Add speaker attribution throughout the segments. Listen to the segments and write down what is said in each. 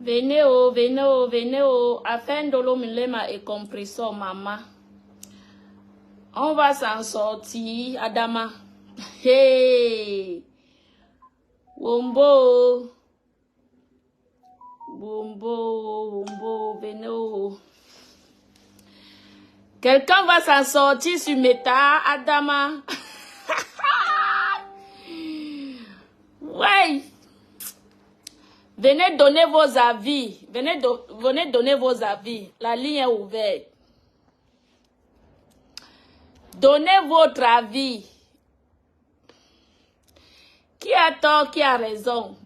Speaker 1: Venez oh. Afin de l'homme et compressor, maman. On va s'en sortir, Adama. Hey! Wombo! Venez oh. Quelqu'un va s'en sortir sur Meta, Adama. Ouais. Venez donner vos avis. Venez donner vos avis. La ligne est ouverte. Donnez votre avis. Qui a tort, qui a raison?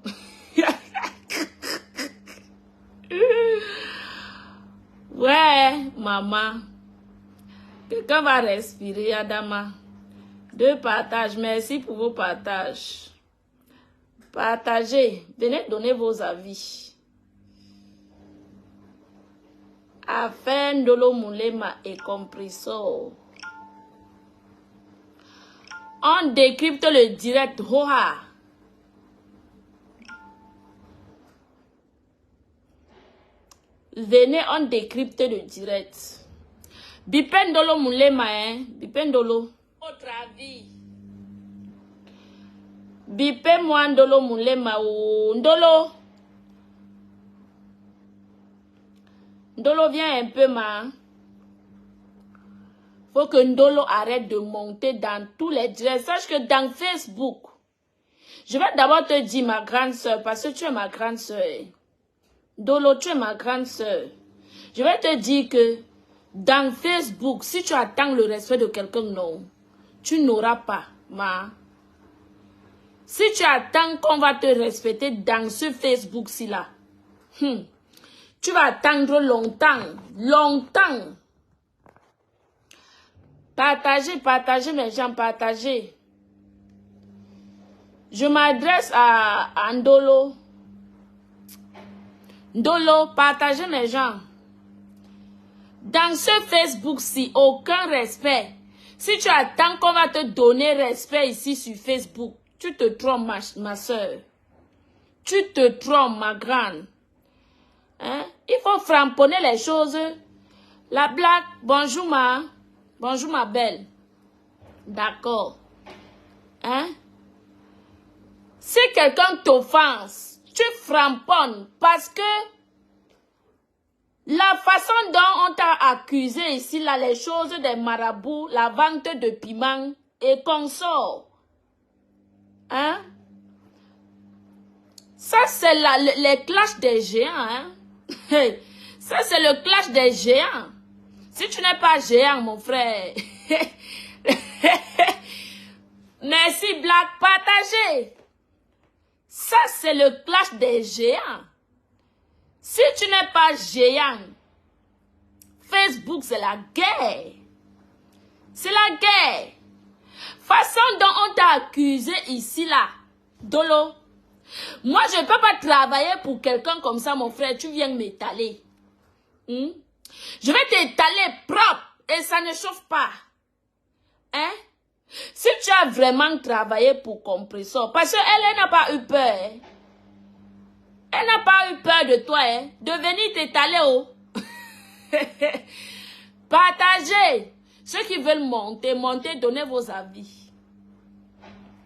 Speaker 1: Ouais, maman. Quelqu'un va respirer, Adama. 2 partages. Merci pour vos partages. Partagez. Venez donner vos avis. Afin de l'omulema et compressor. On décrypte le direct. Hoha. Venez, on décrypte le direct. Bipendolo mulema, hein. Bipendolo. Votre avis. Bipé-moi ndolo mulema ou ndolo. Ndolo vient un peu, ma. Faut que Ndolo arrête de monter dans tous les directs. Sache que dans Facebook, je vais d'abord te dire ma grande soeur, parce que tu es ma grande soeur. Ndolo, tu es ma grande soeur. Je vais te dire que dans Facebook, si tu attends le respect de quelqu'un, non, tu n'auras pas, ma. Si tu attends qu'on va te respecter dans ce Facebook-ci là, tu vas attendre longtemps. Partagez mes gens, partagez. Je m'adresse à Ndolo. Ndolo, partagez mes gens. Dans ce Facebook-ci, aucun respect. Si tu attends qu'on va te donner respect ici sur Facebook, tu te trompes, ma soeur. Tu te trompes, ma grande. Hein? Il faut framponner les choses. La blague, bonjour ma belle. D'accord. Hein? Si quelqu'un t'offense, tu framponnes parce que la façon dont on t'a accusé ici, là, les choses des marabouts, la vente de piment et consorts. Hein? Ça, c'est les clashs des géants. Hein? Ça, c'est le clash des géants. Si tu n'es pas géant, mon frère. Merci, Black. Partagez. Ça, c'est le clash des géants. Si tu n'es pas géant, Facebook, c'est la guerre. C'est la guerre. Façon dont on t'a accusé ici, là. Dolo. Moi, je ne peux pas travailler pour quelqu'un comme ça, mon frère. Tu viens m'étaler. Je vais t'étaler propre et ça ne chauffe pas. Hein? Si tu as vraiment travaillé pour compressor, parce qu'elle n'a pas eu peur. Hein? Elle n'a pas eu peur de toi, hein? De venir t'étaler haut. Partagez. Ceux qui veulent monter, donnez vos avis.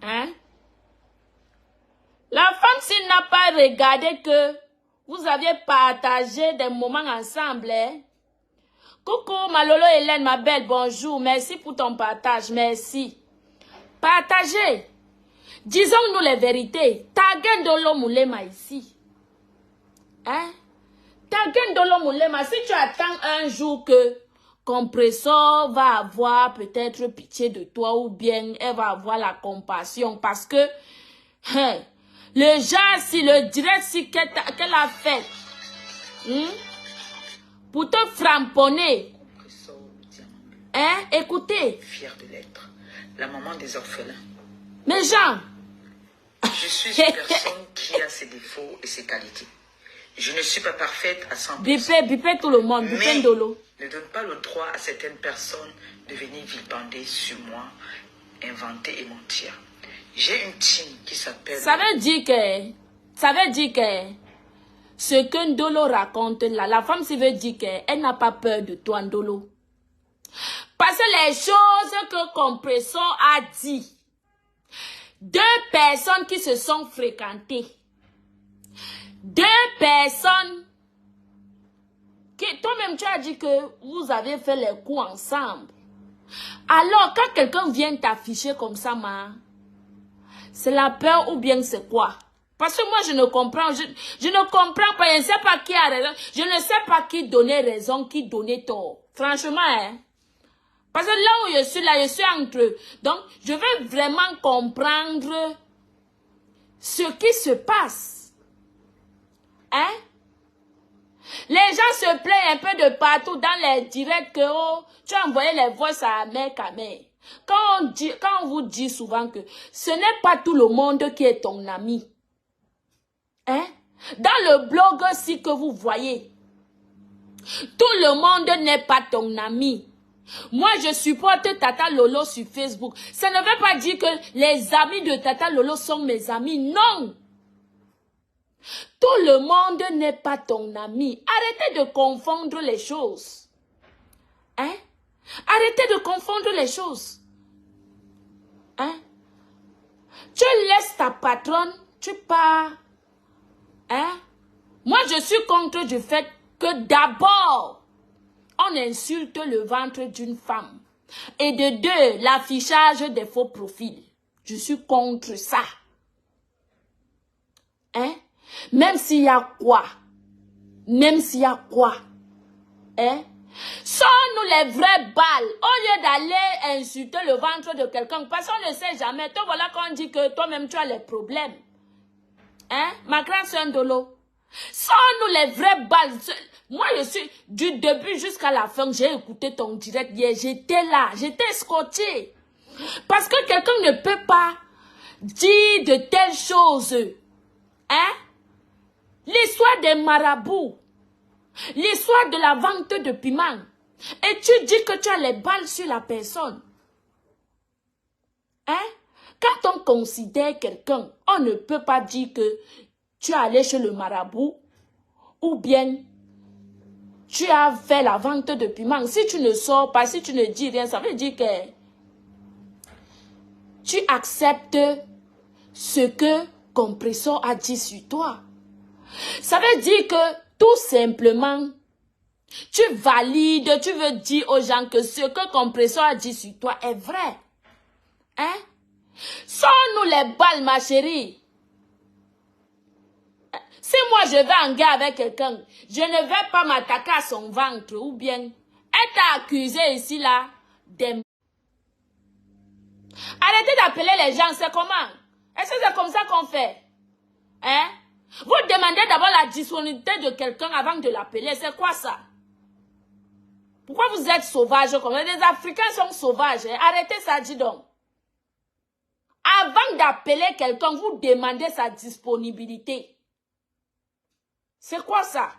Speaker 1: Hein? La femme, s'il n'a pas regardé que vous aviez partagé des moments ensemble, hein? Coucou, ma Lolo Hélène, ma belle, bonjour. Merci pour ton partage, merci. Partagez. Disons-nous les vérités. Tagen Dolo Moulema ici. Hein? Tagen Dolo Moulema, si tu attends un jour que compressor va avoir peut-être pitié de toi ou bien elle va avoir la compassion parce que hein, le genre, si le direct si qu'elle a fait pour te framponner. Hein? Écoutez.
Speaker 2: Fière de l'être. La maman des orphelins.
Speaker 1: Mais Jean.
Speaker 2: Je suis une personne qui a ses défauts et ses qualités. Je ne suis pas parfaite à 100%.
Speaker 1: Bipé tout le monde.
Speaker 2: Mais
Speaker 1: Dolo.
Speaker 2: ne donne pas le droit à certaines personnes de venir vilipender sur moi, inventer et mentir. J'ai une team qui s'appelle...
Speaker 1: Ça veut dire que ce que Ndolo raconte là, la femme se veut dire qu'elle n'a pas peur de toi, Ndolo. Parce que les choses que Compression a dit, 2 personnes qui se sont fréquentées, 2 personnes qui, toi-même tu as dit que vous avez fait les coups ensemble. Alors quand quelqu'un vient t'afficher comme ça, c'est la peur ou bien c'est quoi? Parce que moi je ne comprends, je ne comprends pas, je ne sais pas qui a raison, je ne sais pas qui donnait raison, qui donnait tort. Franchement, hein. Parce que là où je suis entre eux. Donc, je veux vraiment comprendre ce qui se passe. Hein? Les gens se plaignent un peu de partout dans les directs que oh, tu as envoyé les voix à mère à mère. Quand on vous dit souvent que ce n'est pas tout le monde qui est ton ami. Hein? Dans le blog aussi que vous voyez, tout le monde n'est pas ton ami. Moi, je supporte Tata Lolo sur Facebook. Ça ne veut pas dire que les amis de Tata Lolo sont mes amis. Non. Tout le monde n'est pas ton ami. Arrêtez de confondre les choses. Hein? Arrêtez de confondre les choses. Hein? Tu laisses ta patronne, tu pars. Hein? Moi, je suis contre du fait que d'abord, on insulte le ventre d'une femme. Et de 2, l'affichage des faux profils. Je suis contre ça. Hein? Même s'il y a quoi? Même s'il y a quoi? Hein? Sors-nous les vraies balles. Au lieu d'aller insulter le ventre de quelqu'un. Parce qu'on ne sait jamais. Toi, voilà qu'on dit que toi-même tu as les problèmes. Hein? Ma grande soeur Ndolo. Sors-nous les vraies balles. Moi, je suis du début jusqu'à la fin. J'ai écouté ton direct hier. J'étais là. J'étais scotché. Parce que quelqu'un ne peut pas dire de telles choses. Hein? L'histoire des marabouts. L'histoire de la vente de piment. Et tu dis que tu as les balles sur la personne. Hein? Quand on considère quelqu'un, on ne peut pas dire que tu es allé chez le marabout ou bien tu as fait la vente de piment. Si tu ne sors pas, si tu ne dis rien, ça veut dire que tu acceptes ce que Compression a dit sur toi. Ça veut dire que tout simplement, tu valides, tu veux dire aux gens que ce que Compression a dit sur toi est vrai. Hein? Sors-nous les balles, ma chérie. Si moi je vais en guerre avec quelqu'un, je ne vais pas m'attaquer à son ventre ou bien elle t'a accusé ici là des... Arrêtez d'appeler les gens, c'est comment? Est-ce que c'est comme ça qu'on fait? Hein? Vous demandez d'abord la disponibilité de quelqu'un avant de l'appeler, c'est quoi ça? Pourquoi vous êtes sauvages comme ça? Les Africains sont sauvages, hein? Arrêtez ça, dis donc. Avant d'appeler quelqu'un, vous demandez sa disponibilité. C'est quoi ça?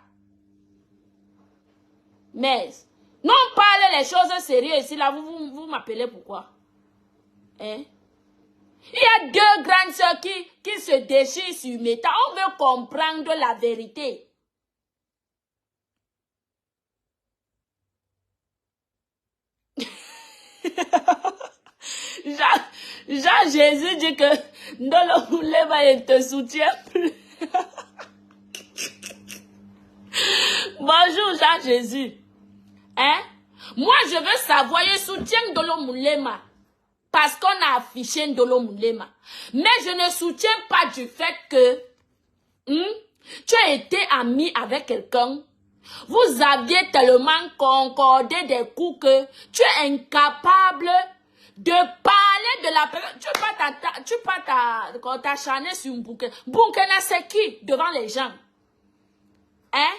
Speaker 1: Mais, non parlez les choses sérieuses ici, là, vous m'appelez pourquoi? Hein? Il y a 2 grandes sœurs qui se déchirent sur Meta. On veut comprendre la vérité. Jean Jésus dit que Ndolo Moulema ne te soutient plus. Bonjour Jean Jésus. Hein? Moi je veux savoir, je soutiens Ndolo Moulema. Parce qu'on a affiché Ndolo Moulema. Mais je ne soutiens pas du fait que tu as été ami avec quelqu'un. Vous aviez tellement concordé des coups que tu es incapable de parler de la personne. Tu pas t'acharner sur un bouquin. Bouquena c'est qui devant les gens? Hein?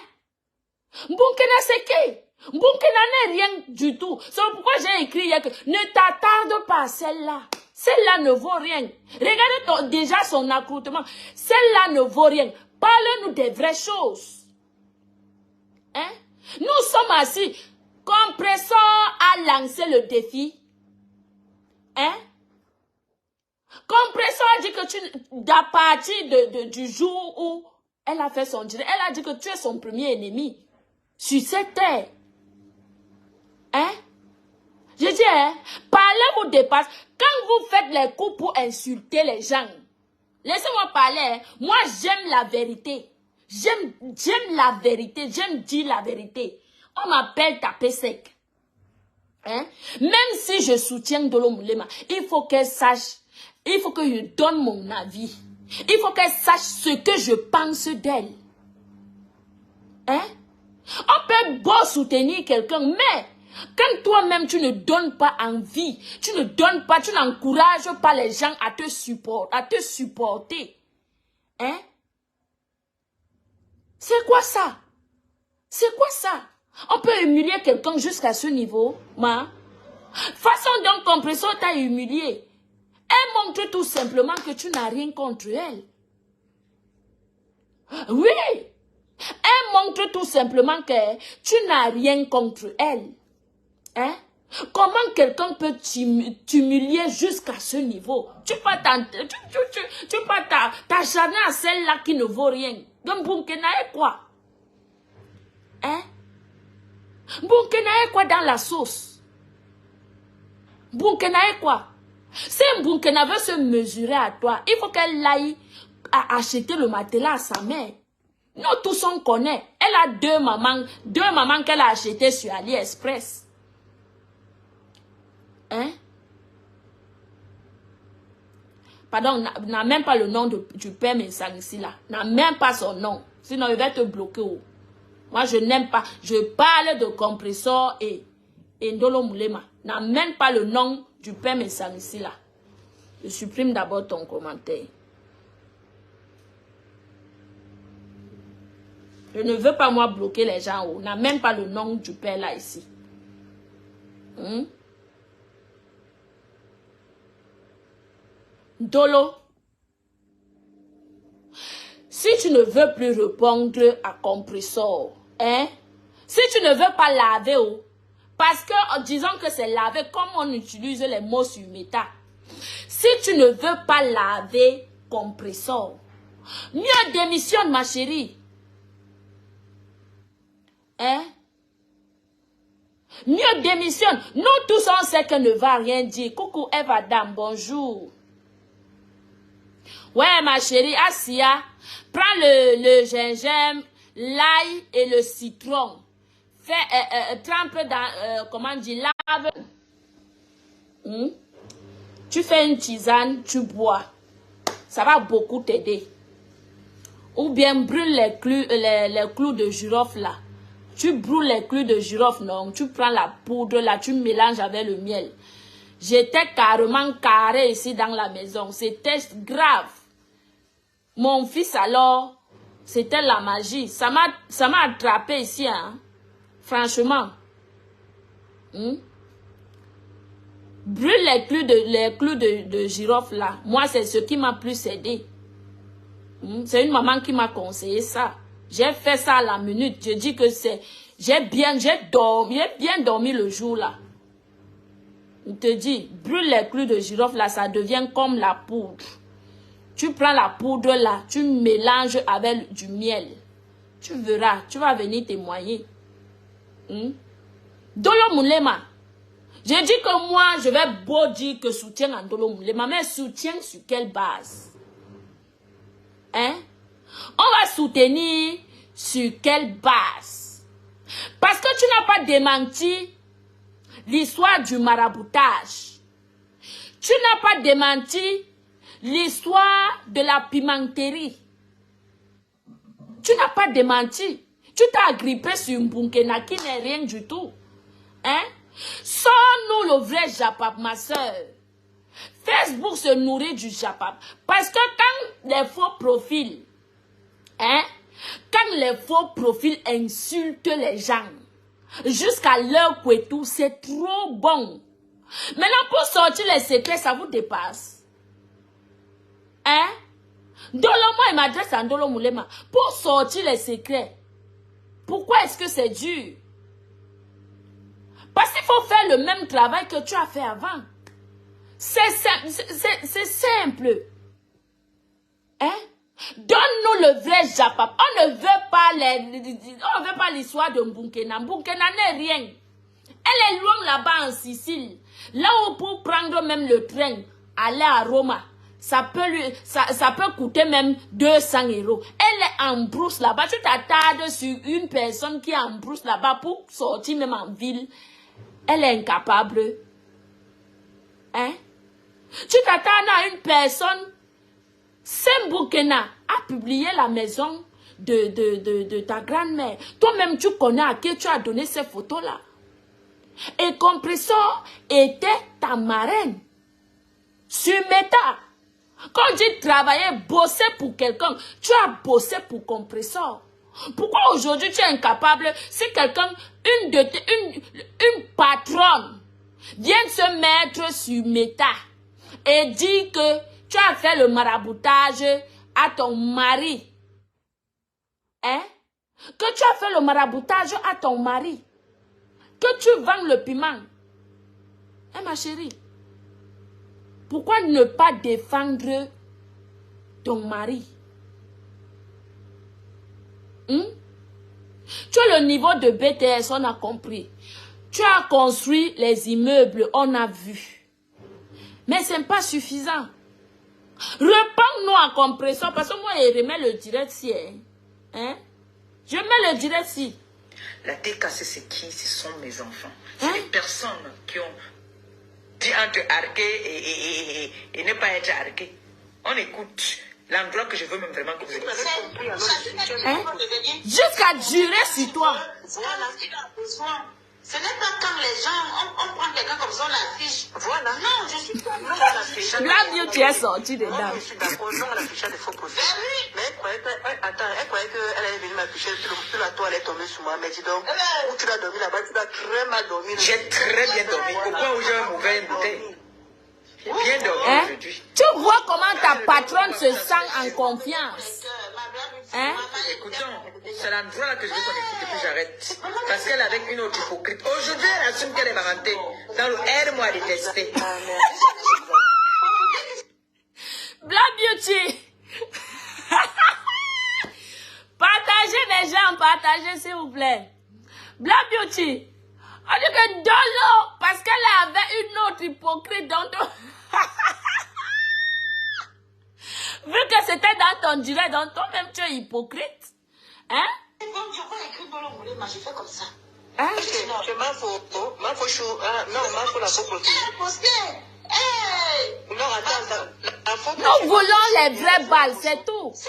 Speaker 1: Bouquena c'est qui? Bouquena n'est rien du tout. C'est pourquoi j'ai écrit hier que ne t'attarde pas à celle-là. Celle-là ne vaut rien. Regardez déjà son accoutrement. Celle-là ne vaut rien. Parle-nous des vraies choses. Hein? Nous sommes assis. Compression a lancé le défi. Hein? Compression a dit que à partir du jour où Elle a fait son direct. Elle a dit que tu es son premier ennemi sur cette terre. Hein? Je dis, hein, parler vous dépasse. Quand vous faites les coups pour insulter les gens, laissez-moi parler. Hein. Moi, j'aime la vérité. J'aime la vérité. J'aime dire la vérité. On m'appelle taper sec. Hein? Même si je soutiens Ndolo Moulema, il faut qu'elle sache, il faut que je donne mon avis. Il faut qu'elle sache ce que je pense d'elle. Hein? On peut beau soutenir quelqu'un, mais quand toi-même tu ne donnes pas envie, tu ne donnes pas, tu n'encourages pas les gens à te supporter. Hein? C'est quoi ça? C'est quoi ça? On peut humilier quelqu'un jusqu'à ce niveau, ma. Façon dont Compressor t'a humilié. Elle montre tout simplement que tu n'as rien contre elle. Oui. Elle montre tout simplement que tu n'as rien contre elle. Hein? Comment quelqu'un peut t'humilier jusqu'à ce niveau? Tu pas t'acharner à celle-là qui ne vaut rien. Donc, Bunkena est quoi? Hein? Bunkena est quoi dans la sauce? Bunkena est quoi? Si Bunkena veut se mesurer à toi, il faut qu'elle aille acheter le matelas à sa mère. Nous tous on connaît. Elle a deux mamans qu'elle a achetées sur AliExpress. Hein? Pardon, n'a même pas le nom du père Mensang ici là. N'a même pas son nom. Sinon il va te bloquer. Oh. Moi je n'aime pas. Je parle de Compressor et Ndolo Moulema. N'a même pas le nom du père Mensang ici là. Je supprime d'abord ton commentaire. Je ne veux pas moi bloquer les gens. On n'a même pas le nom du père là ici. Dolo. Si tu ne veux plus répondre à Compressor, hein? Si tu ne veux pas laver, oh, parce que disons que c'est laver comme on utilise les mots sur méta. Si tu ne veux pas laver Compressor, mieux démissionne ma chérie. Hein? Mieux démissionne. Nous tous on sait qu'elle ne va rien dire. Coucou Eva Dam, bonjour. Ouais ma chérie, Asia, prends le gingembre, l'ail et le citron. Fais, trempe dans, comment dire, lave. Tu fais une tisane, tu bois. Ça va beaucoup t'aider. Ou bien brûle les clous de girofle là. Tu brûles les clous de girofle, non. Tu prends la poudre là, tu mélanges avec le miel. J'étais carrément carré ici dans la maison. C'était grave. Mon fils alors, c'était la magie. Ça m'a attrapé ici, hein. Franchement. Brûle les clous de girofle là. Moi, c'est ce qui m'a plus aidé. C'est une maman qui m'a conseillé ça. J'ai fait ça à la minute. Je dis que c'est... J'ai bien dormi le jour là. Il te dit, brûle les clous de girofle là, ça devient comme la poudre. Tu prends la poudre là, tu mélanges avec du miel. Tu verras, tu vas venir témoigner. Ndolo Moulema. J'ai dit que moi, je vais beau dire que soutien à Ndolo Moulema, mais soutien sur quelle base? Hein? On va soutenir sur quelle base? Parce que tu n'as pas démenti l'histoire du maraboutage. Tu n'as pas démenti l'histoire de la pimenterie. Tu n'as pas démenti. Tu t'as agrippé sur Mbunkena qui n'est rien du tout. Hein? Sors-nous le vrai Japap, ma soeur. Facebook se nourrit du Japap. Parce que quand les faux profils, hein? Quand les faux profils insultent les gens, jusqu'à l'heure que tout, c'est trop bon. Maintenant, pour sortir les secrets, ça vous dépasse. Hein? Ndolo, moi, il m'adresse à Ndolo Moulema. Pour sortir les secrets, pourquoi est-ce que c'est dur? Parce qu'il faut faire le même travail que tu as fait avant. C'est simple. Hein? Donne-nous le vrai Japap. On ne veut pas l'histoire de Mbunkena. Mbunkena n'est rien. Elle est loin là-bas en Sicile. Là où pour prendre même le train, aller à Roma, ça peut coûter même 200 €. Elle est en brousse là-bas. Tu t'attardes sur une personne qui est en brousse là-bas pour sortir même en ville. Elle est incapable. Hein? Tu t'attardes à une personne. Sembukena a publié la maison de ta grand-mère. Toi-même, tu connais à qui tu as donné ces photos-là. Et Compressor était ta marraine. Sumeta. Quand tu travaillais, bossais pour quelqu'un, tu as bossé pour Compressor. Pourquoi aujourd'hui tu es incapable, si quelqu'un, une patronne, vient se mettre sur Meta et dit que tu as fait le maraboutage à ton mari. Hein? Que tu as fait le maraboutage à ton mari. Que tu vends le piment. Hein, ma chérie? Pourquoi ne pas défendre ton mari? Tu as le niveau de BTS, on a compris. Tu as construit les immeubles, on a vu. Mais ce n'est pas suffisant. Reprends-nous en Compressor, parce que moi, je remets le direct si. Hein? Je mets le direct si.
Speaker 2: La TKC, c'est qui? Ce sont mes enfants. C'est des personnes qui ont dit entre arquer et ne pas être arqué. On écoute l'endroit que je veux même vraiment que vous écoutez.
Speaker 1: Jusqu'à jurer sur toi.
Speaker 3: Ce n'est pas comme les gens, on prend quelqu'un comme ça, on l'affiche. Voilà. Non, je suis pas là.
Speaker 1: La Beauty est sortie dedans.
Speaker 3: Moi, je suis d'accord, non, on l'affiche des faux profils. Mais elle croyait qu'elle allait venir m'afficher, puis la toile est tombée sur moi. Mais dis donc, où tu l'as dormi là-bas, tu l'as très mal dormi.
Speaker 2: J'ai très bien dormi. Au point où j'ai un mauvais bouteille. J'ai bien dormi aujourd'hui.
Speaker 1: Tu vois comment ta patronne se sent en confiance. Hein?
Speaker 2: Écoutons, c'est l'endroit là que je veux qu'on écoute et puis j'arrête. Parce qu'elle est avec une autre hypocrite. Aujourd'hui, elle assume qu'elle est marrantée. Dans le aide-moi à détester.
Speaker 1: Black Beauty. Partagez les gens, partagez s'il vous plaît. Black Beauty. On dit que Dolo, parce qu'elle avait une autre hypocrite dans ton... Vu que c'était dans ton direct, dans toi-même tu es hypocrite. Hein?
Speaker 3: Je vois écrit dans le moulin, mais j'ai fait comme ça.
Speaker 1: Hein?
Speaker 3: Je m'en fous. Ma faux chou. Non, ma faux la faux profil. Non, attends.
Speaker 1: Nous voulons les vraies balles, c'est tout.
Speaker 3: Si,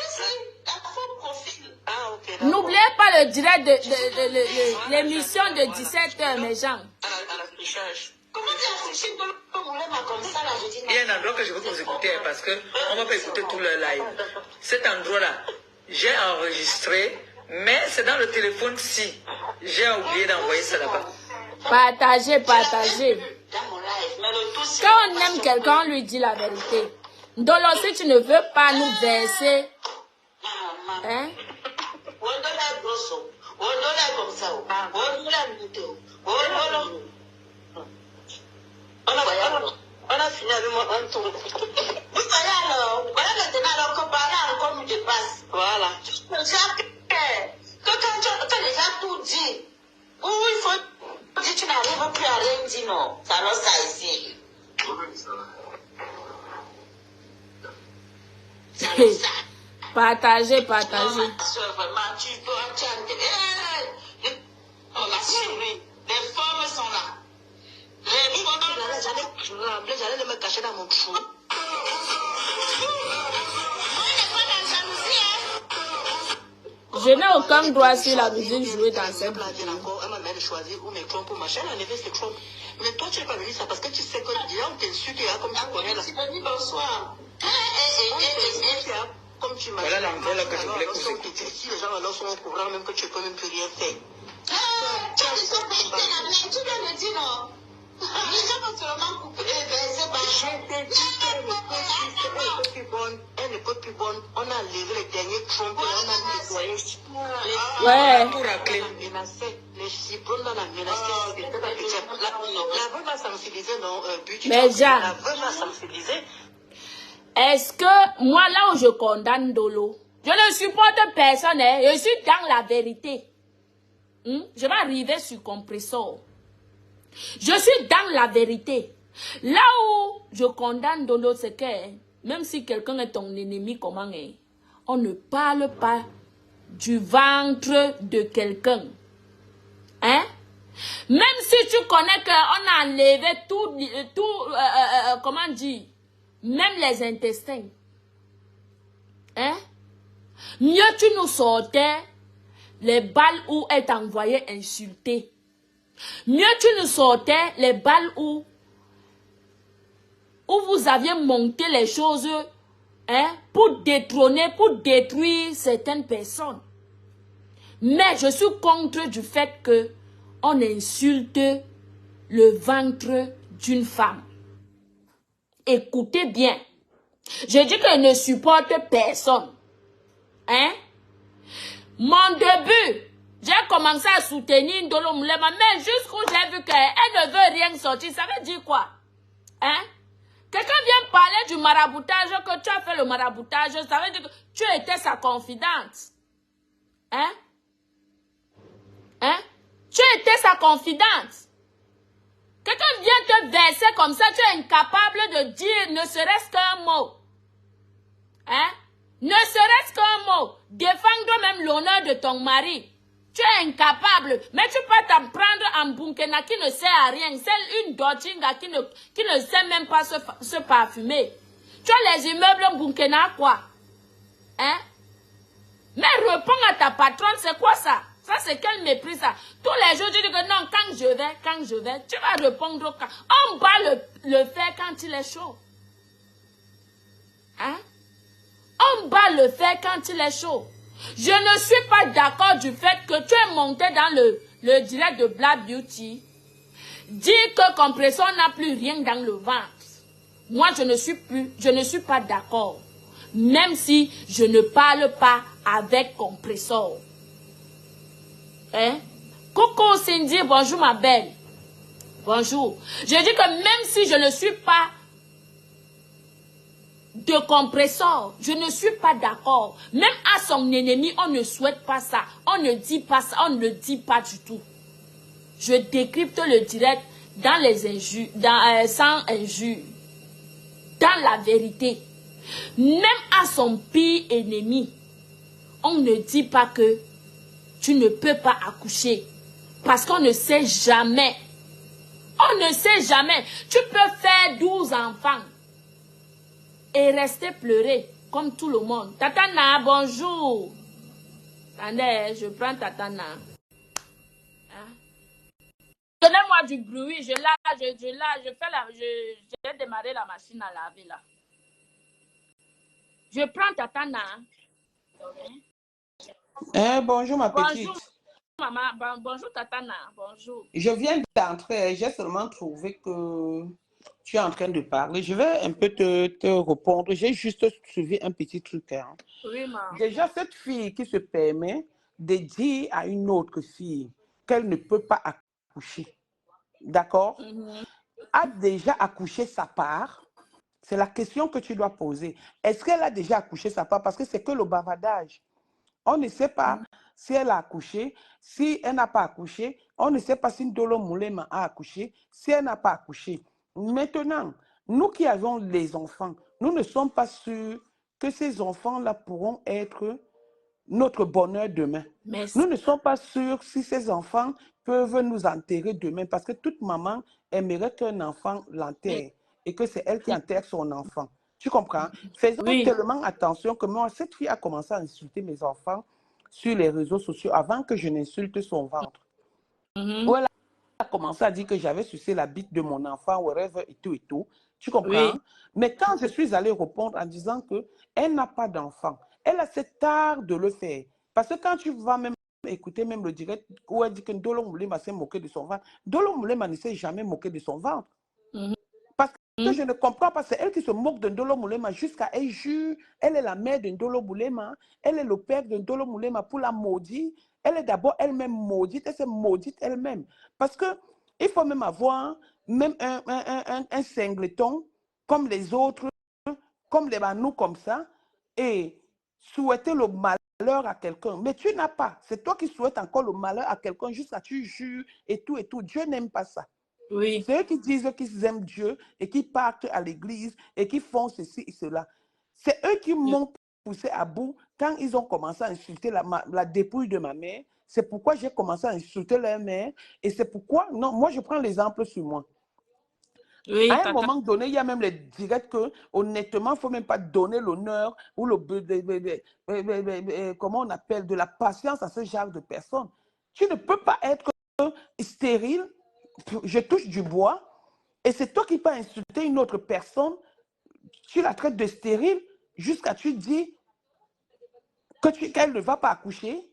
Speaker 3: la faux profil. Ah, ok.
Speaker 1: N'oubliez pas le direct de l'émission de 17h, mes gens.
Speaker 3: À l'affichage. Comment tu as affiché dans le moulin comme ça, là?
Speaker 2: Il y a un endroit que je veux que vous écoutez parce qu'on ne va pas écouter tout le live. Cet endroit-là, j'ai enregistré, mais c'est dans le téléphone si. J'ai oublié d'envoyer ça là-bas.
Speaker 1: Partagez, partagez. Quand on aime quelqu'un, on lui dit la vérité. Dolo, si tu ne veux pas nous verser, hein?
Speaker 3: On a fini avec moi un tour. Vous voyez alors, voilà maintenant alors qu'on parle encore nous dépasse. Voilà. Quand les gens tout dit, où il faut dire tu n'arrives plus à rien dire non. Ça alors ça ici.
Speaker 1: Partagez, partagez.
Speaker 3: Vraiment, tu dois les formes sont là. J'allais me cacher dans mon trou.
Speaker 1: Je n'ai aucun droit sur la musique jouée dans cette vidéo.
Speaker 3: Elle m'a même choisi où mes trompes pour machin, elle a enlevé ses trompes. Mais toi, tu n'es pas venu ça parce que tu sais que déjà on t'insulte et comme tu connais là. Je suis venu bonsoir. Comme tu m'as dit.
Speaker 2: Voilà l'endroit là que je voulais que vous écoutiez.
Speaker 3: Si les gens alors sont au courant, même que tu ne peux même plus rien faire. Tu dois me dire non. Les gens vont seulement couper les baisers. Elle n'est pas plus bonne. On a levé les derniers trompes et on a nettoyé.
Speaker 1: Ouais.
Speaker 2: Pour racler.
Speaker 3: Les ciblons dans la menacée. La veuve va sensibiliser, non?
Speaker 1: Mais Jean,
Speaker 3: la veuve va sensibiliser.
Speaker 1: est-ce que moi là où je condamne Dolo, Je ne supporte personne, hein. Je suis dans la vérité. Je vais arriver sur compressor. Je suis dans la vérité. Là où je condamne Dolo, c'est que même si quelqu'un est ton ennemi, comment est, on ne parle pas du ventre de quelqu'un. Hein? Même si tu connais qu'on a enlevé comment dire, même les intestins. Hein? Mieux tu nous sortais les balles où elle t'envoyait insulter. Mieux tu nous sortais les balles où vous aviez monté les choses, hein, pour détrôner, pour détruire certaines personnes. Mais je suis contre du fait que on insulte le ventre d'une femme. Écoutez bien. Je dis que je ne supporte personne. Hein? Mon début, j'ai commencé à soutenir Ndolo Moulema, mais jusqu'où j'ai vu qu'elle ne veut rien sortir. Ça veut dire quoi? Hein? Quelqu'un vient parler du maraboutage, que tu as fait le maraboutage, ça veut dire que tu étais sa confidente. Hein? Hein? Tu étais sa confidente. Quelqu'un vient te verser comme ça, tu es incapable de dire ne serait-ce qu'un mot. Hein? Ne serait-ce qu'un mot. Défendre même l'honneur de ton mari. Tu es incapable. Mais tu peux t'en prendre en Bunkena qui ne sert à rien. C'est une Dodginga qui ne sait même pas se parfumer. Tu as les immeubles Bunkena quoi? Hein? Mais réponds à ta patronne, c'est quoi ça? Ça, c'est quel mépris ça? Tous les jours, tu dis que non, quand je vais, tu vas répondre quand. On va le faire quand il est chaud. Hein? On va le faire quand il est chaud. Je ne suis pas d'accord du fait que tu es monté dans le direct de Black Beauty. Dire que Compressor n'a plus rien dans le ventre. Moi, je ne suis pas d'accord. Même si je ne parle pas avec Compressor. Hein? Coucou Cindy, bonjour ma belle. Bonjour. Je dis que même si je ne suis pas de Compressor, je ne suis pas d'accord. Même à son ennemi, on ne souhaite pas ça. On ne dit pas ça, on ne le dit pas du tout. Je décrypte le direct dans les injures, sans injure. Dans la vérité. Même à son pire ennemi, on ne dit pas que tu ne peux pas accoucher. Parce qu'on ne sait jamais. On ne sait jamais. Tu peux faire 12 enfants. Et rester pleurer comme tout le monde. Tatana, bonjour. Attendez, je prends Tatana. Hein? Donnez-moi du bruit. J'ai démarré la machine à laver là. Je prends Tatana.
Speaker 4: Bonjour ma petite.
Speaker 1: Bonjour maman. Bonjour Tatana. Bonjour.
Speaker 4: Je viens d'entrer. J'ai seulement trouvé que tu es en train de parler. Je vais un peu te répondre. J'ai juste suivi un petit truc. Hein.
Speaker 1: Oui, maman.
Speaker 4: Déjà, cette fille qui se permet de dire à une autre fille qu'elle ne peut pas accoucher, d'accord, a déjà accouché sa part. C'est la question que tu dois poser. Est-ce qu'elle a déjà accouché sa part? Parce que c'est que le bavardage. On ne sait pas si elle a accouché, si elle n'a pas accouché. On ne sait pas si Ndolo Moulema a accouché, si elle n'a pas accouché. Maintenant, nous qui avons les enfants, nous ne sommes pas sûrs que ces enfants-là pourront être notre bonheur demain.
Speaker 1: Merci.
Speaker 4: Nous ne sommes pas sûrs si ces enfants peuvent nous enterrer demain parce que toute maman aimerait qu'un enfant l'enterre et que c'est elle qui enterre son enfant. Tu comprends? Faisons tellement attention que moi, cette fille a commencé à insulter mes enfants sur les réseaux sociaux avant que je n'insulte son ventre. Où elle a commencé à dire que j'avais sucé la bite de mon enfant, whatever, et tout et tout. Tu comprends? Mais quand je suis allée répondre en disant qu'elle n'a pas d'enfant, elle a cet art de le faire. Parce que quand tu vas même écouter même le direct où elle dit que Ndolo Moulema s'est moqué de son ventre, Ndolo Moulema ne s'est jamais moqué de son ventre. Parce que je ne comprends pas, c'est elle qui se moque de Ndolo Moulema jusqu'à elle jure, elle est la mère de Ndolo Moulema, elle est le père de Ndolo Moulema pour la maudire. Elle est d'abord elle-même maudite, elle s'est maudite elle-même. Parce qu'il faut même avoir même un singleton comme les autres, comme les Banous comme ça. Et souhaiter le malheur à quelqu'un. Mais tu n'as pas. C'est toi qui souhaites encore le malheur à quelqu'un jusqu'à tu jures et tout et tout. Dieu n'aime pas ça.
Speaker 1: Oui.
Speaker 4: Ceux qui disent qu'ils aiment Dieu et qui partent à l'église et qui font ceci et cela, c'est eux qui m'ont poussé à bout quand ils ont commencé à insulter la dépouille de ma mère. C'est pourquoi j'ai commencé à insulter leur mère. Et c'est pourquoi, non, moi je prends l'exemple sur moi.
Speaker 1: Oui,
Speaker 4: à un moment donné, il y a même les directs que, honnêtement, il ne faut même pas donner l'honneur ou comment on appelle, de la patience à ce genre de personnes. Tu ne peux pas être stérile, je touche du bois, et c'est toi qui peux insulter une autre personne, tu la traites de stérile, jusqu'à tu dis qu'elle ne va pas accoucher,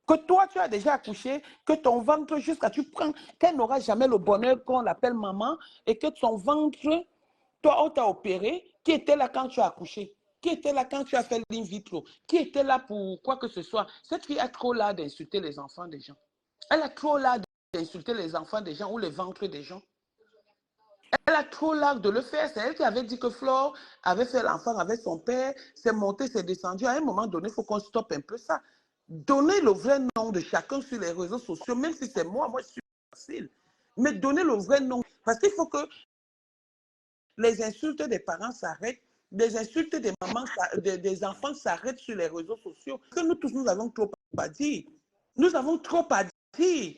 Speaker 4: que toi, tu as déjà accouché, que ton ventre, jusqu'à tu prends, qu'elle n'aura jamais le bonheur qu'on l'appelle maman, et que ton ventre, toi, on t'a opéré, qui était là quand tu as accouché, qui était là quand tu as fait l'in vitro, qui était là pour quoi que ce soit. Cette fille a trop là d'insulter les enfants des gens. Elle a trop là d'insulter les enfants des gens ou les ventres des gens. Elle a trop l'art de le faire. C'est elle qui avait dit que Flore avait fait l'enfant avec son père, c'est monté, c'est descendu. À un moment donné, il faut qu'on stoppe un peu ça. Donner le vrai nom de chacun sur les réseaux sociaux, même si c'est moi je suis facile. Mais donner le vrai nom. Parce qu'il faut que les insultes des parents s'arrêtent, les insultes des mamans, des enfants s'arrêtent sur les réseaux sociaux. Parce que nous tous, nous avons trop à dire. Nous avons trop à dire.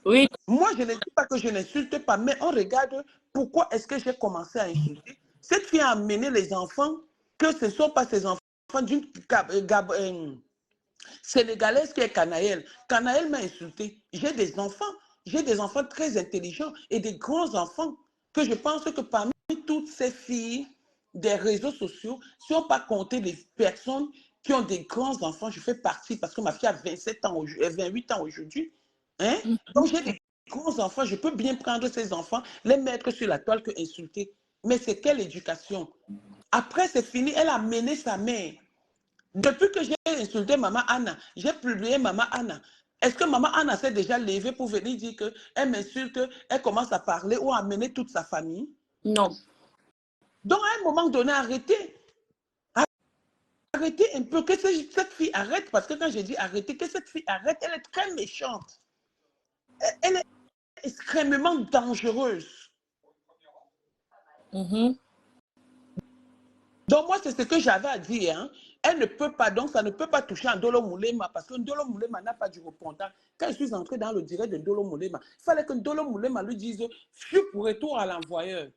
Speaker 1: Oui.
Speaker 4: Moi, je ne dis pas que je n'insulte pas, mais on regarde pourquoi est-ce que j'ai commencé à insulter. Cette fille a amené les enfants, que ce ne sont pas ces enfants d'une Sénégalaise qui est Canaël. Canaël m'a insulté. J'ai des enfants très intelligents et des grands enfants que je pense que parmi toutes ces filles des réseaux sociaux, si on ne pas compter les personnes qui ont des grands enfants, je fais partie parce que ma fille a 28 ans aujourd'hui. Hein? Donc j'ai des grands enfants, je peux bien prendre ces enfants, les mettre sur la toile que insulter. Mais c'est quelle éducation? Après, c'est fini, elle a mené sa mère. Depuis que j'ai insulté Maman Anna, j'ai publié Maman Anna. Est-ce que Maman Anna s'est déjà levée pour venir dire qu'elle m'insulte, elle commence à parler ou à amener toute sa famille?
Speaker 1: Non.
Speaker 4: Donc, à un moment donné, arrêtez. Arrêtez un peu, que cette fille arrête, parce que quand j'ai dit arrêter, que cette fille arrête, elle est très méchante. Elle est extrêmement dangereuse. Donc, moi, c'est ce que j'avais à dire. Hein. Elle ne peut pas, donc ça ne peut pas toucher Ndolo Moulema, parce que Ndolo Moulema n'a pas du répondant. Quand je suis entré dans le direct de Ndolo Moulema, il fallait que Ndolo Moulema lui dise « Fuis pour retour à l'envoyeur ».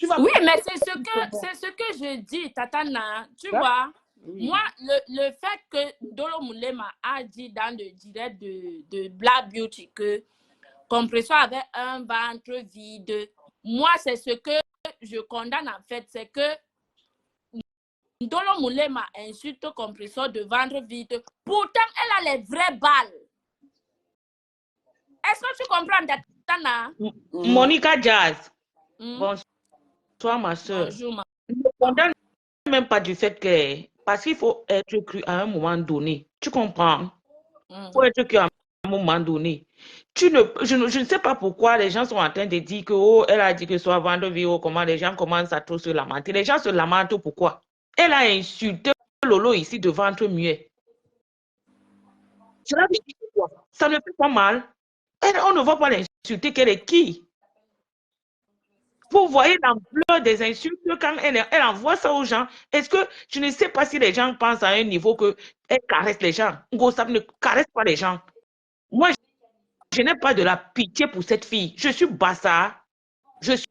Speaker 1: Oui, mais c'est ce que je dis, Tatana. Tu vois, oui. Moi, le fait que Ndolo Moulema a dit dans le direct de Black Beauty que Compression avait un ventre vide, moi, c'est ce que je condamne en fait, c'est que Ndolo Moulema insulte Compression de ventre vide. Pourtant, elle a les vraies balles. Est-ce que tu comprends, Tatana?
Speaker 5: Monica Jazz. Bonsoir, ma soeur.
Speaker 1: Bonjour,
Speaker 5: Je ne condamne même pas du fait que... Parce qu'il faut être cru à un moment donné. Tu comprends? Il faut être cru à un moment donné. Je ne sais pas pourquoi les gens sont en train de dire que oh, elle a dit que soit vendre vidéo, comment les gens commencent à trop se lamenter. Les gens se lamentent pourquoi? Elle a insulté Lolo ici de ventre muet. Ça ne fait pas mal. On ne va pas l'insulter qu'elle est qui? Vous voyez l'ampleur des insultes quand elle envoie ça aux gens. Est-ce que je ne sais pas si les gens pensent à un niveau qu'elle caresse les gens? Ngosab ne caresse pas les gens. Moi, je n'ai pas de la pitié pour cette fille. Je suis Bassa. Je suis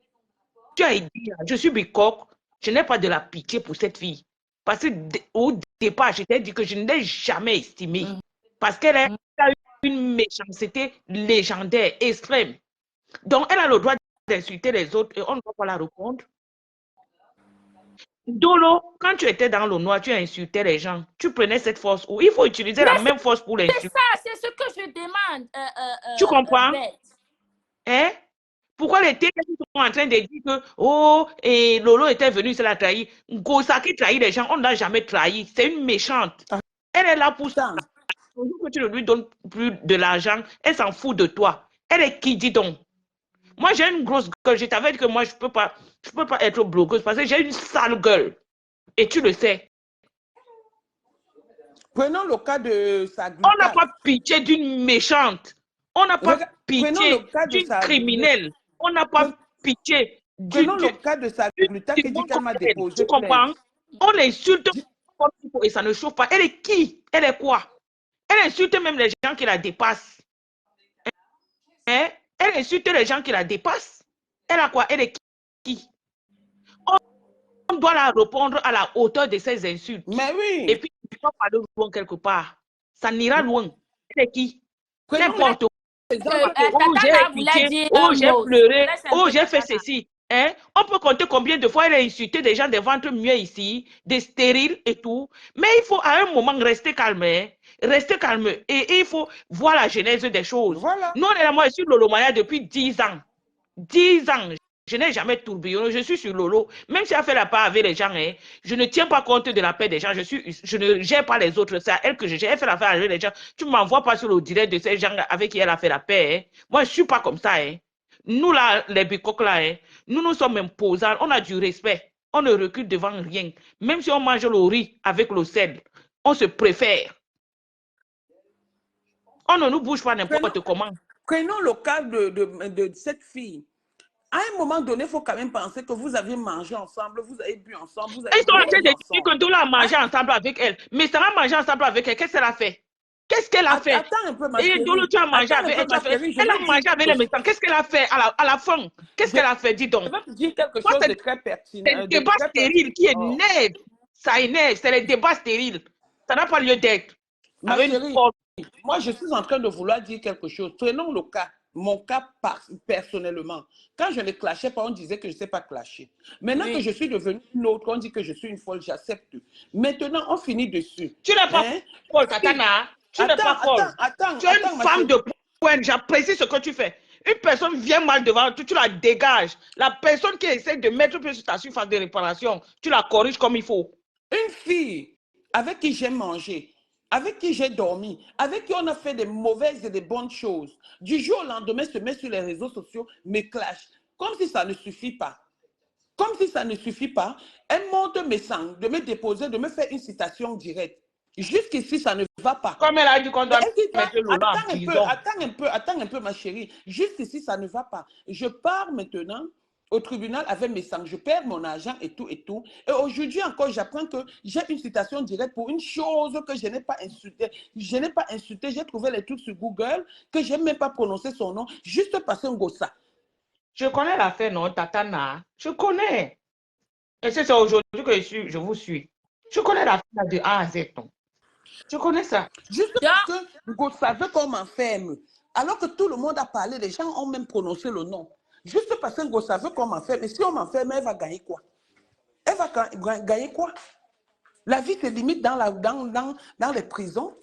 Speaker 5: Haïdia. Je suis Bikok. Je n'ai pas de la pitié pour cette fille. Parce qu'au départ, je t'ai dit que je ne l'ai jamais estimée. Parce qu'elle a une méchanceté légendaire, extrême. Donc, elle a le droit d'insulter les autres et on ne va pas la répondre. Dolo, quand tu étais dans le noir, tu insultais les gens. Tu prenais cette force où il faut utiliser la même force pour l'insulter.
Speaker 1: C'est ça, c'est ce que je demande.
Speaker 5: Tu comprends? Hein? Pourquoi les télés sont en train de dire que oh, et Lolo était venu, c'est la trahi. Gosaki trahit les gens, on ne l'a jamais trahi. C'est une méchante. Elle est là pour ça. Que tu ne lui donnes plus de l'argent, elle s'en fout de toi. Elle est qui, dis donc? Moi, j'ai une grosse gueule. Je t'avais dit que moi, je peux pas être blogueuse parce que j'ai une sale gueule. Et tu le sais.
Speaker 4: Prenons le cas de sa
Speaker 5: On n'a
Speaker 4: glutate.
Speaker 5: pas pitié d'une méchante. On n'a pas
Speaker 4: Prenons
Speaker 5: pitié
Speaker 4: le cas de
Speaker 5: d'une
Speaker 4: sa
Speaker 5: criminelle. On n'a pas pitié
Speaker 4: Prenons le cas de sa glutate qui dit qu'elle m'a
Speaker 5: tu
Speaker 4: déposé
Speaker 5: comprends?
Speaker 4: plainte.
Speaker 5: On l'insulte comme il faut et ça ne chauffe pas. Elle est qui? Elle est quoi? Elle insulte même les gens qui la dépassent. Hein? Elle insulte les gens qui la dépassent. Elle a quoi? Elle est qui? On doit la répondre à la hauteur de ses insultes.
Speaker 4: Mais oui.
Speaker 5: Et puis, tu dois parler loin quelque part. Ça n'ira loin. Elle est qui? N'importe quoi. Oh, j'ai pitié. Oh, j'ai pleuré. Oh, j'ai fait ceci. Hein? On peut compter combien de fois elle a insulté des gens des ventres muets ici, des stériles et tout. Mais il faut à un moment rester calme. Hein? Rester calme. Et il faut voir la genèse des choses.
Speaker 4: Voilà.
Speaker 5: Nous, on est là, moi, je suis Lolo Maya depuis 10 ans. 10 ans. Je n'ai jamais tourbillonné. Je suis sur Lolo. Même si elle fait la part avec les gens, hein, je ne tiens pas compte de la paix des gens. Je ne gère pas les autres. C'est à elle que je gère. Elle fait l'affaire avec les gens. Tu ne m'envoies pas sur le direct de ces gens avec qui elle a fait la paix. Hein. Moi, je ne suis pas comme ça. Hein. Nous, là, les bicoques, là, hein, nous sommes imposants. On a du respect. On ne recule devant rien. Même si on mange le riz avec le sel, on se préfère. On ne nous bouge pas n'importe comment.
Speaker 4: Prenons le cas de cette fille. À un moment donné, il faut quand même penser que vous aviez mangé ensemble, vous avez bu ensemble, vous avez
Speaker 5: Ils sont en train de dire
Speaker 4: ensemble.
Speaker 5: que nous a mangé ensemble avec elle. Mais ça a mangé ensemble avec elle. Qu'est-ce qu'elle a fait? Qu'est-ce qu'elle a fait?
Speaker 4: Attends un peu, ma
Speaker 5: Et
Speaker 4: chérie.
Speaker 5: Dolo, tu as mangé avec elle. Elle a mangé avec les médecins. Qu'est-ce qu'elle a fait à la fin? Qu'est-ce qu'elle a fait? Dis donc.
Speaker 4: Je vais te dire quelque chose de très pertinent.
Speaker 5: C'est le débat stérile qui énerve. Ça énerve. C'est le débat stérile. Ça n'a pas lieu d'être.
Speaker 4: Ma chérie, moi, je suis en train de vouloir dire quelque chose. Prenons le cas, mon cas personnellement. Quand je ne clashais pas, on disait que je ne sais pas clasher. Maintenant que je suis devenue une autre, on dit que je suis une folle, j'accepte. Maintenant, on finit dessus.
Speaker 5: Tu n'es pas folle, Tatana. Tu n'es pas folle. Tu es une femme de pointe. J'apprécie ce que tu fais. Une personne vient mal devant toi, tu la dégages. La personne qui essaie de mettre plus sur ta surface de réparation, tu la corriges comme il faut.
Speaker 4: Une fille avec qui j'ai mangé, avec qui j'ai dormi, avec qui on a fait des mauvaises et des bonnes choses, du jour au lendemain se met sur les réseaux sociaux, me clash, comme si ça ne suffit pas. Comme si ça ne suffit pas, elle monte mes sangs, de me déposer, de me faire une citation directe. Jusqu'ici, ça ne va pas.
Speaker 5: Comme elle a dit qu'on doit mettre Lola en prison.
Speaker 4: Attends un peu, ma chérie. Jusqu'ici, ça ne va pas. Je pars maintenant au tribunal avec mes sangs. Je perds mon argent et tout et tout. Et aujourd'hui encore, j'apprends que j'ai une citation directe pour une chose que je n'ai pas insultée. Je n'ai pas insulté. J'ai trouvé les trucs sur Google que je n'ai même pas prononcé son nom, juste parce que Ngossa.
Speaker 5: Je connais l'affaire, non, Tatana. Je connais. Et c'est aujourd'hui que je vous suis. Je connais l'affaire de A à Z, non. Je connais ça.
Speaker 4: Juste parce que Ngossa veut qu'on m'enferme. Alors que tout le monde a parlé, les gens ont même prononcé le nom. Juste parce que Ngossa veut qu'on m'enferme. Et si on m'enferme, elle va gagner quoi? Elle va gagner quoi? La vie se limite dans les prisons.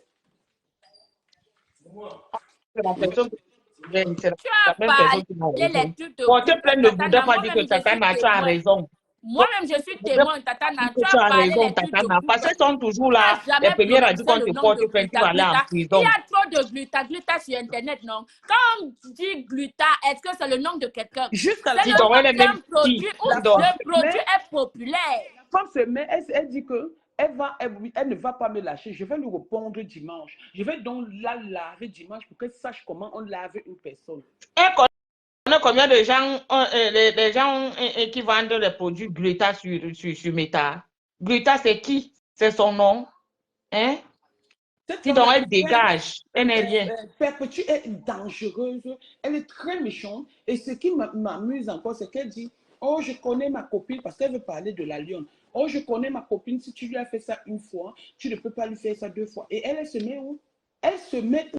Speaker 5: C'est la personne.
Speaker 1: Tu as parlé les trucs de
Speaker 5: Porter plein de Bouddha, pas dire que Tatana, tu as raison.
Speaker 1: Moi-même, je suis témoin, Tatana. Tu as raison,
Speaker 5: Tatana. Parce qu'ils sont toujours là. Les premières a dit qu'on te porte plainte, tu vas aller en prison.
Speaker 1: Il y a trop de gluta sur Internet, non? Quand on dit gluta, est-ce que c'est le nom de quelqu'un?
Speaker 4: Jusqu'à la
Speaker 1: c'est le produit ou le produit est populaire.
Speaker 4: La femme se met, elle dit que elle ne va pas me lâcher. Je vais lui répondre dimanche. Je vais donc la laver dimanche pour qu'elle sache comment on lave une personne.
Speaker 5: On a combien de gens, les gens qui vendent les produits Gluta sur Meta? Gluta, c'est qui? C'est son nom? Hein? Si donc elle dégage, elle n'est rien.
Speaker 4: Perpétue est dangereuse, elle est très méchante. Et ce qui m'amuse encore, c'est qu'elle dit, oh, je connais ma copine, parce qu'elle veut parler de la lionne. Oh, je connais ma copine, si tu lui as fait ça une fois, tu ne peux pas lui faire ça 2 fois. Et elle se met où? Elle se met où?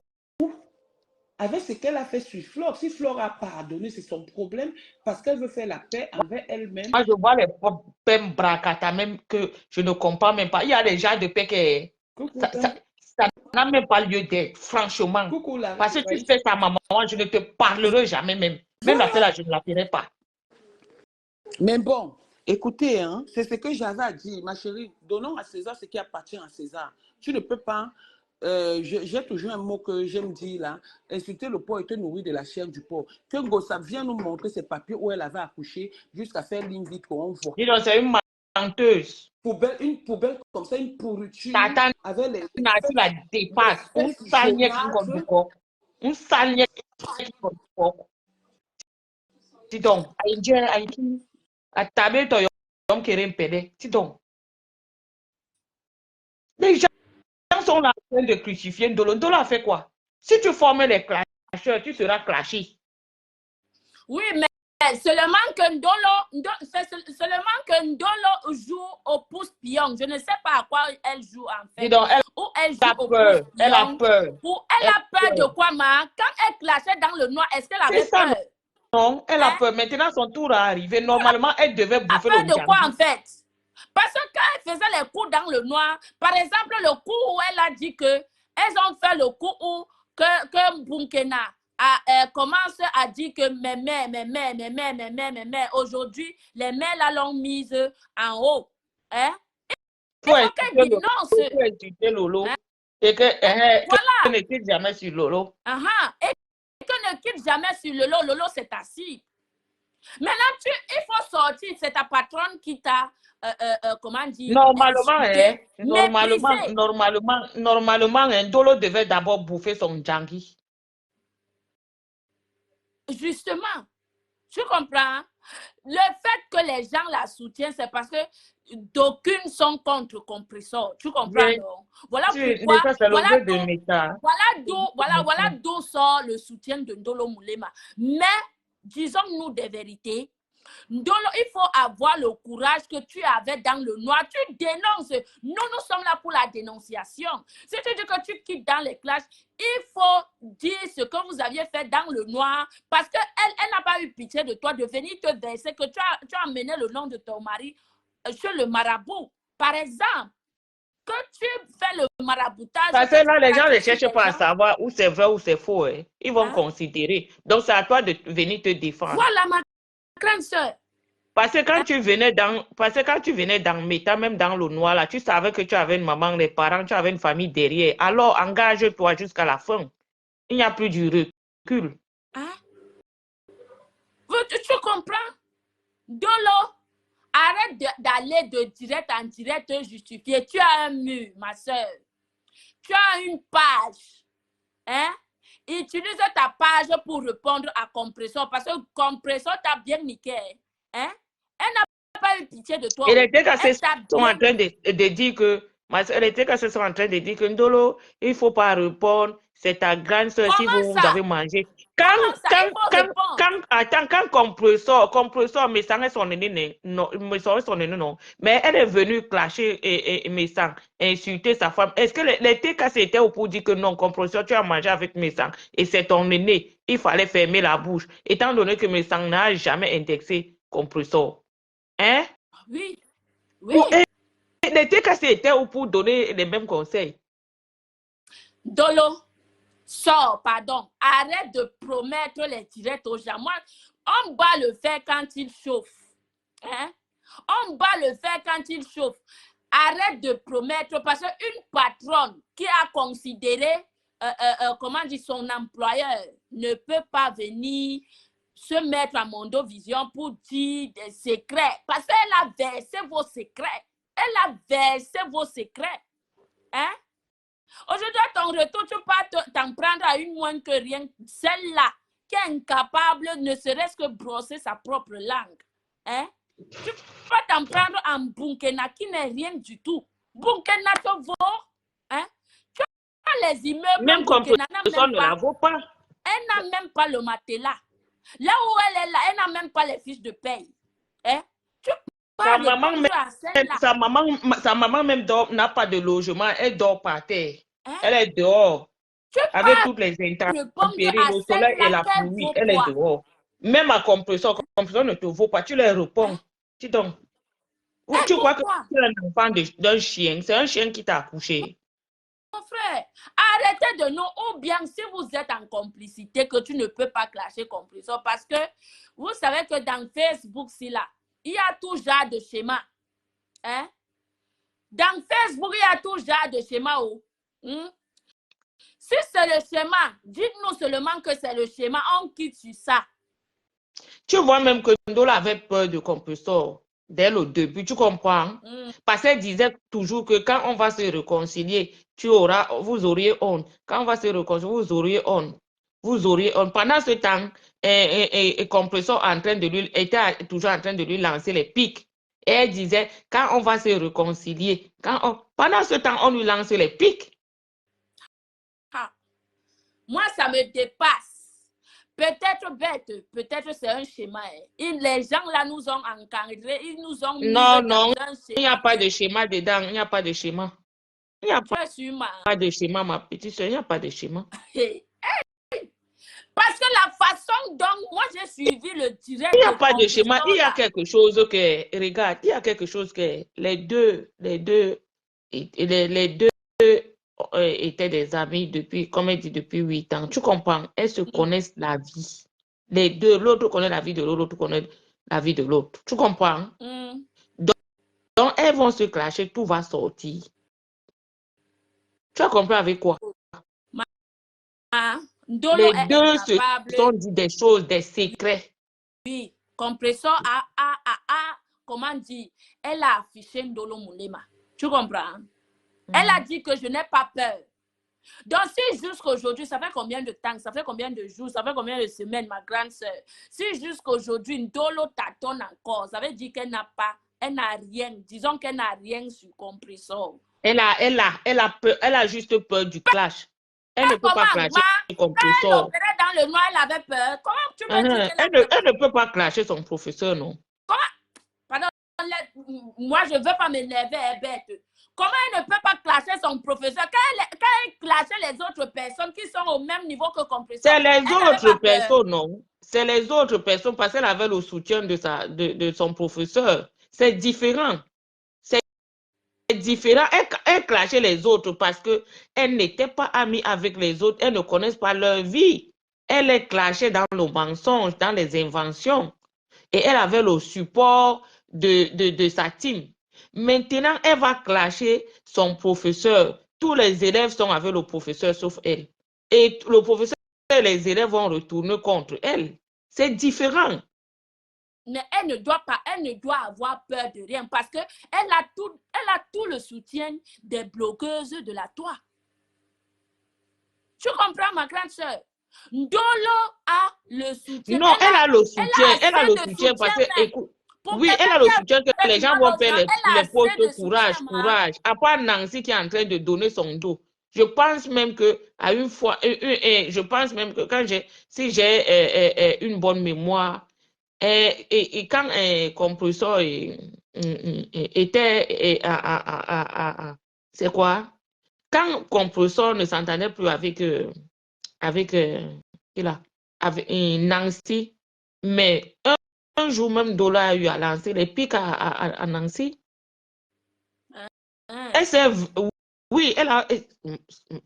Speaker 4: Avec ce qu'elle a fait sur Flore. Si Flore a pardonné, c'est son problème, parce qu'elle veut faire la paix avec elle-même.
Speaker 5: Moi, je vois les problèmes bracata, même que je ne comprends même pas. Il y a des gens de paix qui... Ça n'a même pas lieu d'être, franchement. Parce que tu fais ça, maman, je ne te parlerai jamais même. Même la paix là, je ne la ferai pas.
Speaker 4: Mais bon, écoutez, hein, c'est ce que j'avais à dire, ma chérie. Donnons à César ce qui appartient à César. Tu ne peux pas... j'ai toujours un mot que j'aime dire là, insulter le porc et te nourrir de la chair du porc. Que Ngossa vient nous montrer ses papiers où elle avait accouché jusqu'à faire ligne vite qu'on voit.
Speaker 5: C'est une menteuse.
Speaker 4: Une poubelle comme ça, une pourriture.
Speaker 5: Tata,
Speaker 4: Avec les
Speaker 5: tu la dépasses. Un salier qui compte du corps. Un salier qui compte du corps. Dis donc, à taber ton homme qui est impédé. Dis donc. Les gens sont là en train de crucifier Ndolo. Ndolo a fait quoi? Si tu formes les clasheurs, tu seras clashé.
Speaker 1: Oui, mais seulement que Ndolo joue au pouce-pion. Je ne sais pas à quoi elle joue en fait.
Speaker 5: Dis donc,
Speaker 1: Ou elle joue au
Speaker 5: peur.
Speaker 1: pouce-pion.
Speaker 5: Elle a peur.
Speaker 1: Ou elle a peur de quoi, ma? Quand elle clashait dans le noir, est-ce qu'elle avait peur?
Speaker 5: Non, elle a peur. Maintenant, son tour est arrivé. Normalement, elle devait bouffer le
Speaker 1: peur de quoi en fait? Parce que quand elle faisait les coups dans le noir, par exemple, le coup où elle a dit que elles ont fait le coup où que Bunkena commence à dire que mais aujourd'hui, les mères là l'ont mise en haut. Hein? Il faut qu'elle dénonce.
Speaker 5: Lolo. Et que ne quitte jamais sur Lolo.
Speaker 1: Et que ne quitte jamais sur Lolo. Lolo s'est assis. Maintenant, il faut sortir. C'est ta patronne qui t'a, comment dire,
Speaker 5: normalement, un Ndolo devait d'abord bouffer son Djangi.
Speaker 1: Justement, tu comprends? Le fait que les gens la soutiennent, c'est parce que d'aucunes sont contre Compressor. Tu comprends?
Speaker 5: Oui.
Speaker 1: Donc? Voilà pourquoi. Voilà d'où sort le soutien de Ndolo Moulema. Mais, disons-nous des vérités. Ndolo, il faut avoir le courage que tu avais dans le noir. Tu dénonces. Nous sommes là pour la dénonciation. Si tu dis que tu quittes dans les classes, il faut dire ce que vous aviez fait dans le noir parce qu'elle n'a pas eu pitié de toi de venir te verser que tu as amené le nom de ton mari chez le marabout. Par exemple, que tu fais le maraboutage.
Speaker 5: Parce que là, les gens ne cherchent pas à savoir où c'est vrai ou c'est faux. Hein. Ils vont considérer. Donc, c'est à toi de venir te défendre.
Speaker 1: Voilà ma grande soeur.
Speaker 5: Parce que quand tu venais dans Méta, même dans le noir, là, tu savais que tu avais une maman, les parents, tu avais une famille derrière. Alors, engage-toi jusqu'à la fin. Il n'y a plus du recul.
Speaker 1: Hein? Tu comprends? Dolo, arrête d'aller de direct en direct justifier. Tu as un mur, ma soeur. Tu as une page. Hein? Utilise ta page pour répondre à Compressor parce que Compressor t'a bien niqué. Hein? Elle n'a pas eu pitié de toi.
Speaker 5: Et les TKC sont en train de dire que les TKC sont en train de dire que Ndolo, il ne faut pas répondre. C'est ta grande soeur si vous avez mangé. Quand Compressor, mais ça reste son aîné, non. Mais elle est venue clasher et Messang, insulter sa femme. Est-ce que les TKC étaient au pour dire que non, Compressor, tu as mangé avec Messang et c'est ton aîné, il fallait fermer la bouche, étant donné que Messang n'a jamais indexé Compressor. Hein?
Speaker 1: Oui.
Speaker 5: Les TKC étaient où pour donner les mêmes conseils.
Speaker 1: Dolo, arrête de promettre les directs aux gens. Moi, on bat le fer quand il chauffe. Hein? On bat le fer quand il chauffe. Arrête de promettre parce qu'une patronne qui a considéré, son employeur ne peut pas venir se mettre à Mondovision pour dire des secrets. Parce qu'elle a versé vos secrets. Hein? Aujourd'hui, à ton retour, tu peux t'en prendre à une moins que rien. Celle-là qui est incapable, ne serait-ce que brosser sa propre langue. Hein? Tu peux t'en prendre en Bunkena qui n'est rien du tout. Bunkena te vaut. Hein? Tu as les immeubles.
Speaker 5: Même Compressor ne la vaut pas.
Speaker 1: Elle n'a même pas le matelas. Là où elle est là, elle n'a même pas les fiches de paye. Hein?
Speaker 5: Sa maman même n'a pas de logement, elle dort par terre. Hein? Elle est dehors. Avec toutes les intempéries, le soleil et la pluie, elle est dehors. Même à Compressor ne te vaut pas, tu les réponds. Dis donc. Tu crois que tu es un enfant d'un chien, c'est un chien qui t'a accouché.
Speaker 1: Mon frère, arrêtez de nous, ou bien si vous êtes en complicité, que tu ne peux pas clasher Compressor, parce que vous savez que dans Facebook, il y a tout genre de schéma. Hein? Dans Facebook, il y a tout genre de schéma. Si c'est le schéma, dites-nous seulement que c'est le schéma, on quitte sur ça.
Speaker 5: Tu vois même que Ndolo avait peur de Compressor. Dès le début, tu comprends? Parce qu'elle disait toujours que quand on va se réconcilier, vous auriez honte. Quand on va se réconcilier, vous auriez honte. Vous auriez honte. Pendant ce temps, Compressor était toujours en train de lui lancer les pics. Et elle disait, quand on va se réconcilier, pendant ce temps, on lui lance les pics.
Speaker 1: Moi, ça me dépasse. Peut-être bête, peut-être c'est un schéma. Les gens là nous ont encadrés, ils nous ont mis
Speaker 5: non,
Speaker 1: dans un schéma.
Speaker 5: Il n'y a pas de schéma dedans, il n'y a pas de schéma. Il n'y a pas de schéma, ma petite soeur, il n'y a pas de schéma.
Speaker 1: Parce que la façon dont moi j'ai suivi le direct.
Speaker 5: Il n'y a pas de schéma, il y a quelque chose que, regarde, il y a quelque chose que les deux étaient des amis depuis, comme elle dit, depuis 8 ans. Tu comprends? Elles se connaissent la vie. Les deux, l'autre connaît la vie de l'autre, l'autre connaît la vie de l'autre. Tu comprends? Donc, elles vont se clasher, tout va sortir. Tu as compris avec quoi?
Speaker 1: Ndolo
Speaker 5: les deux se sont dit des choses, des secrets.
Speaker 1: Oui, Compressor comment dire, elle a affiché Ndolo Moulema. Tu comprends? Elle a dit que je n'ai pas peur. Donc, si jusqu'aujourd'hui, ça fait combien de temps, ça fait combien de jours, ça fait combien de semaines, ma grande soeur, si jusqu'aujourd'hui, Ndolo tâtonne encore, ça veut dire qu'elle n'a rien, disons qu'elle n'a rien sur Compressor.
Speaker 5: Elle a juste peur du clash. Elle ne peut pas clasher son Compressor.
Speaker 1: Quand elle opérait dans le noir, elle avait peur. Comment tu peux dire
Speaker 5: elle ne peut pas clasher son professeur, non?
Speaker 1: Comment? Pardon, moi, je ne veux pas m'énerver, bête. Comment elle ne peut pas clasher son professeur quand elle clashait les autres personnes qui sont au même niveau que Compressor?
Speaker 5: C'est les autres personnes, non? C'est les autres personnes parce qu'elle avait le soutien de son professeur. C'est différent. C'est différent. Elle clashait les autres parce qu'elle n'était pas amie avec les autres. Elles ne connaissent pas leur vie. Elle est clashée dans le mensonge, dans les inventions. Et elle avait le support de sa team. Maintenant, elle va clasher son professeur. Tous les élèves sont avec le professeur sauf elle. Et le professeur et les élèves vont retourner contre elle. C'est différent.
Speaker 1: Mais elle ne doit avoir peur de rien parce qu'elle a tout le soutien des blogueuses de la Toile. Tu comprends, ma grande soeur? Ndolo a le soutien.
Speaker 5: Non, elle a le soutien. Elle a le soutien parce que, écoute, oui, elle a le soutien que les gens vont faire les posts courage. À part Nancy qui est en train de donner son dos. Je pense même que à une fois, je pense même que si j'ai une bonne mémoire, et quand Compressor était c'est quoi? Quand Compressor ne s'entendait plus avec Nancy, mais un jour même Dola a eu à lancer les pics à Nancy. Oui,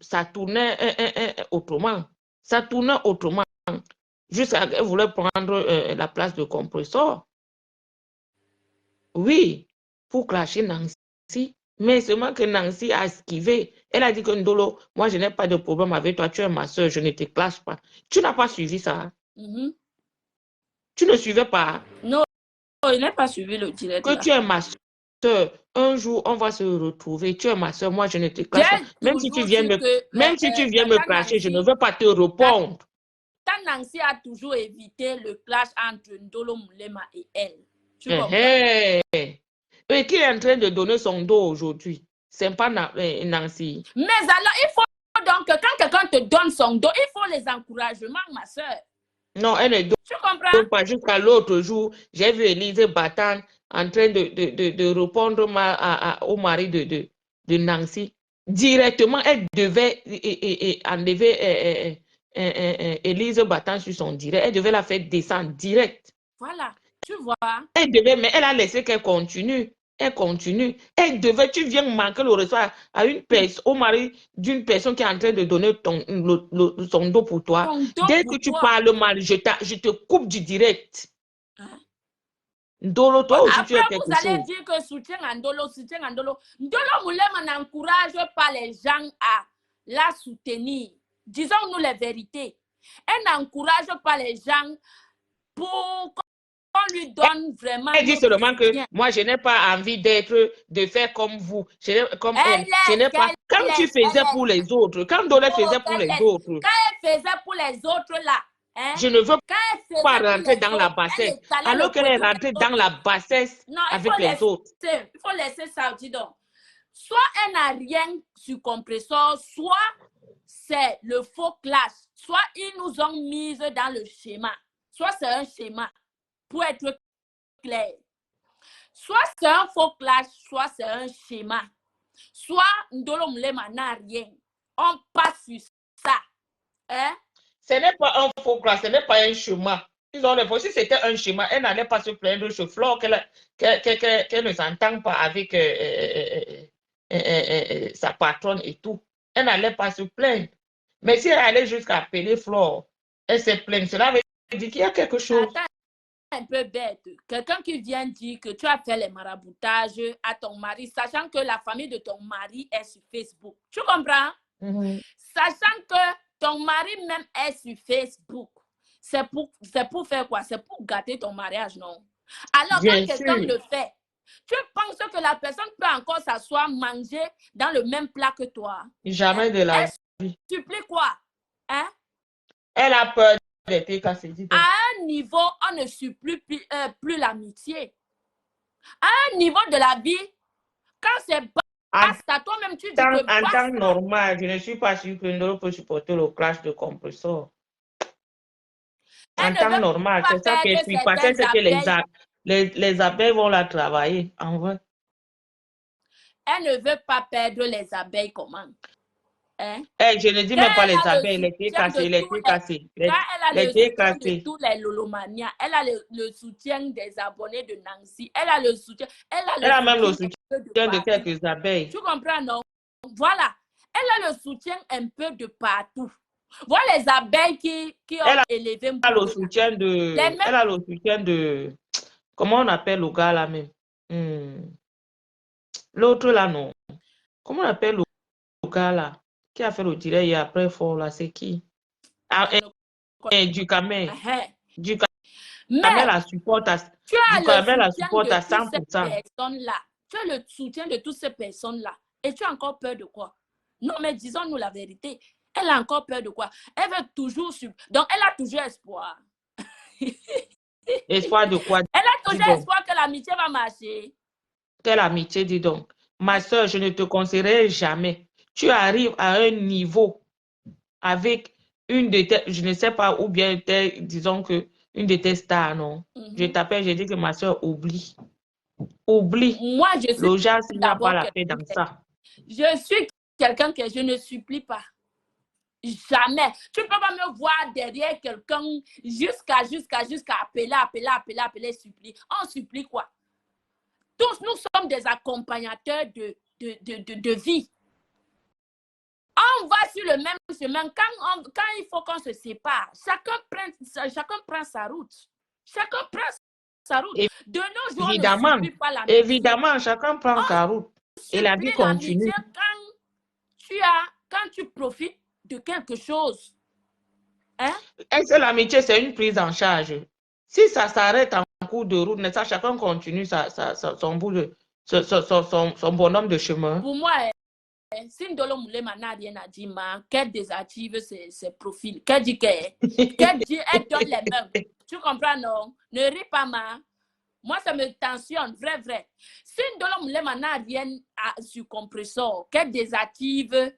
Speaker 5: ça tournait autrement. Ça tournait autrement. Jusqu'à qu'elle voulait prendre la place de Compressor. Oui, pour clasher Nancy. Mais seulement que Nancy a esquivé. Elle a dit que Ndolo, moi je n'ai pas de problème avec toi, tu es ma soeur, je ne te clash pas. Tu n'as pas suivi ça? Tu ne suivais pas?
Speaker 1: Non, je n'ai pas suivi le direct.
Speaker 5: Que tu es ma soeur, un jour on va se retrouver, tu es ma soeur, moi je ne te clash pas. Même si tu viens me clasher, je ne veux pas te répondre.
Speaker 1: Nancy a toujours évité le clash entre Ndolo Moulema et elle. Tu comprends?
Speaker 5: Et qui est en train de donner son dos aujourd'hui? C'est pas Nancy.
Speaker 1: Mais alors, il faut donc que quand quelqu'un te donne son dos, il faut les encouragements, ma soeur.
Speaker 5: Non, elle ne donne pas. Jusqu'à l'autre jour, j'ai vu Élise Batan en train de répondre au mari de Nancy. Directement, elle devait enlever Élise Batan sur son direct. Elle devait la faire descendre direct.
Speaker 1: Voilà, tu vois.
Speaker 5: Elle devait, mais elle a laissé qu'elle continue. Elle continue. Elle devait, tu viens manquer le reçoit à une personne, au mari d'une personne qui est en train de donner son dos pour toi. Dès que tu parles mal, je te coupe du direct. Ndolo, toi aussi, tu es quelque chose.
Speaker 1: Après, vous allez dire que soutien à Ndolo, soutien à Ndolo. Ndolo Moulema n'encourage pas les gens à la soutenir. Disons-nous les vérités. Elle n'encourage pas les gens pour on lui donne vraiment
Speaker 5: Elle dit
Speaker 1: notre
Speaker 5: seulement que
Speaker 1: soutien.
Speaker 5: moi, je n'ai pas envie de faire comme vous, comme elle. Je n'ai pas. Quand tu faisais pour les autres, quand Dolé faisait pour les autres,
Speaker 1: quand elle faisait pour les autres là, hein,
Speaker 5: je ne veux
Speaker 1: quand elle faisait
Speaker 5: pas
Speaker 1: pour
Speaker 5: rentrer
Speaker 1: les
Speaker 5: dans la
Speaker 1: autres,
Speaker 5: bassesse.
Speaker 1: elle étalait
Speaker 5: Alors
Speaker 1: le
Speaker 5: qu'elle est
Speaker 1: produit
Speaker 5: rentrée
Speaker 1: des
Speaker 5: dans
Speaker 1: autres.
Speaker 5: la bassesse
Speaker 1: Non,
Speaker 5: avec les autres.
Speaker 1: Il faut laisser ça, dis donc. Soit elle n'a rien sur compresseur, soit c'est le faux clash. Soit ils nous ont mis dans le schéma. Soit c'est un schéma, pour être clair. Soit c'est un faux clash, soit c'est un schéma. Soit Ndolo Moulema n'a rien. On passe sur ça. Hein?
Speaker 5: Ce n'est pas un faux clash, ce n'est pas un schéma. Ils ont le si c'était un schéma, elle n'allait pas se plaindre chez Flore qu'elle ne s'entend pas avec sa patronne et tout. Elle n'allait pas se plaindre. Mais si elle allait jusqu'à appeler Flore, elle se plaint. Cela veut dire qu'il y a quelque chose.
Speaker 1: Attends, un peu bête. Quelqu'un qui vient dire que tu as fait les maraboutages à ton mari, sachant que la famille de ton mari est sur Facebook. Tu comprends? Sachant que ton mari même est sur Facebook. C'est pour faire quoi? C'est pour gâter ton mariage, non? Alors, quand quelqu'un le fait, tu penses que la personne peut encore s'asseoir, manger dans le même plat que toi?
Speaker 5: Jamais de la vie.
Speaker 1: Tu supplie quoi? Hein?
Speaker 5: Elle a peur d'être cassée.
Speaker 1: À un niveau, on ne supplie plus l'amitié. À un niveau de la vie, quand c'est basse, à toi-même, tu dis que
Speaker 5: en temps normal, je ne suis pas sûre que nous peut supporter le clash de compresseur. En temps normal, c'est ça que je suis pas. C'est que les abeilles vont la travailler, en vrai.
Speaker 1: Elle ne veut pas perdre les abeilles, comment? Hein?
Speaker 5: Je ne dis même pas les abeilles, les pieds cassés, les pieds cassés.
Speaker 1: Quand elle a le soutien de tous les Lolomania, elle a le soutien des abonnés de Nancy, elle a le soutien,
Speaker 5: elle a même le soutien de quelques abeilles.
Speaker 1: Tu comprends, non? Voilà. Elle a le soutien un peu de partout. Voilà les abeilles qui ont élevé
Speaker 5: elle a le soutien de... Elle a le soutien de... Comment on appelle le gars là même? L'autre là, non. Comment on appelle le gars là? Qui a fait le direct et après fort là, c'est qui? Du Camel. Du Camel la supporte à 100%.
Speaker 1: Tu as le soutien de toutes ces personnes-là. Et tu as encore peur de quoi? Non, mais disons-nous la vérité. Elle a encore peur de quoi? Elle veut toujours... Donc, elle a toujours espoir.
Speaker 5: Espoir de quoi?
Speaker 1: Elle a toujours espoir que l'amitié va marcher.
Speaker 5: Quelle amitié, dis donc? Ma soeur, je ne te conseillerais jamais. Tu arrives à un niveau avec une de tes... Je ne sais pas, ou bien, disons que une de tes stars, non? Je t'appelle, je dis que ma soeur oublie. Oublie.
Speaker 1: Moi, je suis
Speaker 5: le genre, il n'y a pas la paix dans ça.
Speaker 1: Je suis quelqu'un que je ne supplie pas. Jamais. Tu ne peux pas me voir derrière quelqu'un jusqu'à appeler, supplier. On supplie quoi? Tous, nous sommes des accompagnateurs de vie. On va sur le même chemin. Quand il faut qu'on se sépare, chacun prend sa route. Chacun prend sa route. De nos jours,
Speaker 5: évidemment,
Speaker 1: on ne supplie pas l'amitié.
Speaker 5: Évidemment, chacun prend sa route. Et la vie continue.
Speaker 1: Quand tu profites de quelque chose. Hein?
Speaker 5: Est-ce que l'amitié, c'est une prise en charge? Si ça s'arrête en cours de route, ça, chacun continue son bonhomme de chemin.
Speaker 1: Pour moi, si Ndolo Moulema n'a rien à dire, qu'elle désactive ses profils, qu'elle dit qu'elle donne les mains. Tu comprends, non? Ne ris pas, Moi, ça me tensionne, vrai. Si Ndolo Moulema n'a rien sur compresseur, qu'elle désactive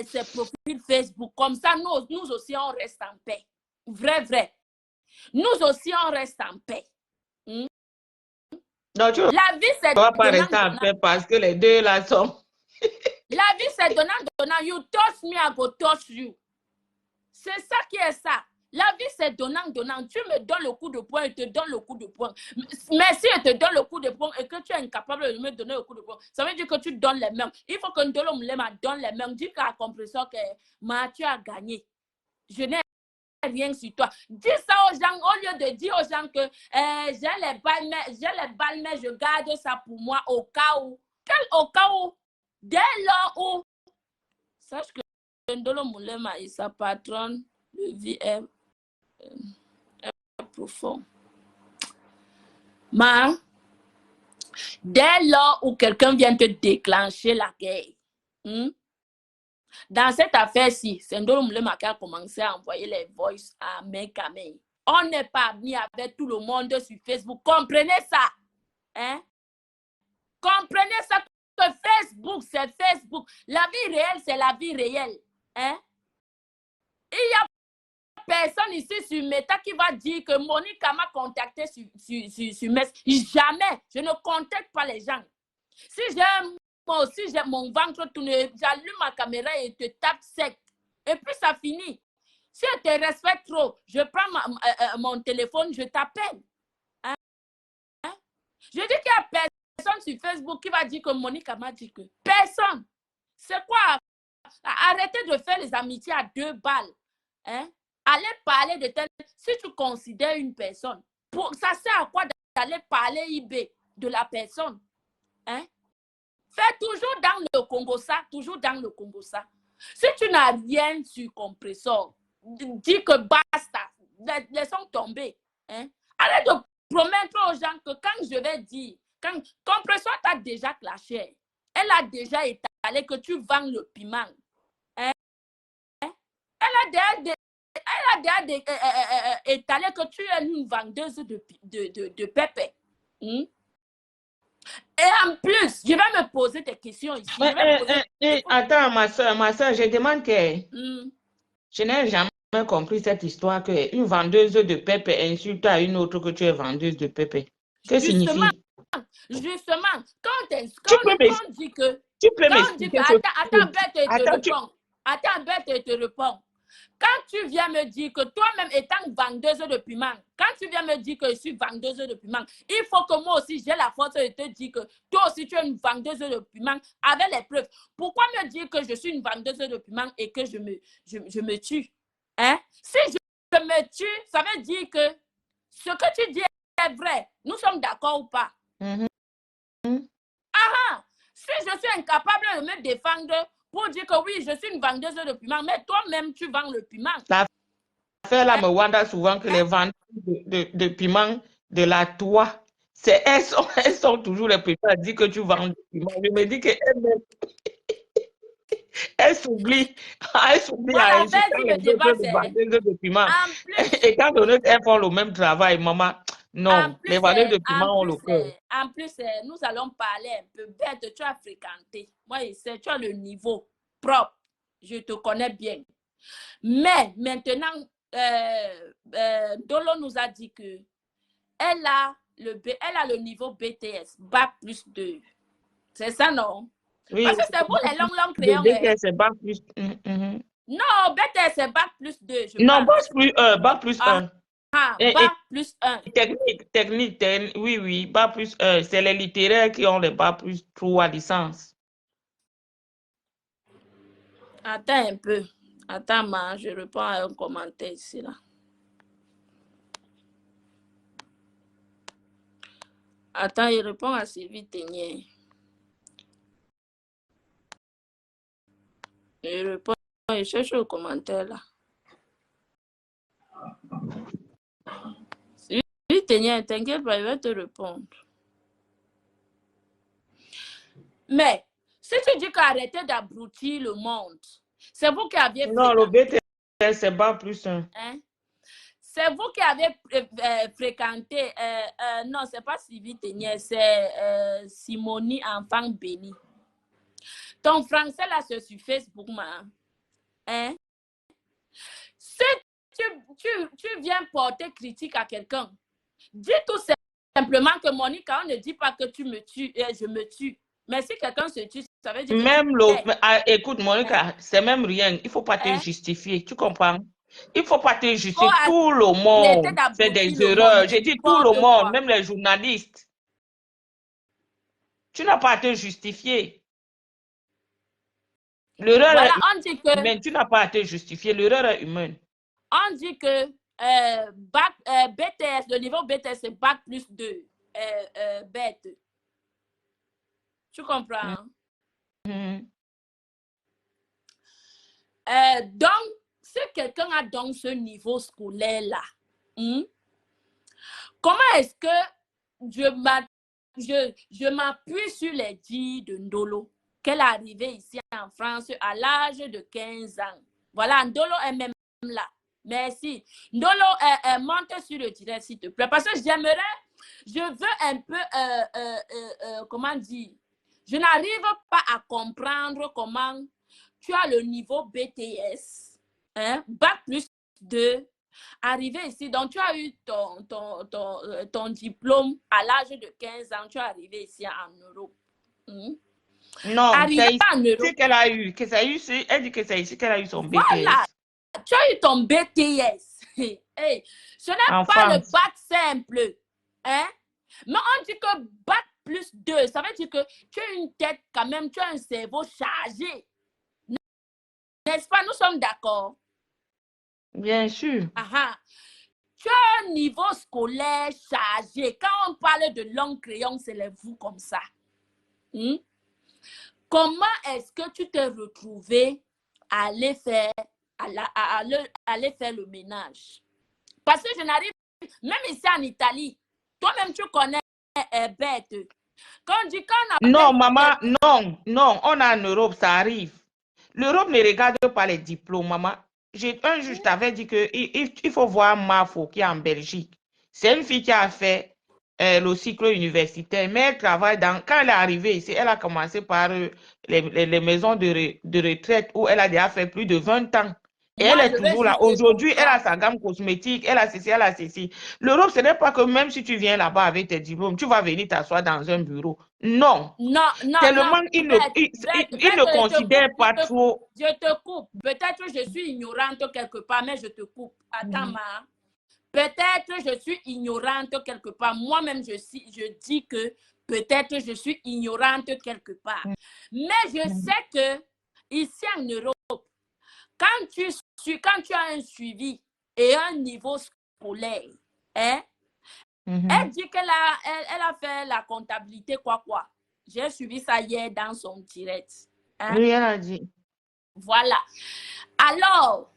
Speaker 1: ses profils Facebook, comme ça, nous aussi, on reste en paix. Vrai. Nous aussi, on reste en paix.
Speaker 5: Non, tu
Speaker 1: la vie, c'est
Speaker 5: ne vas pas rester en paix parce que les deux là sont...
Speaker 1: La vie, c'est donnant. You touch me, I go touch you. C'est ça qui est ça. La vie, c'est donnant. Tu me donnes le coup de poing, je te donne le coup de poing. Mais si je te donne le coup de poing et que tu es incapable de me donner le coup de poing, ça veut dire que tu donnes les mains. Il faut que Ndolo Moulema donne les mains. Dis qu'à la compression que tu as gagné. Je n'ai rien sur toi. Dis ça aux gens au lieu de dire aux gens que j'ai les balles, mais je garde ça pour moi au cas où. Quel au cas où? Dès lors où, sache que Ndolo Moulema et sa patronne, le vie est profond. Dès lors où quelqu'un vient te déclencher la guerre, dans cette affaire-ci, c'est Ndolo Moulema qui a commencé à envoyer les voices à Mekame. On n'est pas venu avec tout le monde sur Facebook. Comprenez ça. Hein? Comprenez ça que Facebook, c'est Facebook. La vie réelle, c'est la vie réelle. Hein? Il y a personne ici sur Meta qui va dire que Monique m'a contacté sur Mess. Jamais. Je ne contacte pas les gens. Si j'aime, moi aussi, j'ai mon ventre tourné, j'allume ma caméra et te tape sec. Et puis ça finit. Si je te respecte trop, je prends mon téléphone, je t'appelle. Hein? Hein? Je dis qu'il y a personne sur Facebook qui va dire que Monique m'a dit que. Personne. C'est quoi? Arrêtez de faire les amitiés à 2 balles. Hein? Allez parler de tel. Si tu considères une personne, ça sert à quoi d'aller parler IB de la personne? Hein? Fais toujours dans le Congo ça, toujours dans le Congo ça. Si tu n'as rien sur compresseur, dis que basta, laissons tomber. Hein? Arrête de promettre aux gens que quand je vais dire, quand compresseur t'a déjà clashé, elle a déjà étalé que tu vends le piment. Hein? Elle a déjà étalé que tu es une vendeuse de pépé. Et en plus, je vais me poser des questions ici.
Speaker 5: Attends, ma soeur, je demande que je n'ai jamais compris cette histoire que une vendeuse de pépé insulte à une autre que tu es vendeuse de pépé. Que signifie?
Speaker 1: Justement, quand on dit que...
Speaker 5: Tu peux m'expliquer.
Speaker 1: Attends, Bête, je te réponds. Quand tu viens me dire que toi-même étant vendeuse de piment, quand tu viens me dire que je suis vendeuse de piment, il faut que moi aussi j'ai la force de te dire que toi aussi tu es une vendeuse de piment avec les preuves. Pourquoi me dire que je suis une vendeuse de piment et que je me tue? Hein? Si je me tue, ça veut dire que ce que tu dis est vrai. Nous sommes d'accord ou pas? Si je suis incapable de me défendre pour dire que oui, je suis une vendeuse de piment, mais toi-même, tu vends le piment.
Speaker 5: Ça fait là, me wonder souvent que les vendeurs de piment de la Toua, elles sont toujours les premières à dire que tu vends le piment. Je me dis qu'elles s'oublient. Elles s'oublient à insulter les vendeuses de piment. Et quand elles font le même travail, maman, non, les vendeurs de piment ont le cœur.
Speaker 1: En plus, nous allons parler un peu. Bête, tu as fréquenté. Moi, je sais, tu as le niveau propre. Je te connais bien. Mais maintenant, Dolo nous a dit que elle a le niveau BTS, Bac plus 2. C'est ça, non?
Speaker 5: Oui,
Speaker 1: parce que c'est vous les longs crayons.
Speaker 5: BTS, c'est Bac plus...
Speaker 1: Non, BTS, c'est Bac plus 2.
Speaker 5: Non, Bac plus 1.
Speaker 1: Bac plus 1.
Speaker 5: Technique, oui, Bac plus 1. C'est les littéraires qui ont les Bac plus 3 licences.
Speaker 1: Attends un peu. Attends, je réponds à un commentaire ici, là. Attends, il répond à Sylvie Ténier. Il répond, il cherche le commentaire, là. Sylvie Ténier, t'inquiète pas, il va te répondre. Mais, si tu dis qu'arrêtez d'abrutir le monde, c'est vous qui aviez...
Speaker 5: Non, le BTS, c'est Bac plus 1.
Speaker 1: Hein? C'est vous qui avez fréquenté... non, c'est pas Sylvie Ténier, c'est Simonie Enfant Béni. Ton français, là, c'est sur Facebook, hein? Si tu viens porter critique à quelqu'un, dis tout simplement que Monique, on ne dit pas que tu me tues, je me tue. Mais si quelqu'un se tue, ça veut dire que...
Speaker 5: Même écoute, Monica, c'est même rien. Il ne faut pas te justifier. Tu comprends? Il ne faut pas te justifier. Tout le monde fait des erreurs. J'ai dit tout le monde, même les journalistes. Tu n'as pas à te justifier. L'erreur est humaine. Tu n'as pas à te justifier. L'erreur est humaine.
Speaker 1: On dit que BTS, le niveau BTS, c'est Bac plus 2. Bête. Tu comprends? Donc, si quelqu'un a donc ce niveau scolaire-là, comment est-ce que je m'appuie sur les dires de Ndolo, qu'elle est arrivée ici en France à l'âge de 15 ans. Voilà, Ndolo est même là. Merci. Ndolo, monte sur le direct, s'il te plaît. Parce que je veux un peu, comment dire, je n'arrive pas à comprendre comment tu as le niveau BTS, hein, Bac plus 2, arrivé ici. Donc, tu as eu ton diplôme à l'âge de 15 ans. Tu es arrivé ici en Europe.
Speaker 5: Non,
Speaker 1: Arrivé
Speaker 5: c'est
Speaker 1: en Europe.
Speaker 5: ici qu'elle a eu. Elle dit que c'est ici qu'elle a eu son
Speaker 1: Voilà.
Speaker 5: BTS.
Speaker 1: Tu as eu ton BTS. Hey, ce n'est pas
Speaker 5: France.
Speaker 1: le bac simple. Hein? Mais on dit que bac plus 2, ça veut dire que tu as une tête quand même, tu as un cerveau chargé. N'est-ce pas? Nous sommes d'accord.
Speaker 5: Bien sûr.
Speaker 1: Tu as un niveau scolaire chargé. Quand on parle de long crayon, c'est les vous comme ça. Comment est-ce que tu t'es retrouvé à aller faire, aller faire le ménage? Parce que je n'arrive, même ici en Italie, toi-même tu connais bête. Quand on dit
Speaker 5: non, maman, non, on est en Europe, ça arrive. L'Europe ne regarde pas les diplômes, maman. Un jour, je t'avais dit qu'il faut voir Mafo qui est en Belgique. C'est une fille qui a fait le cycle universitaire, mais elle travaille quand elle est arrivée ici, elle a commencé par les maisons de retraite où elle a déjà fait plus de 20 ans. Et elle est toujours là. Aujourd'hui, elle a sa gamme cosmétique, elle a ceci, elle a ceci. L'Europe, ce n'est pas que même si tu viens là-bas avec tes diplômes, tu vas venir t'asseoir dans un bureau. Non. Tellement ils ne considèrent pas trop.
Speaker 1: Je te coupe. Peut-être que je suis ignorante quelque part, mais je te coupe. Attends, peut-être que je suis ignorante quelque part. Moi-même, je dis que peut-être je suis ignorante quelque part. Mais je sais que ici en Europe, quand tu as un suivi et un niveau scolaire, hein, elle dit qu'elle a fait la comptabilité quoi. J'ai suivi ça hier dans son direct. Hein?
Speaker 5: Oui, elle a dit.
Speaker 1: Voilà. Alors,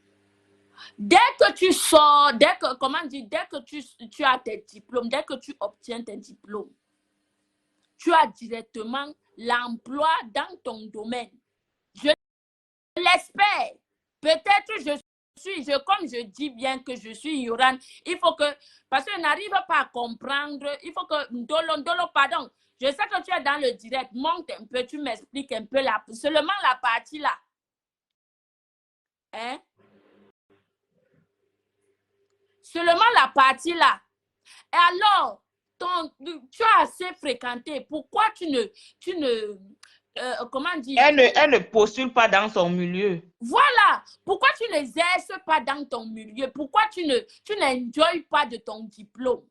Speaker 1: dès que tu sors, dès que tu as tes diplômes, dès que tu obtiens tes diplômes, tu as directement l'emploi dans ton domaine. Je l'espère. Peut-être comme je dis bien que je suis ignorante, il faut que, parce que je n'arrive pas à comprendre, il faut que, Ndolo, pardon, je sais que tu es dans le direct, monte un peu, tu m'expliques un peu seulement la partie là. Hein? Seulement la partie là. Et alors, tu as assez fréquenté, pourquoi tu ne comment dire?
Speaker 5: Elle ne postule pas dans son milieu.
Speaker 1: Voilà. Pourquoi tu n'exerces pas dans ton milieu? Pourquoi tu n'enjoys pas de ton diplôme?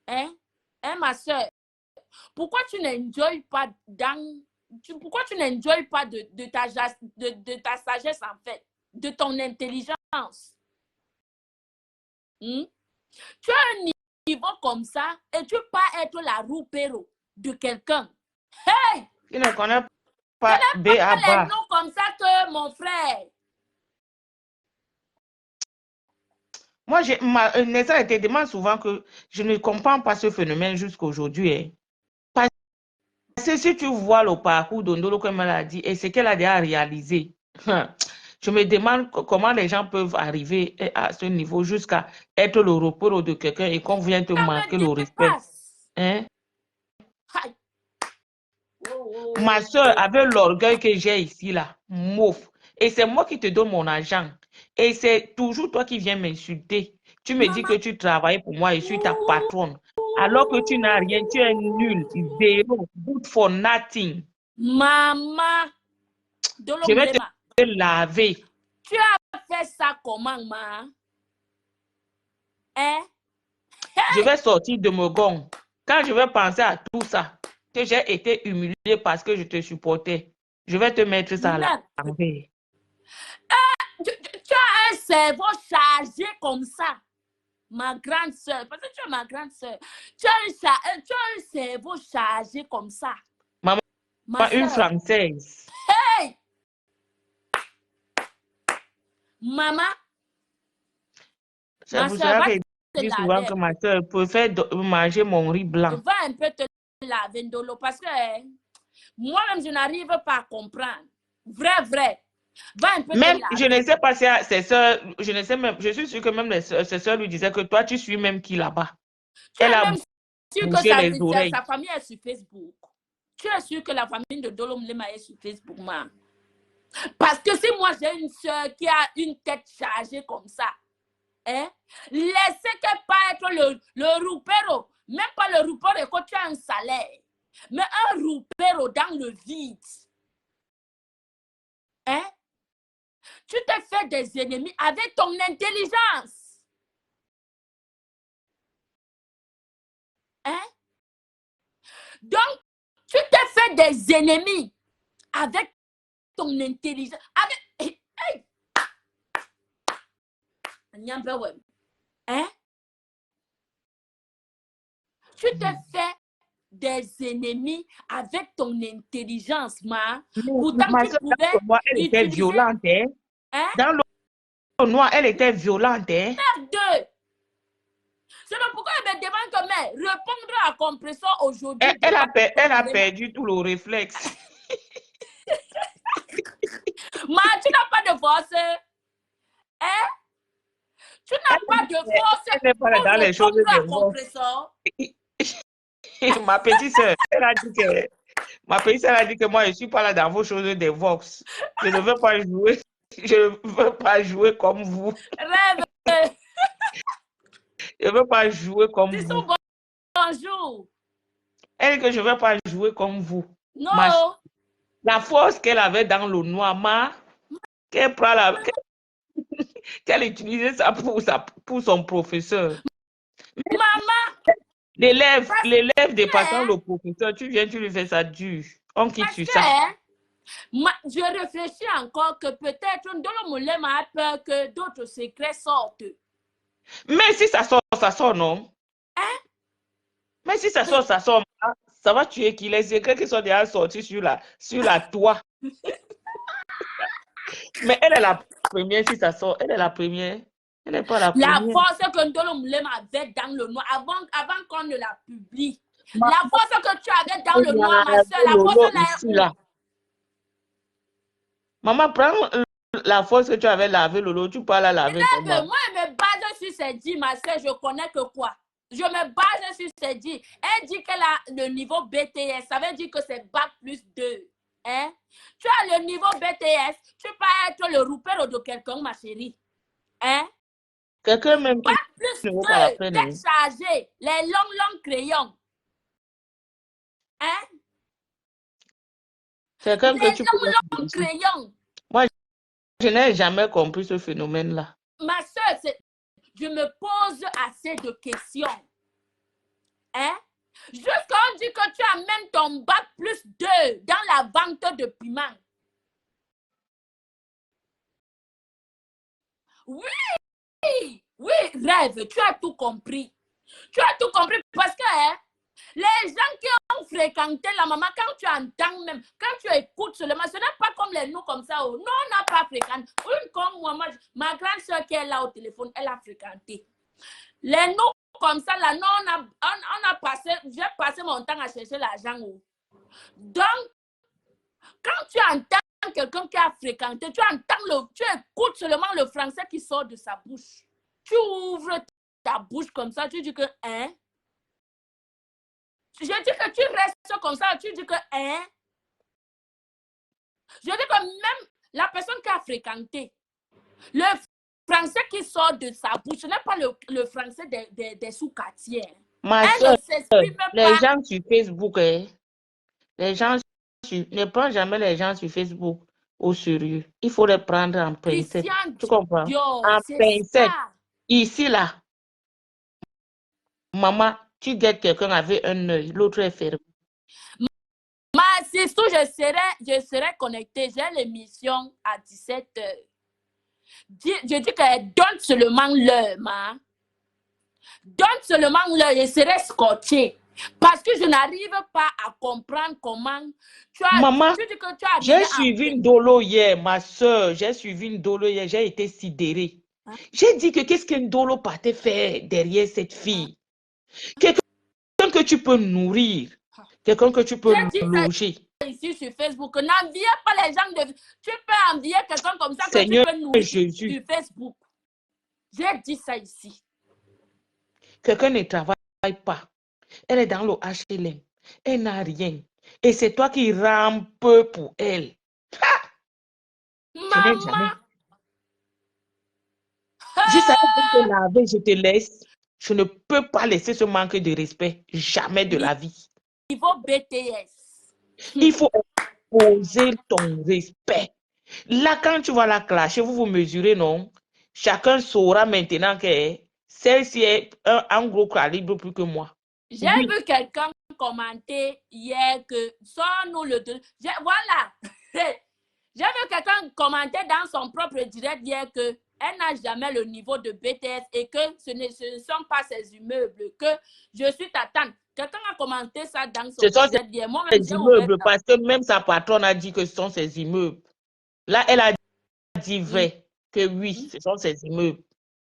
Speaker 1: Hein, ma soeur? Pourquoi tu n'enjoys pas pourquoi tu n'enjoys pas de ta sagesse en fait, de ton intelligence? Tu as un niveau comme ça et tu peux pas être la roue péro de quelqu'un. Hey!
Speaker 5: Tu ne connais pas
Speaker 1: les noms comme ça que mon frère.
Speaker 5: Moi, Nessa te demande souvent que je ne comprends pas ce phénomène jusqu'à aujourd'hui. Parce que si tu vois le parcours d'Ondolo, comme elle a dit, et ce qu'elle a déjà réalisé, je me demande comment les gens peuvent arriver à ce niveau jusqu'à être le repos de quelqu'un et qu'on vient te manquer le respect. Hein? Ma soeur, avec l'orgueil que j'ai ici, là, mouf. Et c'est moi qui te donne mon argent. Et c'est toujours toi qui viens m'insulter. Tu me dis que tu travailles pour moi et je suis ta patronne. Alors que tu n'as rien, tu es nul, zéro, good for nothing.
Speaker 1: Maman,
Speaker 5: je vais te laver.
Speaker 1: Tu as fait ça comment, maman? Hein?
Speaker 5: Je vais sortir de mon gong. Quand je vais penser à tout ça, que j'ai été humiliée parce que je te supportais, je vais te mettre ça à l'envers.
Speaker 1: Tu as un cerveau chargé comme ça, ma grande soeur, parce que tu es ma grande soeur. Tu as un cerveau chargé comme ça.
Speaker 5: Maman, une Française.
Speaker 1: Hey! Maman,
Speaker 5: ma soeur,
Speaker 1: te
Speaker 5: dis souvent
Speaker 1: laver
Speaker 5: que
Speaker 1: un
Speaker 5: ma
Speaker 1: peu.
Speaker 5: soeur préfère manger mon riz blanc.
Speaker 1: Va un peu te laver de l'eau parce que moi-même, je n'arrive pas à comprendre. Vrai. Va un peu te
Speaker 5: Même, je
Speaker 1: laver.
Speaker 5: ne sais pas si ses soeurs, je ne sais même, je suis sûre que même ses soeurs lui disaient que toi, tu suis même qui là-bas.
Speaker 1: Tu
Speaker 5: Elle
Speaker 1: es
Speaker 5: a
Speaker 1: même sûr que
Speaker 5: bougé les oreilles.
Speaker 1: sa famille est sur Facebook. Tu es sûr que la famille de Dolo Mlema est sur Facebook, man. Parce que si moi j'ai une soeur qui a une tête chargée comme ça, hein, laissez qu'elle pas être le roupero. Même pas le roupero quand tu as un salaire. Mais un roupero dans le vide. Hein? Tu te fais des ennemis avec ton intelligence. Hein? Donc, tu te fais des ennemis avec ton intelligence. Avec... Hey! Hein? Tu te fais des ennemis avec ton intelligence, ma. Pourtant,
Speaker 5: Ma
Speaker 1: tu
Speaker 5: soeur,
Speaker 1: pouvais
Speaker 5: dans le noir, elle était
Speaker 1: utiliser...
Speaker 5: violente. Hein?
Speaker 1: Hein?
Speaker 5: Dans le noir, elle était violente. Hein?
Speaker 1: Deux. C'est pourquoi elle me demande que mais répondre à compression aujourd'hui.
Speaker 5: Elle a perdu tout le réflexe.
Speaker 1: Ma, tu n'as pas de force. Hein? Tu n'as pas de force
Speaker 5: Elle n'est pas dans les choses
Speaker 1: à
Speaker 5: des
Speaker 1: compression.
Speaker 5: Ma petite soeur, elle a dit que moi, je ne suis pas là dans vos choses des Vox. Je ne veux pas jouer. Je ne veux pas jouer comme vous.
Speaker 1: Rêve.
Speaker 5: Je ne veux pas jouer comme
Speaker 1: Dis
Speaker 5: vous.
Speaker 1: bonjour.
Speaker 5: Elle dit que je ne veux pas jouer comme vous.
Speaker 1: Non.
Speaker 5: La force qu'elle avait dans le noir, qu'elle prend qu'elle utilisait ça pour son professeur.
Speaker 1: Maman.
Speaker 5: L'élève dépassant le professeur, tu viens, tu lui fais ça dur. On quitte sur ça.
Speaker 1: Je réfléchis encore que peut-être Ndolo Moulema a peur que d'autres secrets sortent.
Speaker 5: Mais si ça sort, non?
Speaker 1: Hein?
Speaker 5: Mais si ça sort, ça va tuer qui? Les secrets qui sont déjà sortis sur la toit. Mais elle est la première si ça sort. Elle est la première. Elle n'est pas la première.
Speaker 1: La force que Ndolo Moulema avait dans le noir, avant qu'on ne la publie. La force que tu avais dans le noir, ma soeur, la force
Speaker 5: là. Maman, prends la force que tu avais lavé Lolo, tu peux la laver.
Speaker 1: Moi, je me base sur ces dits, ma soeur, je connais que quoi? Je me base sur ces dits. Elle dit qu'elle a le niveau BTS, ça veut dire que c'est Bac plus 2. Hein? Tu as le niveau BTS, tu peux être le roupero de quelqu'un, ma chérie. Hein?
Speaker 5: Quelqu'un même qui
Speaker 1: Bac plus 2, tête chargée, les longs crayons. Hein?
Speaker 5: Quelqu'un que tu peux
Speaker 1: longs crayons.
Speaker 5: Moi, je n'ai jamais compris ce phénomène-là.
Speaker 1: Ma soeur, je me pose assez de questions. Hein? Jusqu'à on dit que tu amènes ton bac plus 2 dans la vente de piment. Oui, rêve, tu as tout compris. Tu as tout compris parce que les gens qui ont fréquenté la maman, quand tu entends même, quand tu écoutes seulement, ce n'est pas comme les nous comme ça. Oh. Non, on n'a pas fréquenté. Une comme moi, ma grande soeur qui est là au téléphone, elle a fréquenté. Les nous comme ça, là, non, on a passé, j'ai passé mon temps à chercher l'argent. Oh. Donc, quand tu entends quelqu'un qui a fréquenté, tu écoutes seulement le français qui sort de sa bouche. Tu ouvres ta bouche comme ça, tu dis que, hein? Je dis que tu restes comme ça, tu dis que, hein? Je dis que même la personne qui a fréquenté, le français qui sort de sa bouche, ce n'est pas le français des sous-quartiers.
Speaker 5: Ma soeur, les gens sur Facebook, les gens ne prends jamais les gens sur Facebook au sérieux. Il faut les prendre en pincette. Tu comprends? En pincette. Ici, là. Maman, tu guettes quelqu'un avec un œil, l'autre est fermé.
Speaker 1: Ma sister, je serai connectée. J'ai l'émission à 17h. Je dis qu'elle donne seulement l'heure, ma. Donne seulement l'heure, je serai scotché. Parce que je n'arrive pas à comprendre comment tu as...
Speaker 5: Maman,
Speaker 1: tu dis que tu as
Speaker 5: j'ai suivi une dolo hier, ma soeur. J'ai suivi une dolo hier, j'ai été sidérée. J'ai dit que qu'est-ce qu'un dolo partait faire derrière cette fille? Quelqu'un que tu peux nourrir, quelqu'un que tu peux loger.
Speaker 1: Ici sur Facebook, n'enviez pas les gens de... Tu peux envier quelqu'un comme ça
Speaker 5: Seigneur
Speaker 1: que tu peux nourrir
Speaker 5: Jésus.
Speaker 1: sur Facebook. J'ai dit ça ici.
Speaker 5: Quelqu'un ne travaille pas. Elle est dans le HLM. Elle n'a rien. Et c'est toi qui rampes pour elle.
Speaker 1: Maman!
Speaker 5: Juste avant de te laver, je te laisse. Je ne peux pas laisser ce manque de respect. Jamais de la vie.
Speaker 1: Niveau BTS.
Speaker 5: Il faut poser ton respect. Là, quand tu vas la clasher, vous vous mesurez, non? Chacun saura maintenant que celle-ci est un gros calibre plus que moi.
Speaker 1: J'ai vu quelqu'un commenter hier que sans-nous le... Voilà. J'ai vu quelqu'un commenter dans son propre direct hier que elle n'a jamais le niveau de BTS et que ce ne sont pas ses immeubles, que je suis ta tante. Quelqu'un a commenté ça dans son direct hier. Moi-même,
Speaker 5: j'ai immeubles parce que même sa patronne a dit que ce sont ses immeubles. Là, elle a dit vrai que oui, ce sont ses immeubles.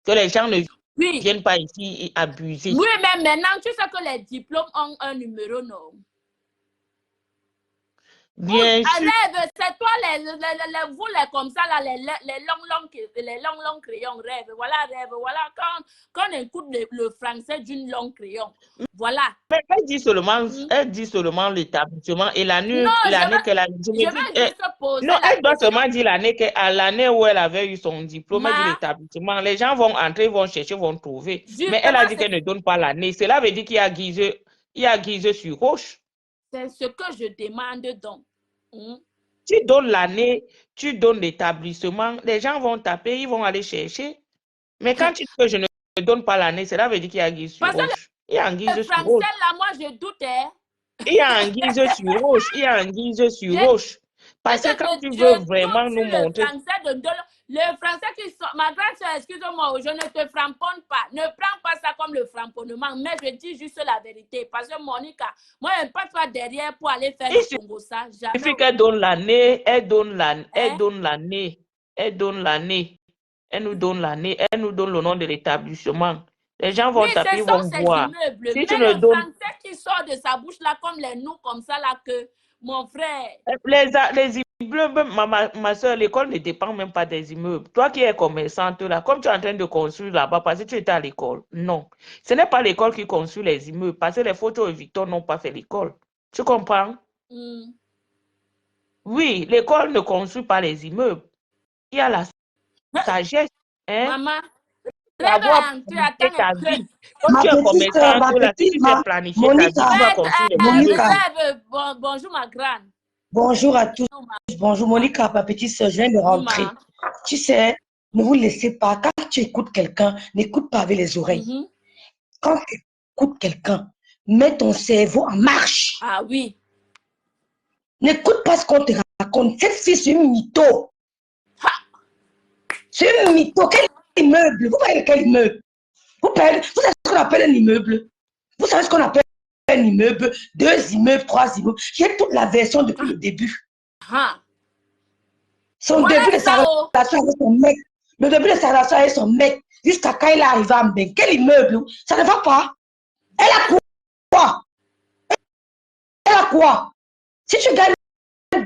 Speaker 5: Que les gens ne viennent pas ici et abuser.
Speaker 1: Oui, mais maintenant, tu sais que les diplômes ont un numéro, non?
Speaker 5: Bien sûr.
Speaker 1: Rêve, c'est toi, vous, les comme ça, là, les longs crayons, rêve. Voilà, rêve. Voilà, quand on écoute le français d'une longue crayon. Voilà.
Speaker 5: Mais elle dit seulement l'établissement et l'année qu'elle a dit. Non, elle doit seulement dire l'année où elle avait eu son diplôme, elle dit l'établissement. Les gens vont entrer, vont chercher, vont trouver. Mais elle a dit qu'elle ne donne pas l'année. Cela veut dire qu'il y a guisé sur roche.
Speaker 1: C'est ce que je demande donc.
Speaker 5: Tu donnes l'année, tu donnes l'établissement, les gens vont taper, ils vont aller chercher. Mais quand tu dis que je ne donne pas l'année, cela veut dire qu'il y a guise sur roche. Il y a un guise sur roche.
Speaker 1: Là, moi, je doutais.
Speaker 5: Il y a un guise sur roche. Il y a un guise sur roche. Parce que quand tu veux vraiment nous montrer...
Speaker 1: Le français qui sort, ma grande soeur, excuse-moi, je ne te framponne pas. Ne prends pas ça comme le framponnement, mais je dis juste la vérité. Parce que Monica, moi, je ne passe pas derrière pour aller faire le Congo ça.
Speaker 5: Il suffit qu'elle donne l'année, elle donne l'année, elle nous donne l'année, elle nous donne le nom de l'établissement. Les gens vont taper, vont voir.
Speaker 1: Immeubles, si tu le français qui sort de sa bouche là, comme les noms comme ça là, que mon frère...
Speaker 5: Les immeubles, ma soeur, l'école ne dépend même pas des immeubles. Toi qui es commerçante là, comme tu es en train de construire là-bas parce que tu étais à l'école, non. Ce n'est pas l'école qui construit les immeubles parce que les photos et Victor n'ont pas fait l'école. Tu comprends? Oui, l'école ne construit pas les immeubles. Il y a la sagesse. Hein?
Speaker 1: Maman,
Speaker 5: tu attends ta vie. Comme tu es commerçante là, si tu fais planifier ta vie, tu vas construire les immeubles.
Speaker 1: Bonjour ma grande.
Speaker 6: Bonjour à tous. Bonjour Monica, ma petite soeur, je viens de rentrer. Tu sais, ne vous laissez pas. Quand tu écoutes quelqu'un, n'écoute pas avec les oreilles. Quand tu écoutes quelqu'un, mets ton cerveau en marche.
Speaker 1: Ah oui.
Speaker 6: N'écoute pas ce qu'on te raconte. Cette fille, c'est une mytho. C'est une mytho. Quel immeuble? Vous voyez quel immeuble? Vous savez ce qu'on appelle un immeuble? Vous savez ce qu'on appelle un immeuble? 2 immeubles, 3 immeubles. J'ai toute la version depuis le début. Son début de sa relation avec son mec. Le début de sa relation avec son mec. Jusqu'à quand il est arrivé à Mbeng. Quel immeuble? Ça ne va pas. Elle a quoi? Elle a quoi? Si tu gagnes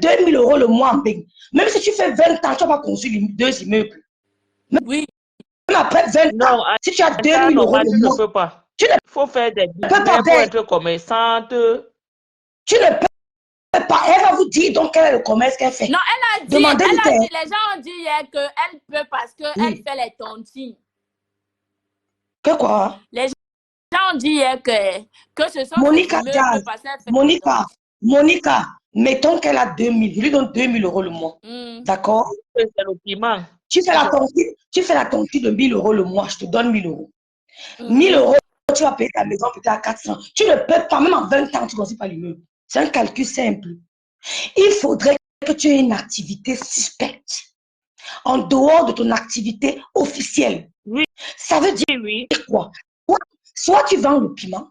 Speaker 6: 2000 € le mois en Mbeng, même si tu fais 20 ans, tu vas construire 2 immeubles.
Speaker 1: Oui.
Speaker 6: Même après 20 ans, si tu as 2000 € le mois,
Speaker 5: tu ne peux pas. Il faut faire des business pour être commerçante.
Speaker 6: Tu ne peux pas. Elle va vous dire donc quel est le commerce qu'elle fait.
Speaker 1: Non, elle a dit, les gens ont dit hier qu'elle peut parce qu'elle fait les tontines.
Speaker 6: Que quoi?
Speaker 1: Les gens ont dit hier que ce sont
Speaker 6: Monica, Monica, mettons qu'elle a 2000, je lui donne 2000 € le mois. D'accord?
Speaker 5: C'est le piment.
Speaker 6: Tu fais la tontine de 1000 € le mois, je te donne 1000 €. 1000 €, tu vas payer ta maison peut-être à 400. Tu ne peux pas, même en 20 ans, tu ne construis pas l'immeuble. C'est un calcul simple. Il faudrait que tu aies une activité suspecte en dehors de ton activité officielle.
Speaker 5: Oui.
Speaker 6: Ça veut dire quoi? Soit tu vends le piment,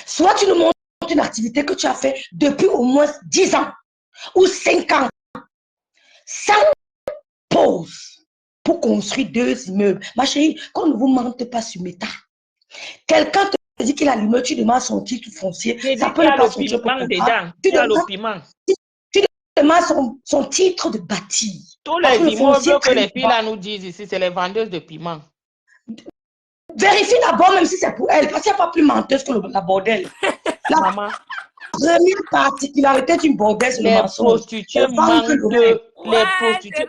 Speaker 6: soit tu nous montres une activité que tu as fait depuis au moins 10 ans ou 5 ans, sans pause. pour construire 2 immeubles. Ma chérie, qu'on ne vous mente pas sur Meta. Quelqu'un te dit qu'il a l'immeuble, tu demandes son titre foncier. Ça peut ne pas sortir pour le
Speaker 5: dedans. Tu as le piment.
Speaker 6: Tu demandes son titre de bâti.
Speaker 5: Tous les immeubles que les filles là nous disent ici, c'est les vendeuses de piment.
Speaker 6: Vérifie d'abord, même si c'est pour elle, parce qu'il n'y a pas plus menteuse que la bordel.
Speaker 5: Maman.
Speaker 6: Première particularité d'une bordel, c'est le mensonge.
Speaker 5: Prostituées manquent de... Les prostituées...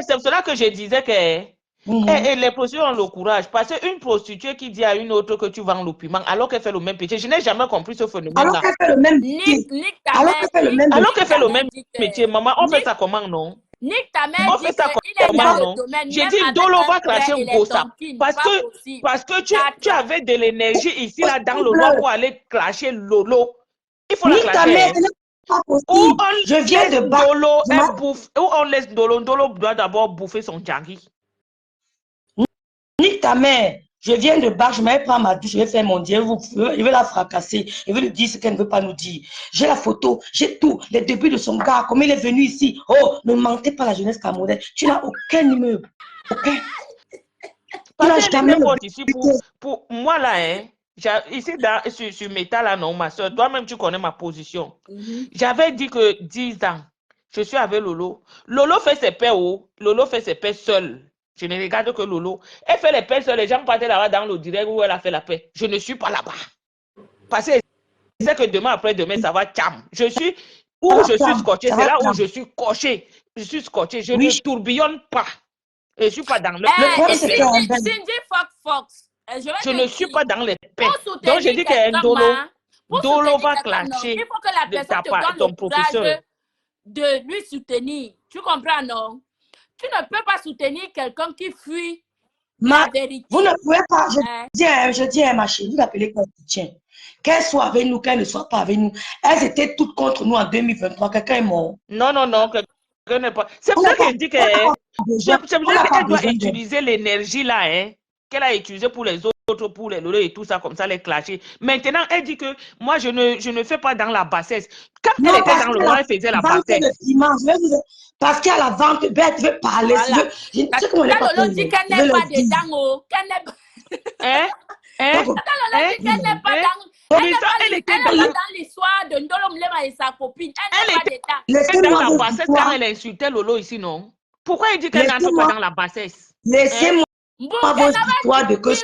Speaker 5: C'est cela que je disais que... Et les prostituées ont le courage. Parce qu'une prostituée qui dit à une autre que tu vends le piment, alors qu'elle fait le même métier, je n'ai jamais compris ce phénomène-là.
Speaker 6: Alors qu'elle fait le même métier.
Speaker 5: Alors qu'elle fait le même métier, maman, on fait ça comment, non?
Speaker 1: Nick ta mère
Speaker 5: on fait ça comment, non? J'ai dit Dolo va clasher Ngosa. Parce que tu avais de l'énergie ici, là, dans le loi pour aller clasher Lolo. Il faut la clasher.
Speaker 6: Je viens de
Speaker 5: Dolo, elle bouffe. Ou on laisse Dolo. Dolo doit d'abord bouffer son djangui.
Speaker 6: Nique ta mère. Je viens de Bac, je vais prendre ma douche, je vais faire mon Dieu, je vais la fracasser, je vais lui dire ce qu'elle ne veut pas nous dire. J'ai la photo, j'ai tout, les débuts de son gars, comment il est venu ici. Oh, ne mentez pas la jeunesse camerounaise. Tu n'as aucun immeuble. Aucun.
Speaker 5: Parce que ici pour moi là, hein, ici sur Meta là, non, ma soeur, toi-même tu connais ma position. J'avais dit que 10 ans, je suis avec Lolo. Lolo fait ses paix Lolo fait ses paix seul. Je ne regarde que Lolo. Elle fait les paix seules. Les gens partent là-bas dans le direct où elle a fait la paix. Je ne suis pas là-bas. Parce que je sais que demain, après-demain, ça va tcham. Je suis où je suis scotché. C'est là où je suis coché. Je suis scotché. Je ne tourbillonne pas. Et je ne suis pas dans le...
Speaker 1: Fox.
Speaker 5: Je ne suis pas dans les paix. Donc, je dis qu'un Dolo va clasher.
Speaker 1: Il faut que la personne te donne le courage de lui soutenir. Tu comprends, non? Tu ne peux pas soutenir quelqu'un qui fuit la vérité.
Speaker 6: Vous ne pouvez pas, je dis à ma chérie, vous l'appelez comme soutien. Qu'elle soit avec nous, qu'elle ne soit pas avec nous. Elles étaient toutes contre nous en 2023. Quelqu'un est mort.
Speaker 5: Non, quelqu'un n'est pas. C'est pour ça qu'elle dit qu'elle doit utiliser l'énergie là, hein, qu'elle a utilisée pour les autres, pour les lolés et tout ça, comme ça, les clasher. Maintenant, elle dit que moi, je ne fais pas dans la bassesse. Quand elle était dans le noir, elle faisait la bassesse.
Speaker 6: Parce qu'à la vente, elle veut parler.
Speaker 1: Voilà. Lolo dit qu'elle n'est pas dedans. Qu'elle n'est pas... qu'elle n'est pas dans... Elle n'est pas dans l'histoire de Ndolo Mlema et sa copine. Elle n'est pas dedans.
Speaker 5: Elle est dans la bassesse quand elle insultait Lolo ici, non? Pourquoi il dit qu'elle n'entre pas dans la bassesse?
Speaker 6: Laissez-moi vos histoires de que je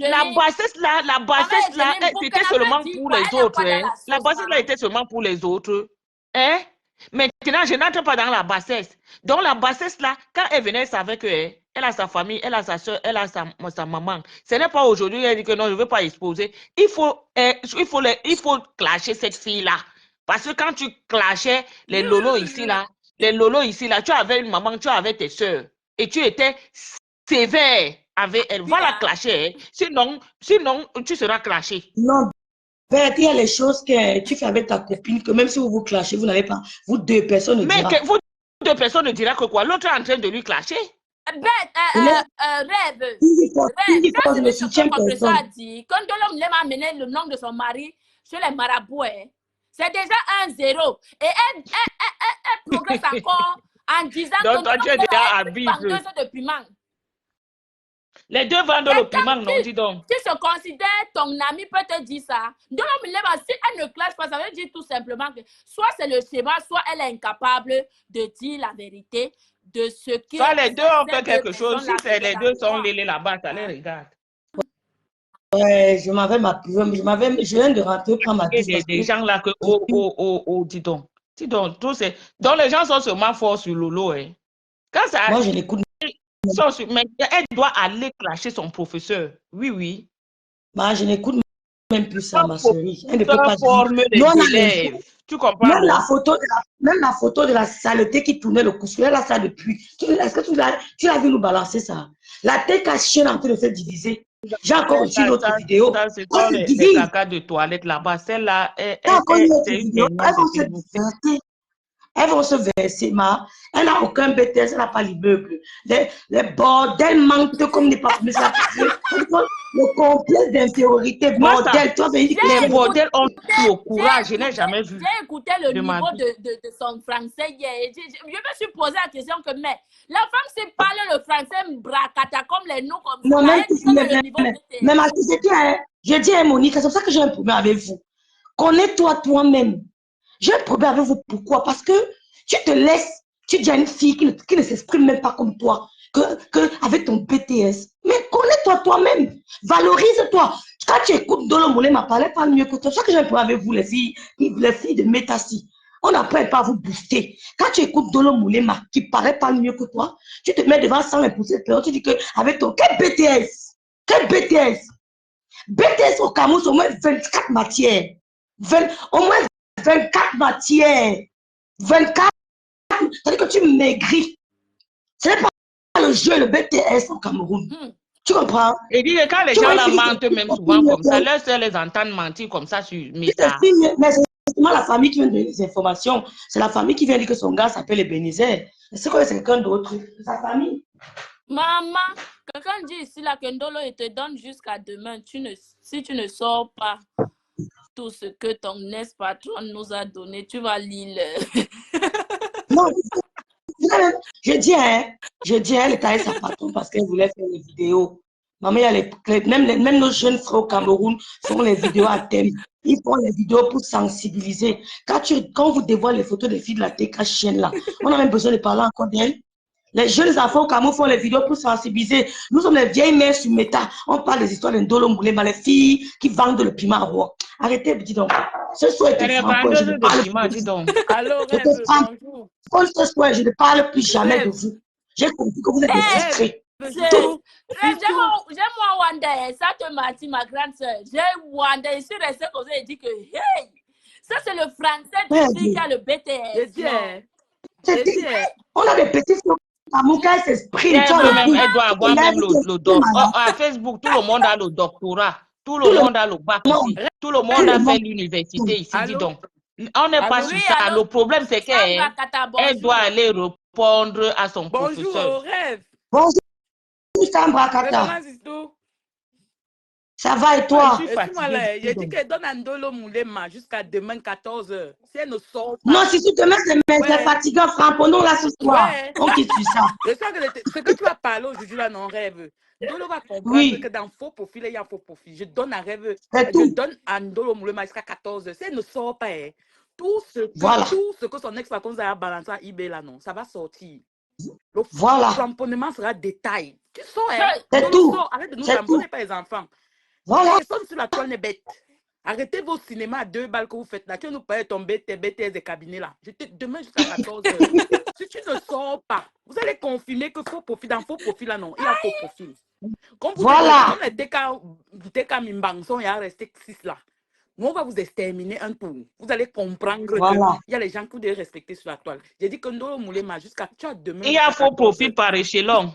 Speaker 5: La bassesse là, c'était seulement pour les autres. La bassesse là était seulement pour les autres. Hein? Maintenant, je n'entre pas dans la bassesse. Donc, la bassesse là, quand elle venait, elle savait qu'elle a sa famille, elle a sa soeur, elle a sa maman. Ce n'est pas aujourd'hui, elle dit que non, je ne veux pas exposer. Il faut clasher cette fille-là. Parce que quand tu clashais les lolos ici là, tu avais une maman, tu avais tes soeurs. Et tu étais sévère avec elle. Va la clasher. Sinon, tu seras clashé.
Speaker 6: Non. Il y a les choses que tu fais avec ta copine, que même si vous vous clashez, vous n'avez pas, vous deux personnes ne diront.
Speaker 5: Mais vous deux personnes ne diront que quoi? L'autre est en train de lui clasher.
Speaker 1: Rêve.
Speaker 6: Quand je me soutiens personne.
Speaker 1: Quand l'homme l'a amené le nom de son mari chez les marabouts, c'est déjà 1-0. Et elle progresse encore en disant
Speaker 5: donc, toi, tu es déjà à vivre.
Speaker 1: De piment.
Speaker 5: Les deux vendent le piment, non, dis donc.
Speaker 1: Si se considère ton ami peut te dire ça. Donc, si elle ne clash pas, ça veut dire tout simplement que soit c'est le schéma, soit elle est incapable de dire la vérité de ce qui...
Speaker 5: Soit les deux ont fait quelque chose, si les deux sont lélés là-bas, ça les regarde.
Speaker 6: Ouais, je viens de rentrer prendre ma douche.
Speaker 5: Il y a des gens là que, dis donc. Donc, les gens sont sûrement forts sur Lolo, hein. Quand ça...
Speaker 6: Moi, je l'écoute.
Speaker 5: Mais elle doit aller clasher son professeur. Oui.
Speaker 6: Bah, je n'écoute même plus ça, ma chérie. Elle ne peut pas
Speaker 5: former les élèves. Tu comprends?
Speaker 6: Même la photo de la saleté qui tournait le couscous, elle a ça depuis. Est-ce que tu l'as vu nous balancer ça? La tête cachée en train de se diviser. J'ai encore reçu d'autres vidéos.
Speaker 5: C'est les caca de toilette là-bas. Celle-là,
Speaker 6: Elles vont se verser, elle n'a aucun BTS, elle n'a pas l'immeuble. Les bordels mentent comme n'est pas permis. Le complexe d'infériorité, bordel. Toi,
Speaker 5: les bordels ont le courage, je n'ai jamais vu.
Speaker 1: J'ai écouté le niveau de son français hier. Je me suis posé la question que, mais la femme sait parler le français bracata comme les noms comme
Speaker 6: non,
Speaker 1: ça.
Speaker 6: Mais ma société, je dis à Monique, c'est pour ça que j'ai un problème avec vous. Connais-toi toi-même. J'ai un problème avec vous. Pourquoi? Parce que tu te laisses, tu dis à une fille qui ne s'exprime même pas comme toi, avec ton BTS. Mais connais-toi toi-même. Valorise-toi. Quand tu écoutes Dolo Moulé m'a parlé pas mieux que toi. C'est ça que j'ai un problème avec vous, les filles de Métassi. On n'apprend pas à vous booster. Quand tu écoutes Dolo Moulema qui paraît pas mieux que toi, tu te mets devant 100%, tu dis que avec ton quel BTS? Quel BTS? BTS au Cameroun, c'est au moins 24 matières. Au moins 24 matières. 24. C'est-à-dire que tu maigris. Ce n'est pas le jeu, le BTS au Cameroun. Tu comprends?
Speaker 5: Et dit que quand les gens la mentent même souvent comme ça, leurs sœurs les entendent mentir comme ça sur Meta.
Speaker 6: Mais c'est justement la famille qui vient donner les informations. C'est la famille qui vient dire que son gars s'appelle Ebenezer. C'est quoi, c'est quelqu'un d'autre? C'est sa famille.
Speaker 1: Maman, quelqu'un dit ici là que Ndolo il te donne jusqu'à demain. Si tu ne sors pas tout ce que ton ex-patron nous a donné, tu vas lire.
Speaker 6: Non, je dis, elle est allée sa patron parce qu'elle voulait faire les vidéos. Maman, même nos jeunes frères au Cameroun font les vidéos à thème. Ils font les vidéos pour sensibiliser. Quand vous dévoilez les photos des filles de la TK chienne là, on a même besoin de parler encore d'elles. Les jeunes enfants au Cameroun font les vidéos pour sensibiliser. Nous sommes les vieilles mères sur Meta. On parle des histoires d'Ndolo Moulema, les filles qui vendent le piment roi. Arrêtez, dis donc. Ce soir, je ne parle plus.
Speaker 5: Alors,
Speaker 6: ce soir, je ne parle plus jamais de vous. J'ai compris que vous êtes des discrets.
Speaker 1: J'aime Wanda, ça te m'a ma grande soeur. J'ai Wanda, je suis restée comme ça et dit que, hey, ça c'est le français qui a le BTS.
Speaker 6: On a des petits filles qui s'expriment.
Speaker 5: Elle doit avoir même le doctorat. À Facebook, tout le monde a le doctorat. Tout le monde a le bac ici. Tout le monde a fait l'université ici, dis donc. On n'est pas sur ça. Le problème, c'est qu'elle doit aller répondre à son professeur.
Speaker 6: Bonjour, Sambra Kata. Ça va et toi?
Speaker 7: J'ai dit qu'elle donne Ndolo Moulema jusqu'à demain 14h. Si elle ne sort pas.
Speaker 6: Non, si demain c'est fatigant, frappons-nous là ce soir. On quitte ça.
Speaker 7: Je sens que ce que tu vas parler aujourd'hui là, non rêve. Ndolo va comprendre que dans faux profil, il y a faux profil. Je donne un rêve. Je donne à Ndolo Moulema jusqu'à 14h. Si elle ne sort pas, tout ce que son ex-patron a balancé à eBay là, non, ça va sortir. Le tamponnement sera détail. Tu sors,
Speaker 6: c'est tout.
Speaker 7: Arrête de nous tamponner pas les enfants.
Speaker 6: Voilà.
Speaker 7: Personne sur la toile n'est bête. Arrêtez vos cinémas à 2 balles que vous faites là. Tu vas nous payer ton BTS des cabinets là. Demain jusqu'à 14h. Si tu ne sors pas, vous allez confirmer que faux profil, dans faux profil là, non, il y a faux profil. Comme vous
Speaker 6: voilà.
Speaker 7: Comme les TK Mimbang sont, il y a resté 6 là. Nous, on va vous exterminer un tour. Vous allez comprendre qu'il y a les gens que vous devez respecter sur la toile. J'ai dit que Ndolo Moulema jusqu'à demain.
Speaker 5: Il y a faux profil par échelon.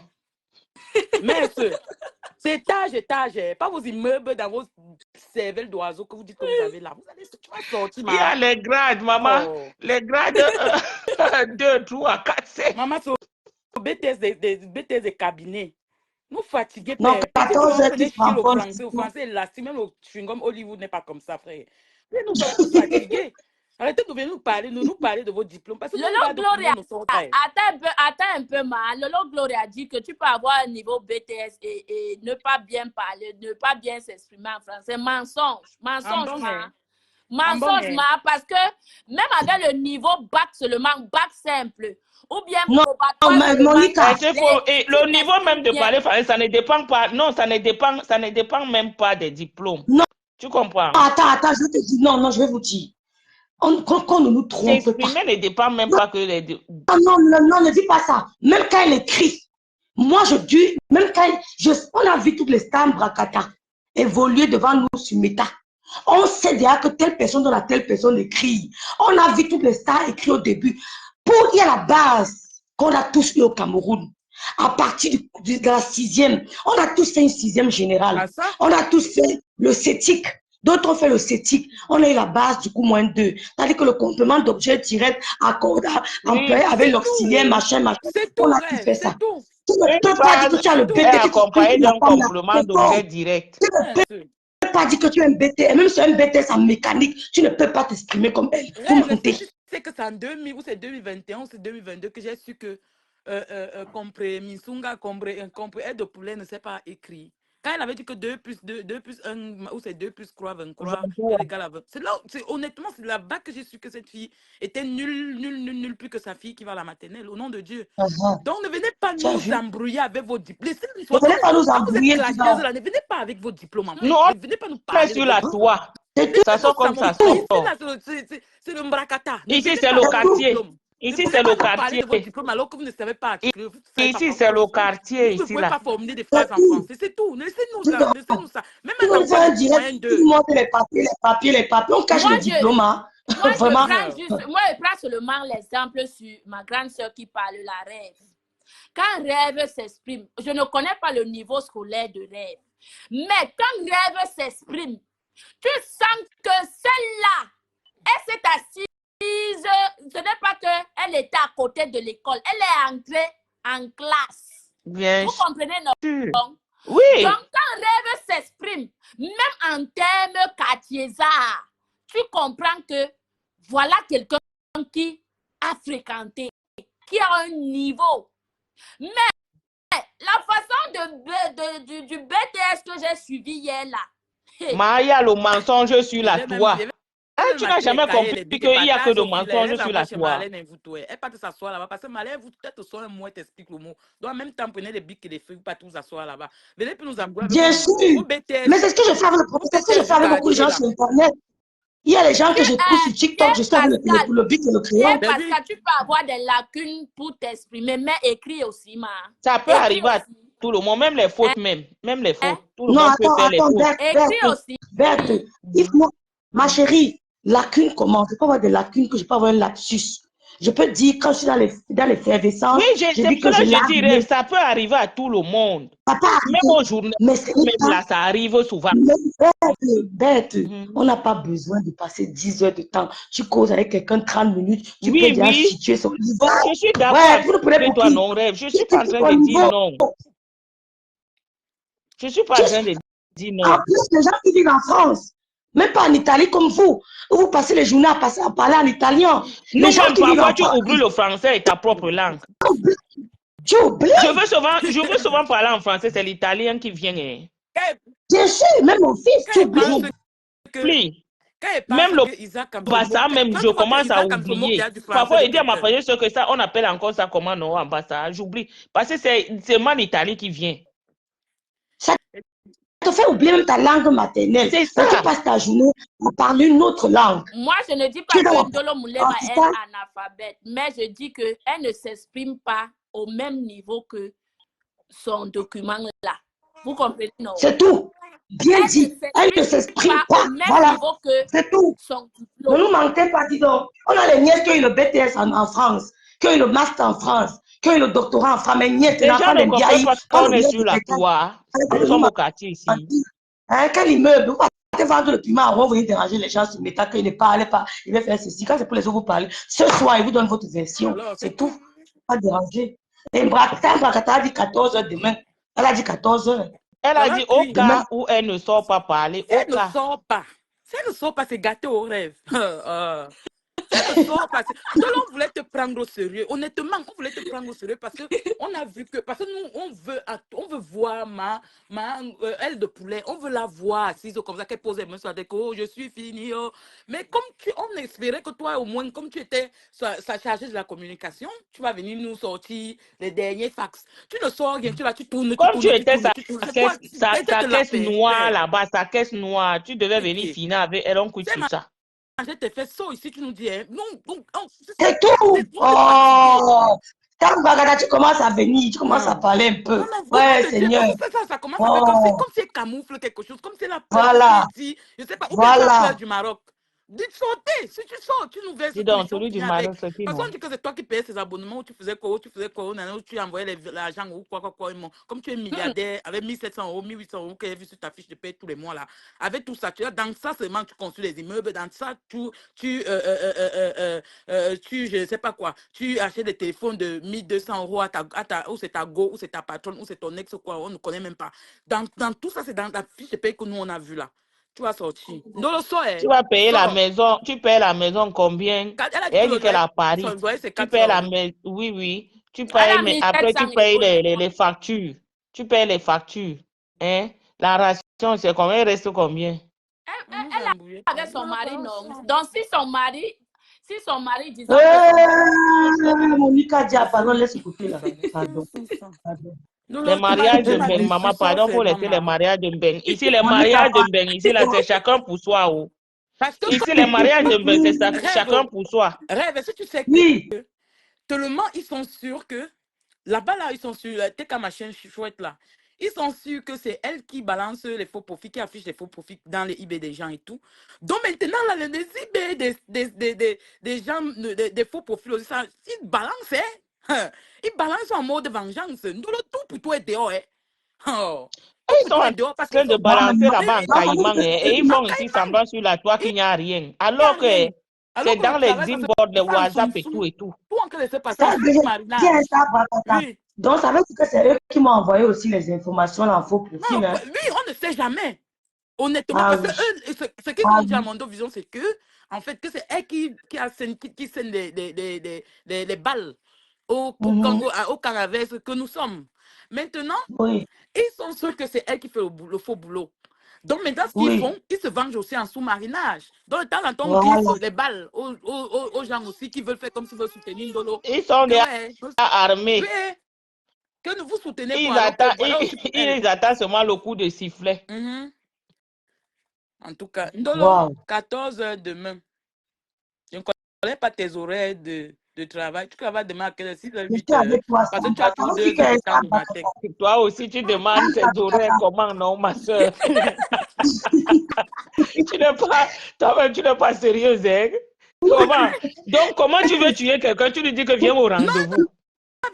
Speaker 7: Mais c'est étage. Pas vos immeubles dans vos cervelles d'oiseaux que vous dites que vous avez là. Tu vas sortir,
Speaker 5: maman. Il y a les grades, maman. Les grades 2, 3, 4, 5.
Speaker 7: Maman, c'est BTS des cabinets. Nous fatigués.
Speaker 6: Non, 14 heures, tu
Speaker 7: au français, là, si même au chewing-gum Hollywood n'est pas comme ça, frère. Mais nous sommes fatigués. Arrêtez de venir nous parler de vos diplômes. Parce que
Speaker 1: Lolo Gloria, attends un peu, Lolo Gloria a dit que tu peux avoir un niveau BTS et ne pas bien parler, ne pas bien s'exprimer en français. Mensonge, parce que même avec le niveau bac seulement, bac simple, ou bien
Speaker 5: le niveau même de parler français, ça ne dépend pas. Non, ça ne dépend même pas des diplômes.
Speaker 6: Non.
Speaker 5: Tu comprends?
Speaker 6: Attends, je te dis, non, je vais vous dire. Qu'on ne nous trompe pas.
Speaker 5: Ne dépend même pas que les deux.
Speaker 6: Non, ne dis pas ça. Même quand elle écrit, moi je dis, même quand on a vu toutes les stars Brakata évoluer devant nous sur Meta. On sait déjà que telle personne dans la telle personne écrit. On a vu toutes les stars écrites au début. Il y a la base qu'on a tous eu au Cameroun. À partir de la 6e, on a tous fait une 6e générale. On a tous fait le CETIC. D'autres ont fait le cétique. On a eu la base, du coup, -2. C'est-à-dire que le complément d'objet direct accordé, employé avec l'auxiliaire, machin.
Speaker 7: C'est
Speaker 6: On
Speaker 7: tout,
Speaker 6: a tout fait
Speaker 7: c'est
Speaker 6: ça.
Speaker 7: tout.
Speaker 6: Tu ne
Speaker 5: Une
Speaker 6: peux pas dire que
Speaker 5: phrase
Speaker 6: tu as le
Speaker 5: est
Speaker 6: BT qui t'exprime
Speaker 5: accompagnée
Speaker 6: comme la
Speaker 5: d'un
Speaker 6: femme là.
Speaker 5: complément d'objet direct.
Speaker 6: Tu ne peux pas dire que tu es un BT. Et même sur un BTS en mécanique, tu ne peux pas t'exprimer comme elle. Vous
Speaker 7: Mais
Speaker 6: mentez.
Speaker 7: tu sais que c'est en 2000 ou c'est 2021 ou c'est 2022 que j'ai su que Misunga, aide de poulet ne sait pas écrire. Quand elle avait dit que 2 plus 2, 2 plus 1, ou c'est 2 plus 3, 23, est égal à 20. C'est là, honnêtement, c'est là-bas que j'ai su que cette fille était nulle plus que sa fille qui va à la maternelle, au nom de Dieu. Donc ne venez pas
Speaker 6: Tu as
Speaker 7: nous
Speaker 6: vu?
Speaker 7: embrouiller avec vos diplômes.
Speaker 6: Ne venez pas nous
Speaker 7: Quand vous êtes
Speaker 6: embrouiller,
Speaker 7: clasheuses là, ne venez pas avec vos diplômes en fait.
Speaker 5: Non,
Speaker 7: Ne venez pas nous
Speaker 5: on est
Speaker 7: parler de
Speaker 5: sur
Speaker 7: vos
Speaker 5: la
Speaker 7: diplômes.
Speaker 5: toit. Ça sort comme ça
Speaker 7: Ici,
Speaker 5: sort.
Speaker 7: là, c'est le Mbrakata. Ne
Speaker 5: Ici,
Speaker 7: venez
Speaker 5: c'est
Speaker 7: pas
Speaker 5: le
Speaker 7: avec vos
Speaker 5: quartier.
Speaker 7: diplômes.
Speaker 5: Ici,
Speaker 7: Ne
Speaker 5: c'est
Speaker 7: venez
Speaker 5: le
Speaker 7: pas nous parler
Speaker 5: quartier.
Speaker 7: de vos diplômes alors que vous ne savez pas articuler. Vous savez pas
Speaker 5: Ici, c'est le
Speaker 7: français.
Speaker 5: quartier.
Speaker 7: Vous ne
Speaker 5: Ici,
Speaker 7: pouvez
Speaker 5: là.
Speaker 7: pas formuler des phrases en français. C'est tout. Laissez-nous ça. Laissez-nous ça. Même
Speaker 6: Tu
Speaker 7: un
Speaker 6: veux faire
Speaker 7: enfant
Speaker 6: un
Speaker 7: de
Speaker 6: direct,
Speaker 7: moyen
Speaker 6: tu
Speaker 7: 2.
Speaker 6: montres les papiers. On cache
Speaker 1: Moi,
Speaker 6: le diplôme, hein.
Speaker 1: Moi,
Speaker 6: Vraiment.
Speaker 1: je prends seulement l'exemple sur ma grande sœur qui parle la rêve. Quand rêve s'exprime, je ne connais pas le niveau scolaire de rêve, mais quand rêve s'exprime, tu sens que celle-là, elle s'est assise, ce n'est pas qu'elle était à côté de l'école, elle est entrée en classe.
Speaker 5: Bien
Speaker 1: Vous comprenez, non?
Speaker 5: Oui.
Speaker 1: Donc, quand rêve s'exprime, même en termes quartiésards, tu comprends que voilà quelqu'un qui a fréquenté, qui a un niveau. Mais la façon du BTS que j'ai suivi hier là.
Speaker 5: Maya, le mensonge sur la toit. Tu n'as jamais compris qu'il n'y a que de mensonges sur la toit.
Speaker 7: Elle pas de s'asseoir là-bas parce que Malène, vous peut-être soit un mot, t'explique le mot. Donc, en même temps, prenez les bics et les feuilles, pas tous s'asseoir là-bas. Venez plus nous embrouiller.
Speaker 6: Bien sûr. Mais c'est ce que je fais avec le professeur, c'est ce que je fais avec beaucoup de gens sur Internet. Il y a les gens que je trouve sur TikTok, je sais le bic et le crayon.
Speaker 1: Parce que tu peux avoir des lacunes pour t'exprimer, mais écrire aussi, ma.
Speaker 5: Ça peut arriver à tout le monde, même les fautes, même les fautes. Tout le
Speaker 6: Non,
Speaker 5: monde peut faire les fautes.
Speaker 1: Écrire aussi.
Speaker 6: Bête. Ma chérie, lacune comment? Je peux avoir des lacunes que je peux avoir un lapsus. Je peux dire, quand je suis dans l'effervescence,
Speaker 5: oui, je dis que je dirais, ça peut arriver à tout le monde. Même au journal, même là, ça arrive souvent.
Speaker 6: Bête, on n'a pas besoin de passer 10 heures de temps. Tu causes avec quelqu'un 30 minutes, tu peux déjà situer son niveau.
Speaker 5: Je suis d'accord avec toi, non rêve. Je suis pas en train de dire non. Je suis pas en train de dire non.
Speaker 6: En plus, les gens qui vivent en France, même pas en Italie comme vous, où vous passez les journées à parler en italien.
Speaker 5: Les gens qui vivent en France, tu oublies le français et ta propre langue.
Speaker 6: Tu oublies.
Speaker 5: Je veux souvent parler en français, c'est l'italien qui vient.
Speaker 6: Bien sûr, même mon fils, tu oublies.
Speaker 5: Même le bassa, même je commence à oublier. Parfois, il dit à ma frère que ça, on appelle encore ça comment non, en bassa. J'oublie. Parce que c'est moi l'Italie qui vient.
Speaker 6: Ça te fait oublier même ta langue maternelle.
Speaker 5: C'est ça.
Speaker 6: Tu passes ta journée à parler une autre langue.
Speaker 1: Moi, je ne dis pas que Ndolo Moulema est analphabète, mais je dis qu'elle ne s'exprime pas au même niveau que son document là. Vous comprenez, non?
Speaker 6: C'est tout. Bien dit. Elle ne s'exprime pas. Voilà. C'est tout. Ne nous mentez pas, dis donc. On a les nièces qui ont eu le BTS en France, qui ont eu le master en France, qui ont eu le doctorat en France, mais nièces,
Speaker 5: les gens ne comprennent pas qu'on est sur la toit. Nous sommes au quartier ici.
Speaker 6: Quel immeuble? Vous partez vendre le piment, on va venir déranger les gens sur métal, qu'il ne parle pas, il va faire ceci. Quand c'est pour les autres, vous parlez. Ce soir, il vous donne votre version. C'est tout. Pas déranger. Et Mbrakata a dit 14 h demain. Elle a dit 14 h.
Speaker 5: Elle a dit au cas où elle ne sort pas parler.
Speaker 7: Elle ne sort pas. Si elle ne sort pas, c'est gâté au rêve. Elle ne sort pas. Donc, on voulait te prendre au sérieux. Honnêtement, on voulait te prendre au sérieux parce qu'on a vu que. Parce que nous, on veut voir aile de poulet. On veut la voir assise comme ça, qu'elle pose les mains sur la déco. Oh, je suis finie. Oh. Mais comme on espérait que toi, au moins, comme tu étais chargée de la communication, tu vas venir nous sortir les derniers fax. Tu ne sors rien. Tu tournes.
Speaker 5: Comme tu étais sa caisse noire là-bas, sa caisse noire, tu devais venir finir avec elle. On coûte sur ça.
Speaker 7: Je t'ai fait ça ici, tu nous dis, hein? Non,
Speaker 6: c'est tout. Oh, quand Bagada, tu commences à venir, tu commences à parler un peu. Ouais, Seigneur.
Speaker 7: Ça commence à faire comme si elle camoufle quelque chose, comme si elle a peur.
Speaker 6: Voilà.
Speaker 7: Je sais pas, ou bien la peur du Maroc. Dites sauter. Si tu sautes, tu nous verses
Speaker 5: Dis
Speaker 7: tout,
Speaker 5: donc,
Speaker 7: ils sont
Speaker 5: celui du
Speaker 7: finis
Speaker 5: Maroc,
Speaker 7: avec.
Speaker 5: c'est qui,
Speaker 7: Parce qu'on
Speaker 5: moi?
Speaker 7: dit que c'est toi qui payais ces abonnements, où tu faisais quoi, où tu envoyais l'argent, ou quoi. Comme tu es milliardaire, avec 1700 euros, 1800 euros que j'ai vu sur ta fiche de paie tous les mois, là. Avec tout ça, dans ça seulement, tu construis les immeubles, dans ça, je ne sais pas quoi, tu achètes des téléphones de 1200 euros ou c'est ta go, ou c'est ta patronne, ou c'est ton ex, quoi, on ne connaît même pas. Dans tout ça, c'est dans la fiche de paie que nous, on a vu là. Tu vas sortir. Non, le sort,
Speaker 5: Tu vas payer la
Speaker 7: sort.
Speaker 5: maison. Tu payes la maison combien?
Speaker 7: Quand elle a dit
Speaker 5: Et
Speaker 7: que
Speaker 5: elle dit
Speaker 7: le
Speaker 5: qu'elle est à
Speaker 7: son
Speaker 5: Paris.
Speaker 7: loyer, c'est
Speaker 5: Tu
Speaker 7: 400
Speaker 5: payes la
Speaker 7: euros.
Speaker 5: maison. Oui, oui. Tu
Speaker 1: Elle
Speaker 5: payes,
Speaker 1: a
Speaker 5: mais
Speaker 1: mis
Speaker 5: après,
Speaker 1: 700
Speaker 5: tu payes
Speaker 1: euros le mois.
Speaker 5: les factures. Tu payes les factures. Hein? La ration, c'est combien? Il reste combien?
Speaker 7: On nous
Speaker 1: Elle
Speaker 7: a embrouillé.
Speaker 1: a avec son mari, non. Donc, si son mari, disons
Speaker 6: Monica Dia, pardon, laisse écouter là. Pardon.
Speaker 5: Les mariages de Mbeng, maman, pardon pour laisser les mariages de Mbeng. Ici, les mariages de Mbeng, ici, là, c'est chacun pour soi. Oh.
Speaker 7: Parce que
Speaker 5: Ici, les mariages de Mbeng, c'est chacun pour soi.
Speaker 7: Rêve, est-ce que tu sais que
Speaker 6: Oui.
Speaker 7: tellement ils sont sûrs que là-bas, là, ils sont sûrs, t'es comme ma chaîne chouette là. Ils sont sûrs que c'est elle qui balance les faux profits, qui affiche les faux profits dans les eBay des gens et tout. Donc maintenant, là, les eBay des gens, des faux profils aussi, ça, ils balancent, hein. Ils balancent en mode vengeance. Nous, le tout pour toi est dehors, hein. Oh.
Speaker 5: Ils sont en
Speaker 7: Parce
Speaker 5: train de balancer là-bas en caïman et ils font ici
Speaker 7: Caïman,
Speaker 5: semblant sur la toile qu'il n'y a rien.
Speaker 7: il n'y a
Speaker 5: Alors que
Speaker 7: rien.
Speaker 5: c'est
Speaker 7: Alors que
Speaker 5: dans
Speaker 7: le
Speaker 5: les
Speaker 7: travail, ça se
Speaker 5: inboards, les
Speaker 7: passe en
Speaker 5: WhatsApp et
Speaker 7: sous-sous.
Speaker 5: tout et tout.
Speaker 7: Tout en train de se passer
Speaker 6: Ça,
Speaker 7: en
Speaker 6: déjà,
Speaker 7: sous-marinage. Oui.
Speaker 6: Donc, ça veut dire que c'est eux qui m'ont envoyé aussi les informations en faux profil.
Speaker 7: Non,
Speaker 6: Hein.
Speaker 7: lui, on ne sait jamais. Honnêtement,
Speaker 6: Ah,
Speaker 7: parce
Speaker 6: oui.
Speaker 7: que eux, ce qu'ils ont dit à Mondo Vision, c'est que, en fait, que c'est elle qui scène les balles au Canaves que nous sommes. Maintenant,
Speaker 6: Oui.
Speaker 7: ils sont sûrs que c'est elle qui fait le faux boulot. Donc maintenant, ce qu'ils
Speaker 6: Oui.
Speaker 7: font, ils se vengent aussi en sous-marinage. Donc de temps en temps, on
Speaker 6: Voilà.
Speaker 7: glisse les balles aux gens aussi qui veulent faire comme s'ils veulent soutenir Ndolo.
Speaker 5: Ils sont déjà armés.
Speaker 7: Oui, que vous soutenez
Speaker 5: Ils
Speaker 7: quoi, alors que voilà aussi pour elle.
Speaker 5: ils attendent seulement le coup de sifflet.
Speaker 7: En tout cas, Ndolo, 14 heures demain. Je ne connais pas tes horaires de travail. Tu travailles demain à quelle heure? 6 h, 8 h. Parce que tu as toujours 2 heures de temps le matin.
Speaker 5: Toi aussi, tu demandes tes horaires. Comment non, ma soeur? Tu n'es pas sérieuse, hein? Comment? Donc, comment tu veux tuer quelqu'un? Tu lui dis que viens au rendez-vous.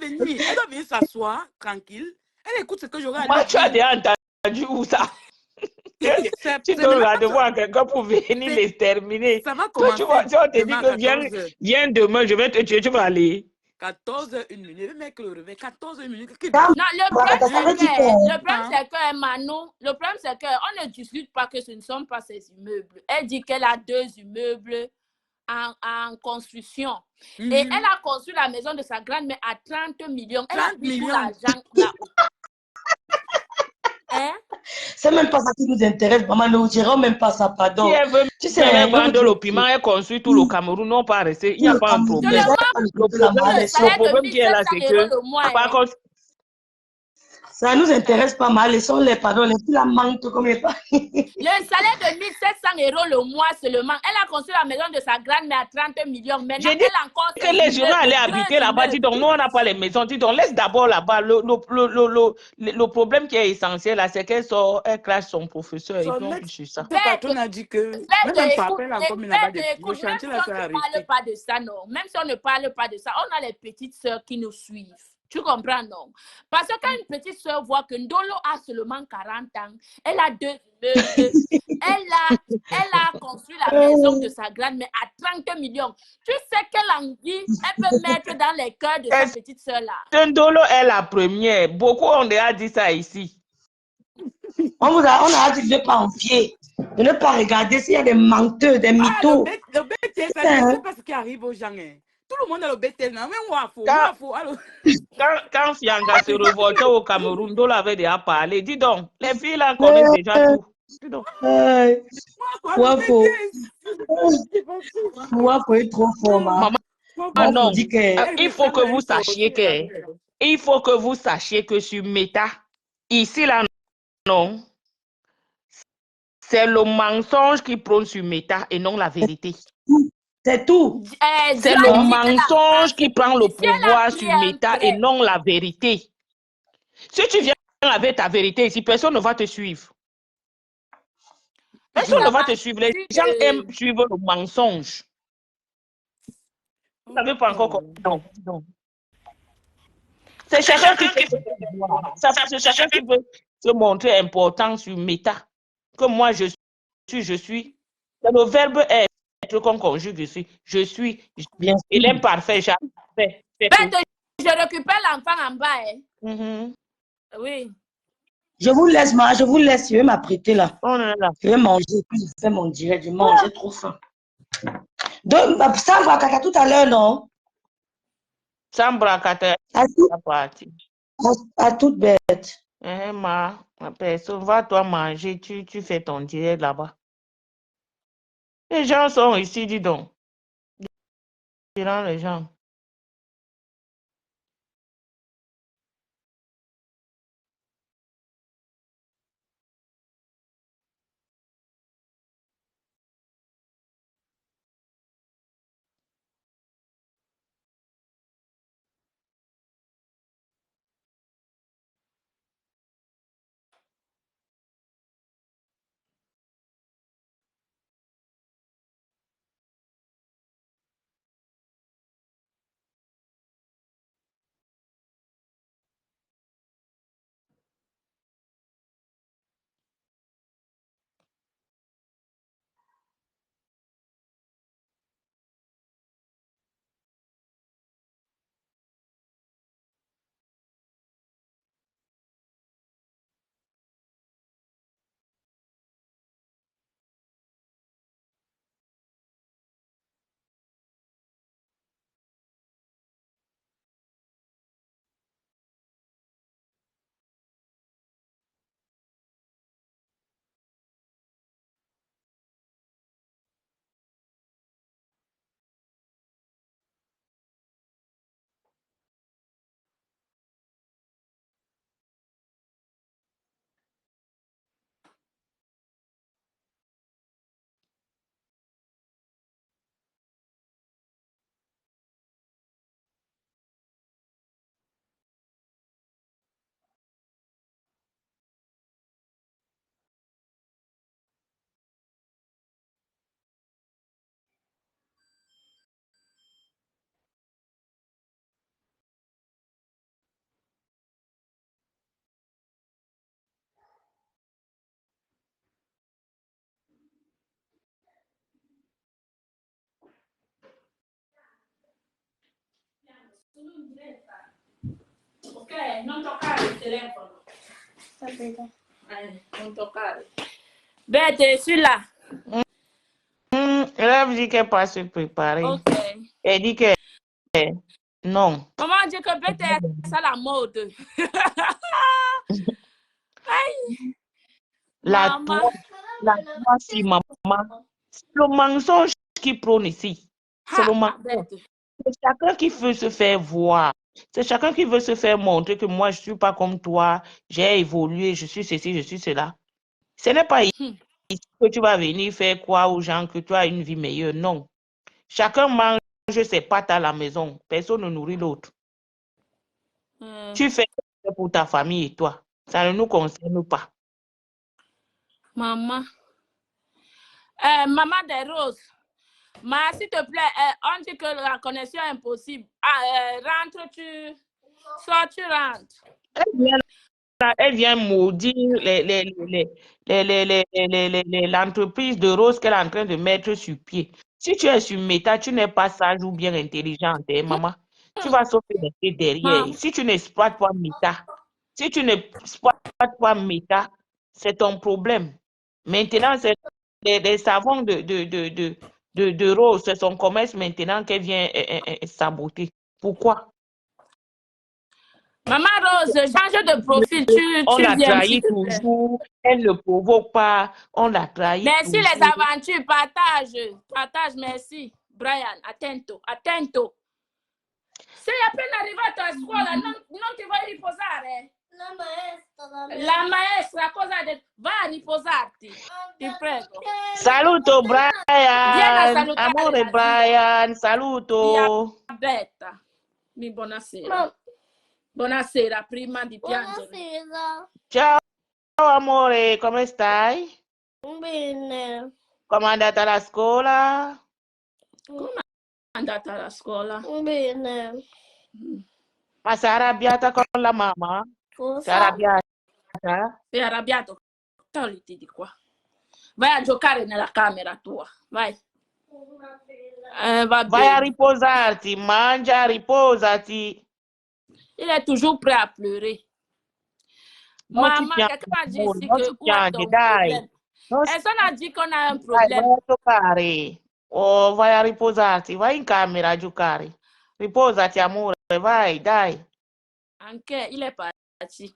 Speaker 7: Elle doit venir s'asseoir, tranquille. Elle écoute ce que j'aurai à
Speaker 5: Moi,
Speaker 7: lui
Speaker 5: tu as déjà entendu où ça? Tu donnes rendez-vous à quelqu'un pour venir les terminer.
Speaker 7: Ça va
Speaker 5: Toi,
Speaker 7: commencer.
Speaker 5: tu vois, si on te dit que viens demain, je vais te tuer, tu vas aller.
Speaker 7: 14h, 1 minute. Le mec le réveil. 14h, 1 minute.
Speaker 1: Non, le problème, c'est que Manon, le problème, c'est qu'on ne discute pas que ce ne sont pas ses immeubles. Elle dit qu'elle a 2 immeubles en construction. Et elle a construit la maison de sa grand-mère à 30 millions. Elle a mis tout l'argent là-haut. Hein?
Speaker 6: C'est même pas ça qui nous intéresse, maman. Nous ne dirons même pas ça, pardon.
Speaker 5: Si elle veut
Speaker 6: tu sais,
Speaker 5: vendre le piment, elle construit tout le Cameroun, non pas rester. Il n'y a pas un problème.
Speaker 1: Le
Speaker 5: problème qui est là, c'est que, par contre,
Speaker 6: ça ne nous intéresse pas mal. Laissons-les, pardon, les plus la manque comme les pas.
Speaker 1: Le salaire de 1700 € le mois seulement. Elle a construit la maison de sa grand-mère à 30 millions. Maintenant,
Speaker 5: j'ai dit
Speaker 1: elle a encore
Speaker 5: que les gens allaient habiter là-bas. Dis donc, nous, on n'a pas les maisons. Dis donc, laisse d'abord là-bas. Le problème qui est essentiel, là, c'est qu'elle sort, elle crache son professeur. Et puis, on touche sur ça.
Speaker 7: Le patron a dit que, même pas appel encore, mais là-bas, le chantier là, ça a arrêté.
Speaker 1: Même si on ne parle pas de ça, non. Même si on ne parle pas de ça, on a les petites sœurs qui nous suivent. Tu comprends, non? Parce que quand une petite soeur voit que Ndolo a seulement 40 ans, elle a 2 immeubles, elle a construit la maison de sa grand-mère à 30 millions. Tu sais quelle envie elle peut mettre dans les cœurs de sa petite soeur-là?
Speaker 5: Ndolo est la première. Beaucoup ont déjà dit ça ici.
Speaker 6: On a dit de ne pas envier, de ne pas regarder s'il y a des menteurs, des mythos.
Speaker 7: Le bête, ça ne sait pas ce qui arrive aux gens. Tout le monde a le bête, même
Speaker 5: quand Fianga se revoltait au Cameroun, Ndolo avait déjà parlé. Dis donc, les filles là connaissent déjà tout. Dis donc.
Speaker 6: Wafo est trop fort, maman.
Speaker 5: Non, il faut que vous sachiez que sur Meta, ici là, non, c'est le mensonge qui prône sur Meta et non la vérité.
Speaker 6: C'est tout.
Speaker 5: C'est le mensonge qui prend le pouvoir sur Meta et non la vérité. Si tu viens avec ta vérité ici, personne ne va te suivre. Personne ne va te suivre. Les gens aiment suivre le mensonge. Vous n'avez pas encore compris. Non. C'est chacun qui fait c'est chacun qui veut se montrer important sur Meta. Comme moi, je suis. Le verbe être qu'on conjugue ici. Je suis.
Speaker 6: Bien sûr.
Speaker 5: Il est parfait. Je
Speaker 1: récupère l'enfant en bas. Oui.
Speaker 6: Je vous laisse, je vais m'apprêter là.
Speaker 5: Oh là là.
Speaker 6: Je vais manger, puis je fais mon direct. Je mange, j'ai trop faim. Donc, ça va à tout à l'heure, non?
Speaker 5: Sambra Kata.
Speaker 6: À toute bête.
Speaker 5: Ma personne, va toi manger, tu fais ton direct là-bas. Les gens sont ici, dis donc. Les gens.
Speaker 1: Ok, non toccare il telefono. Non toccare. Bête, celui-là.
Speaker 5: Elle a dit qu'elle pas se préparer.
Speaker 1: Ok.
Speaker 5: Elle dit que non.
Speaker 1: Maman dit que Bête est ça la mode. Aïe.
Speaker 5: La toi, si maman. C'est le mensonge qui prône ici. C'est le mensonge. C'est chacun qui veut se faire voir. C'est chacun qui veut se faire montrer que moi, je ne suis pas comme toi. J'ai évolué, je suis ceci, je suis cela. Ce n'est pas ici que tu vas venir faire quoi aux gens que tu as une vie meilleure. Non. Chacun mange ses pâtes à la maison. Personne ne nourrit l'autre. Tu fais pour ta famille et toi. Ça ne nous concerne pas.
Speaker 1: Maman. Maman des roses. Ma, s'il te plaît, on dit que la connexion est impossible. Rentre, tu sors, tu rentres.
Speaker 5: Elle vient maudire l'entreprise de Rose qu'elle est en train de mettre sur pied. Si tu es sur Meta, tu n'es pas sage ou bien intelligente, hein, maman. Tu vas sauter derrière. Si tu n'exploites pas Meta, c'est ton problème. Maintenant, c'est les savons de Rose, c'est son commerce maintenant qu'elle vient saboter. Pourquoi?
Speaker 1: Maman Rose, change de profil.
Speaker 5: On l'a trahi toujours. Elle ne provoque pas. On l'a trahi.
Speaker 1: Merci toujours. Les aventures. Partage, merci. Brian, attento. Se appena arrivato a scuola, non ti vuoi riposare? La maestra cosa ha detto? Va a riposarti, ti prego.
Speaker 5: Saluto Brian. Amore Brian, saluto.
Speaker 1: Aspetta. Buonasera. Buonasera, prima di piangere.
Speaker 5: Ciao amore, come stai?
Speaker 1: Bene.
Speaker 5: Come è andata alla scuola?
Speaker 1: Come è andata alla scuola? Bene.
Speaker 5: Ma sei arrabbiata con la mamma?
Speaker 1: Cosa?
Speaker 5: Sei arrabbiata?
Speaker 1: Sei arrabbiato? Togliti di qua. Vai a giocare nella camera tua. Vai. Va
Speaker 5: Vai a
Speaker 1: bene.
Speaker 5: riposarti, mangia, riposati.
Speaker 1: Il est toujours prêt à pleurer.
Speaker 5: Non ti
Speaker 1: Maman,
Speaker 5: piangi,
Speaker 1: quelqu'un m'a dit
Speaker 5: amore,
Speaker 1: ici
Speaker 5: non
Speaker 1: que
Speaker 5: ti
Speaker 1: où est
Speaker 5: piangi,
Speaker 1: ton
Speaker 5: dai.
Speaker 1: problème?
Speaker 5: Non
Speaker 1: Est-ce qu'on a dit qu'on a un
Speaker 5: Dai,
Speaker 1: problème?
Speaker 5: vai a giocare. Oh, vai a riposarti, vai in camera a giocare. Riposati, amore, vai, dai.
Speaker 1: Anche, il est parti.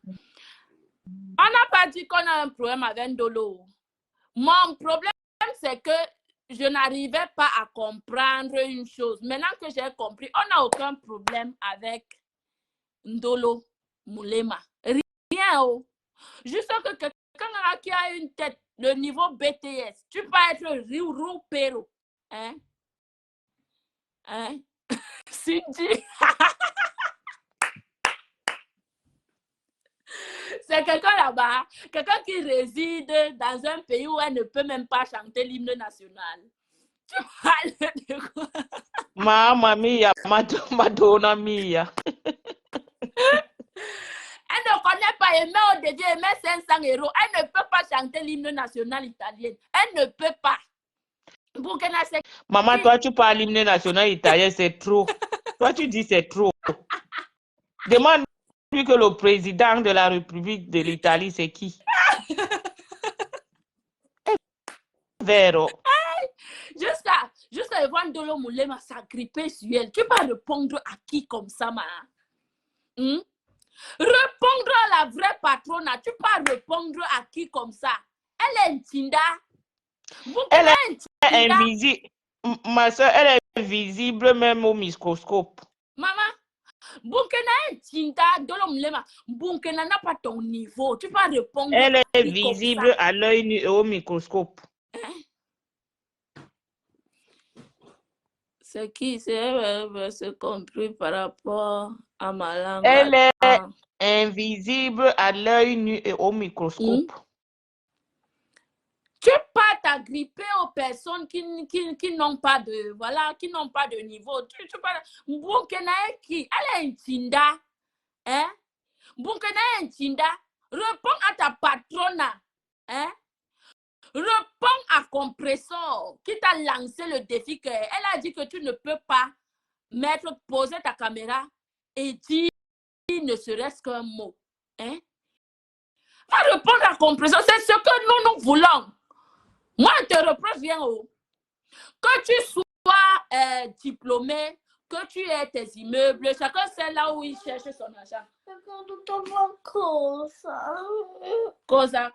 Speaker 1: On n'a pas dit qu'on a un problème avec Ndolo. Mon problème, c'est que je n'arrivais pas à comprendre une chose. Maintenant que j'ai compris, on n'a aucun problème avec Ndolo Moulema. Rien. Oh. Juste que quelqu'un qui a une tête, le niveau BTS, tu peux être roupéro. Hein? Hein? Si tu... C'est quelqu'un là-bas, quelqu'un qui réside dans un pays où elle ne peut même pas chanter l'hymne national. Tu parles de quoi?
Speaker 5: Mamma mia, Madonna mia.
Speaker 1: Elle ne connaît pas, elle met au début, elle met 500 €. Elle ne peut pas chanter l'hymne national italien. Elle ne peut pas.
Speaker 5: Maman, toi, tu parles l'hymne national italien, c'est trop. Toi, tu dis c'est trop. Demande-lui que le président de la République de l'Italie, c'est qui? Vero.
Speaker 1: Jusqu'à Evan Dolo Moulema s'agripper sur elle. Tu vas répondre à qui comme ça, ma? Répondre à la vraie patronne, tu peux répondre à qui comme ça? Elle est intinda.
Speaker 5: Elle est invisible. Ma soeur, elle est visible même au microscope.
Speaker 1: Maman, Bunkena est intinda, Dolo Moulema. Bunkena n'a pas ton niveau. Tu vas répondre
Speaker 5: elle
Speaker 1: à
Speaker 5: est
Speaker 1: qui
Speaker 5: visible
Speaker 1: comme ça?
Speaker 5: à l'œil nu et au microscope.
Speaker 1: Hein? C'est qui c'est compris par rapport à ma langue.
Speaker 5: Elle est invisible à l'œil nu et au microscope.
Speaker 1: Tu peux pas t'agripper aux personnes qui n'ont pas de qui n'ont pas de niveau. Tu pas Bunkena qui elle est intinda. Hein? Bunkena est intinda. Réponds à ta patronne. Hein? Réponds à Compressor qui t'a lancé le défi que elle a dit que tu ne peux pas poser ta caméra et dire ne serait-ce qu'un mot. Hein? Va répondre à Compressor, c'est ce que nous voulons. Moi, je te reproche bien haut. Que tu sois diplômé, que tu aies tes immeubles, chacun sait là où il cherche son argent. Cosa?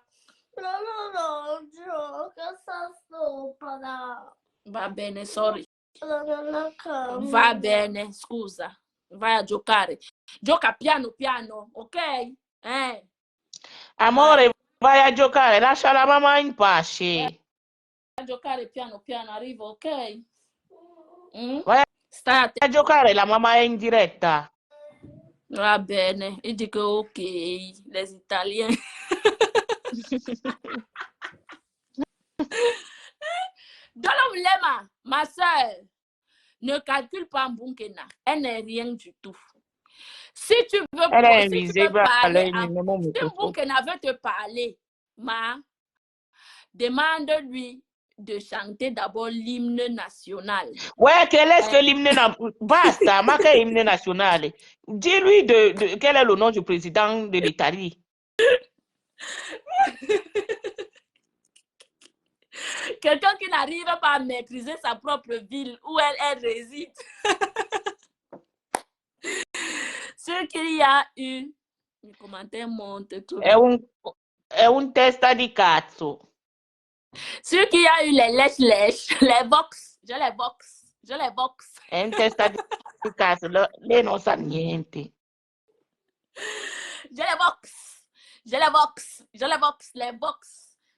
Speaker 1: Va bene, sorry. Va bene, scusa. Vai a giocare. Gioca piano piano, ok?
Speaker 5: Amore, vai a giocare, lascia la mamma in pace.
Speaker 1: Vai a giocare piano piano, arrivo, ok?
Speaker 5: Vai a giocare, la mamma è in diretta.
Speaker 1: Va bene, il dit que ok, les Italiens. Dolo Moulema, ma soeur, ne calcule pas Bunkena. Elle n'est rien du tout. Si tu veux, parler, si Bunkena veut te parler, demande-lui de chanter d'abord l'hymne national.
Speaker 5: Ouais, quel est-ce que l'hymne national? Basta, ma che hymne nationale. Dis-lui quel est le nom du président de l'Italie.
Speaker 1: Quelqu'un qui n'arrive pas à maîtriser sa propre ville où elle réside. Ce qu'il y a eu, les commentaires montent tout.
Speaker 5: È un testa di cazzo.
Speaker 1: Ce qu'il y a eu les lèches, les box, je les box.
Speaker 5: È un testa di cazzo, lei non sa niente.
Speaker 1: Je les box.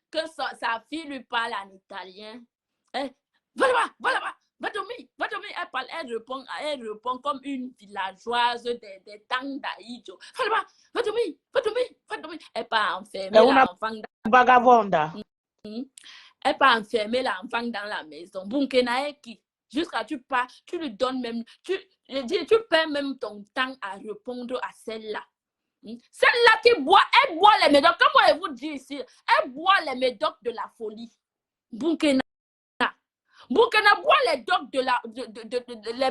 Speaker 1: Que sa fille lui parle en italien. Va là-bas, va dormir. Elle répond comme une villageoise des temps d'Aïdjo. Va dormir. Elle part enfermer l'enfant.
Speaker 5: Vagabonda.
Speaker 1: Elle peut enfermer l'enfant dans la maison. Bunkena est qui? Jusqu'à tu pars, tu lui donnes même, tu perds même ton temps à répondre à celle-là. Celle-là qui boit, elle boit les médocs. Comme je vous dis ici, elle boit les médocs de la folie. Bunkena. Bunkena boit les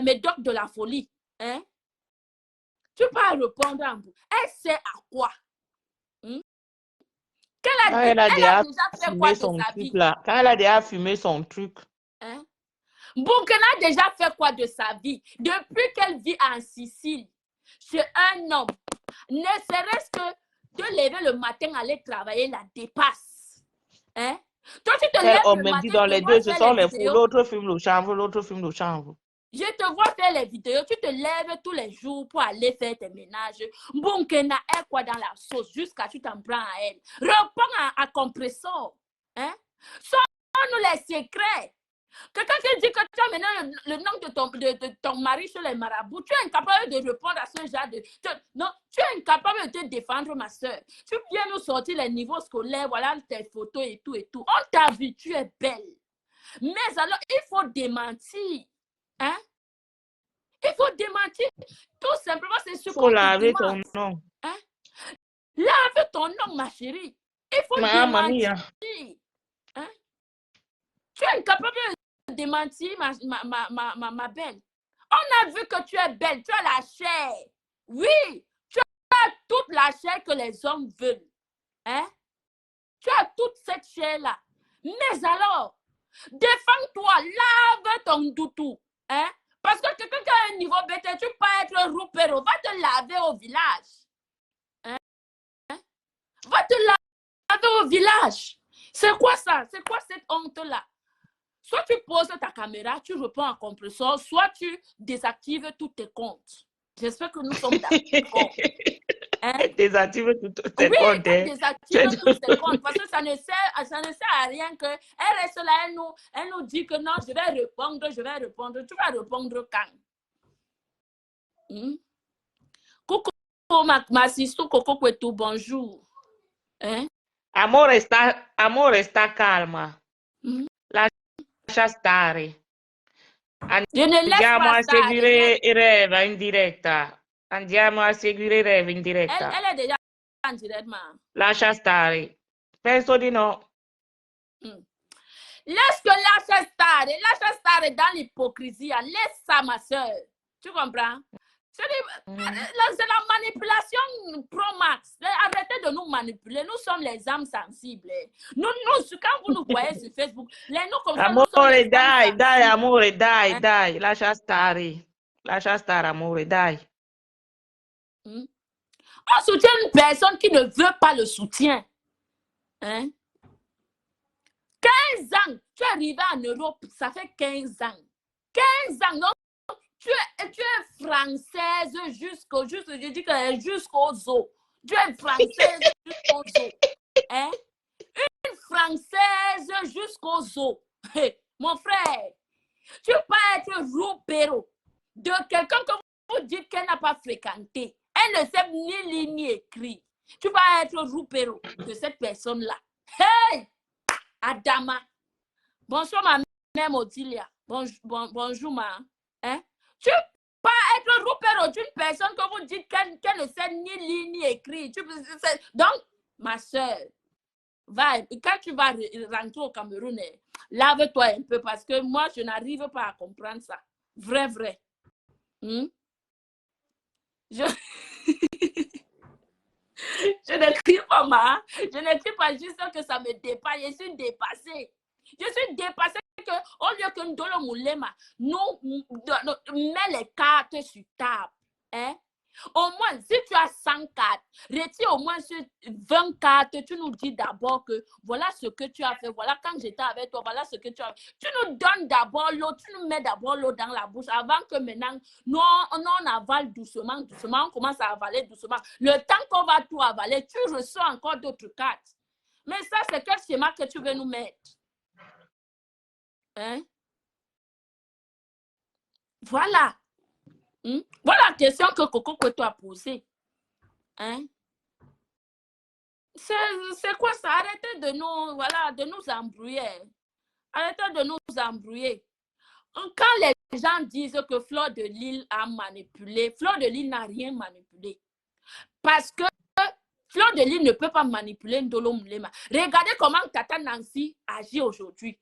Speaker 1: médocs de la folie. Hein? Tu peux répondre en vous. Elle sait à quoi?
Speaker 5: Quand elle a
Speaker 1: déjà fait quoi
Speaker 5: fumé
Speaker 1: de
Speaker 5: son
Speaker 1: sa
Speaker 5: truc
Speaker 1: vie?
Speaker 5: là. Quand elle a déjà fumé son truc.
Speaker 1: Hein? Bunkena a déjà fait quoi de sa vie? Depuis qu'elle vit en Sicile, chez un homme, ne serait-ce que de lever le matin, aller travailler, la dépasse. Hein? Toi, tu te lèves le
Speaker 5: On me dit
Speaker 1: matin,
Speaker 5: dans
Speaker 1: tu
Speaker 5: les
Speaker 1: te vois
Speaker 5: deux, ce
Speaker 1: faire
Speaker 5: sont
Speaker 1: les
Speaker 5: les fous.
Speaker 1: vidéos.
Speaker 5: L'autre fume le chanvre, l'autre fume le chanvre.
Speaker 1: Je te vois faire les vidéos, tu te lèves tous les jours pour aller faire tes ménages. Bunkena est quoi dans la sauce jusqu'à tu t'en prends à elle. Réponds à compresseur. Hein? Sors-nous les secrets. Quelqu'un qui dit que tu as maintenant le nom de ton mari sur les marabouts, tu es incapable de répondre à ce genre de... Non, tu es incapable de te défendre, ma soeur. Tu viens nous sortir les niveaux scolaires, voilà tes photos et tout et tout. On t'a vu, tu es belle. Mais alors, il faut démentir. Hein? Il faut démentir. Tout simplement, c'est ce qu'on te
Speaker 5: laver
Speaker 1: demande.
Speaker 5: ton nom.
Speaker 1: Hein? Lave ton nom, ma chérie. Il faut démentir. Hein? Tu es incapable de démentir, ma belle. On a vu que tu es belle. Tu as la chair. Oui, tu as toute la chair que les hommes veulent. Hein? Tu as toute cette chair-là. Mais alors, défends-toi, lave ton doutou. Hein? Parce que quelqu'un qui a un niveau bête, tu peux être roupero. Va te laver au village. Hein? Va te laver au village. C'est quoi ça? C'est quoi cette honte-là? Soit tu poses ta caméra, tu réponds en compresseur, soit tu désactives tous tes comptes. J'espère que nous sommes d'accord. Hein?
Speaker 5: Désactive tous tes
Speaker 1: oui,
Speaker 5: comptes.
Speaker 1: elle désactive tous ses comptes parce que ça ne sert à rien qu'elle reste là, elle nous dit que non, je vais répondre. Tu vas répondre quand? Coucou, ma sister, Coco Kwetu, bonjour. Hein?
Speaker 5: Amor está calma. Lascia stare.
Speaker 1: Je ne laisse pas ça.
Speaker 5: Seguire Reva in diretta. Andiamo a seguire Reva in diretta.
Speaker 1: Elle est déjà en direct, ma.
Speaker 5: Lascia stare. Penso di no.
Speaker 1: Laisse que lascia stare dans l'hypocrisie. Laisse ça, ma soeur. Tu comprends? C'est la manipulation pro max. Arrêtez de nous manipuler. Nous sommes les âmes sensibles. Nous, quand vous nous voyez sur Facebook, nous comme ça, nous sommes les âmes
Speaker 5: dai, amore, dai. Lascia stare. Lascia stare, amore, dai.
Speaker 1: On soutient une personne qui ne veut pas le soutien. Hein? 15 ans, tu es arrivé en Europe, ça fait 15 ans. 15 ans, non? Tu es française jusqu'au zoo. Tu es française jusqu'au zoo. Hein? Une française jusqu'au zoo. Hey, mon frère, tu peux être roupéro de quelqu'un que vous dites qu'elle n'a pas fréquenté. Elle ne sait ni lire ni écrire. Tu vas être roupéro de cette personne-là. Hey! Adama. Bonjour, ma mère Odilia. Bonjour, ma. Hein? Tu peux être roupéro d'une personne que vous dites qu'elle ne sait ni lire ni écrire. Donc, ma soeur, quand tu vas rentrer au Cameroun, lave-toi un peu parce que moi, je n'arrive pas à comprendre ça. Vrai. Je n'écris pas, ma. Je n'écris pas juste que ça me dépasse. Je suis dépassée. Au lieu que nous Moulema, nous met les cartes sur table. Hein? Au moins, si tu as 100 cartes, retire au moins sur 20 cartes, tu nous dis d'abord que voilà ce que tu as fait, voilà quand j'étais avec toi, voilà ce que tu as fait. Tu nous donnes d'abord l'eau, tu nous mets d'abord l'eau dans la bouche avant que maintenant, nous, on avale doucement, on commence à avaler doucement. Le temps qu'on va tout avaler, tu reçois encore d'autres cartes. Mais ça, c'est quel schéma que tu veux nous mettre? Hein? Voilà. Voilà la question que Coco Kwetu a posée. Hein? C'est quoi ça? Arrêtez de nous, voilà, de nous embrouiller. Arrêtez de nous embrouiller. Quand les gens disent que Fleur de Lille a manipulé, Fleur de Lille n'a rien manipulé. Parce que Fleur de Lille ne peut pas manipuler Ndolo Moulema. Regardez comment Tata Nancy agit aujourd'hui.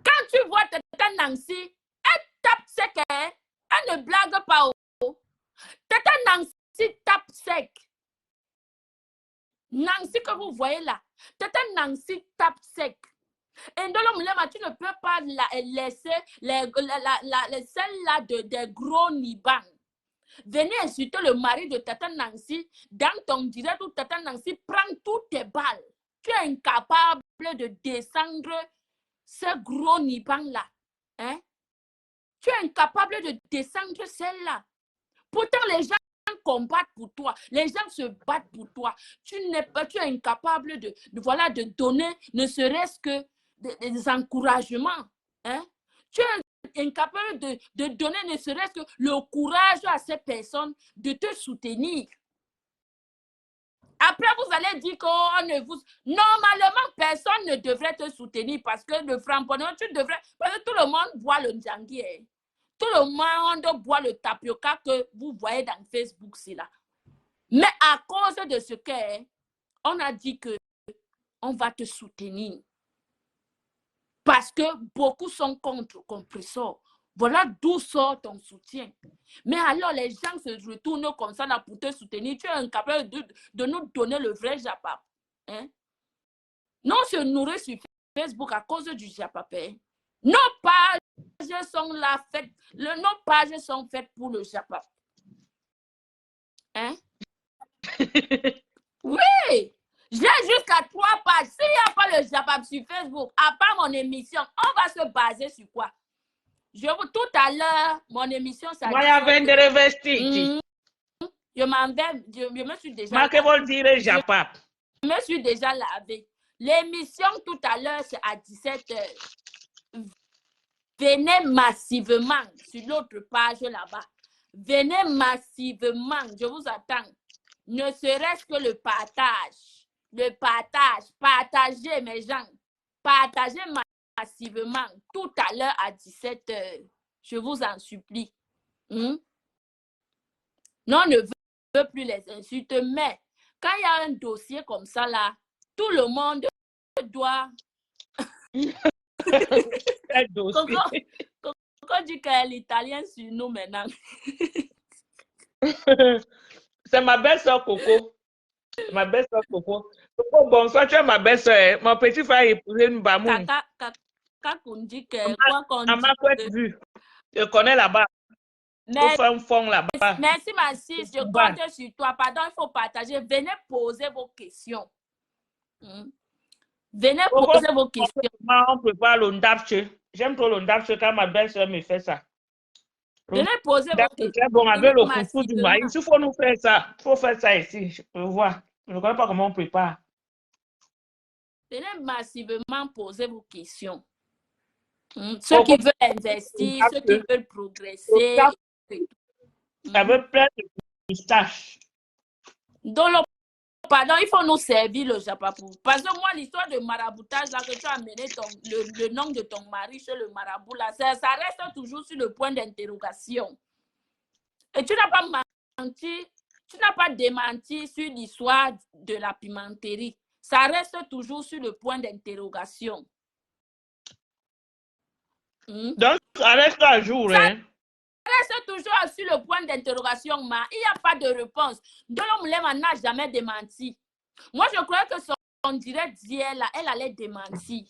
Speaker 1: Quand tu vois Tata Nancy, elle tape sec, elle ne blague pas. Tata Nancy tape sec. Nancy que vous voyez là, Tata Nancy tape sec. Et Ndolo Moulema, tu ne peux pas laisser celles-là des gros nibans. Venez insulter le mari de Tata Nancy dans ton direct où Tata Nancy prend toutes tes balles. Tu es incapable de descendre ce gros niban-là. Hein? Tu es incapable de descendre celle-là. Pourtant, les gens combattent pour toi. Les gens se battent pour toi. Tu es incapable de donner ne serait-ce que des encouragements. Hein? Tu es incapable de donner ne serait-ce que le courage à ces personnes de te soutenir. Après, vous allez dire qu'on ne vous... Normalement, personne ne devrait te soutenir parce que le framponneur, tu devrais... Parce que tout le monde boit le njangui. Tout le monde boit le tapioca que vous voyez dans Facebook, c'est là. Mais à cause de ce qu'on a dit qu'on va te soutenir. Parce que beaucoup sont contre Compressor. Voilà d'où sort ton soutien. Mais alors, les gens se retournent comme ça là pour te soutenir. Tu es incapable de nous donner le vrai Japap. Hein? Non, se nourrir sur Facebook à cause du Japap. Hein? Nos pages sont là faites. Nos pages sont faites pour le Japap. Hein? Oui! J'ai jusqu'à 3 pages. S'il n'y a pas le Japap sur Facebook, à part mon émission, on va se baser sur quoi? Tout à l'heure, mon émission, ça
Speaker 5: dit...
Speaker 1: Je me suis déjà... Je me suis déjà lavé. L'émission, tout à l'heure, c'est à 17h. Venez massivement sur l'autre page là-bas. Venez massivement. Je vous attends. Ne serait-ce que le partage. Le partage. Partagez, mes gens. Partagez massivement tout à l'heure à 17h. Je vous en supplie. Non, on ne veut plus les insultes, mais quand il y a un dossier comme ça, là, tout le monde doit... Coco dit que l'italien sur nous maintenant.
Speaker 5: C'est ma belle-sœur Coco. Ma belle-sœur Coco. Coco, bonsoir, tu es ma belle-sœur. Mon petit frère est épousé une Bamoun.
Speaker 1: On dit que...
Speaker 5: Je connais là-bas. Là-bas.
Speaker 1: Merci, ma sis. Je compte sur toi. Pardon, il faut partager. Venez poser vos questions. Venez poser vos questions.
Speaker 5: On prépare le ndapche. J'aime trop le ndapche quand ma belle-sœur me fait ça.
Speaker 1: Venez poser vos questions.
Speaker 5: Bon, avec le foufou du maïs, il faut nous faire ça. Il faut faire ça ici. Je peux voir. Je ne connais pas comment on prépare.
Speaker 1: Venez massivement poser vos questions. Ceux qui veulent investir, ceux qui veulent progresser.
Speaker 5: Ça veut plein de pistaches.
Speaker 1: Pardon, il faut nous servir le Japapou. Parce que moi, l'histoire de maraboutage, là, que tu as amené le nom de ton mari chez le marabout, là, ça reste toujours sur le point d'interrogation. Et tu n'as pas menti, tu n'as pas démenti sur l'histoire de la pimenterie. Ça reste toujours sur le point d'interrogation.
Speaker 5: Donc, ça reste à jour, hein?
Speaker 1: Reste toujours sur le point d'interrogation, mais il n'y a pas de réponse. Ndolo Moulema n'a jamais démenti. Moi, je crois que son direct d'hier, là, elle allait démentir.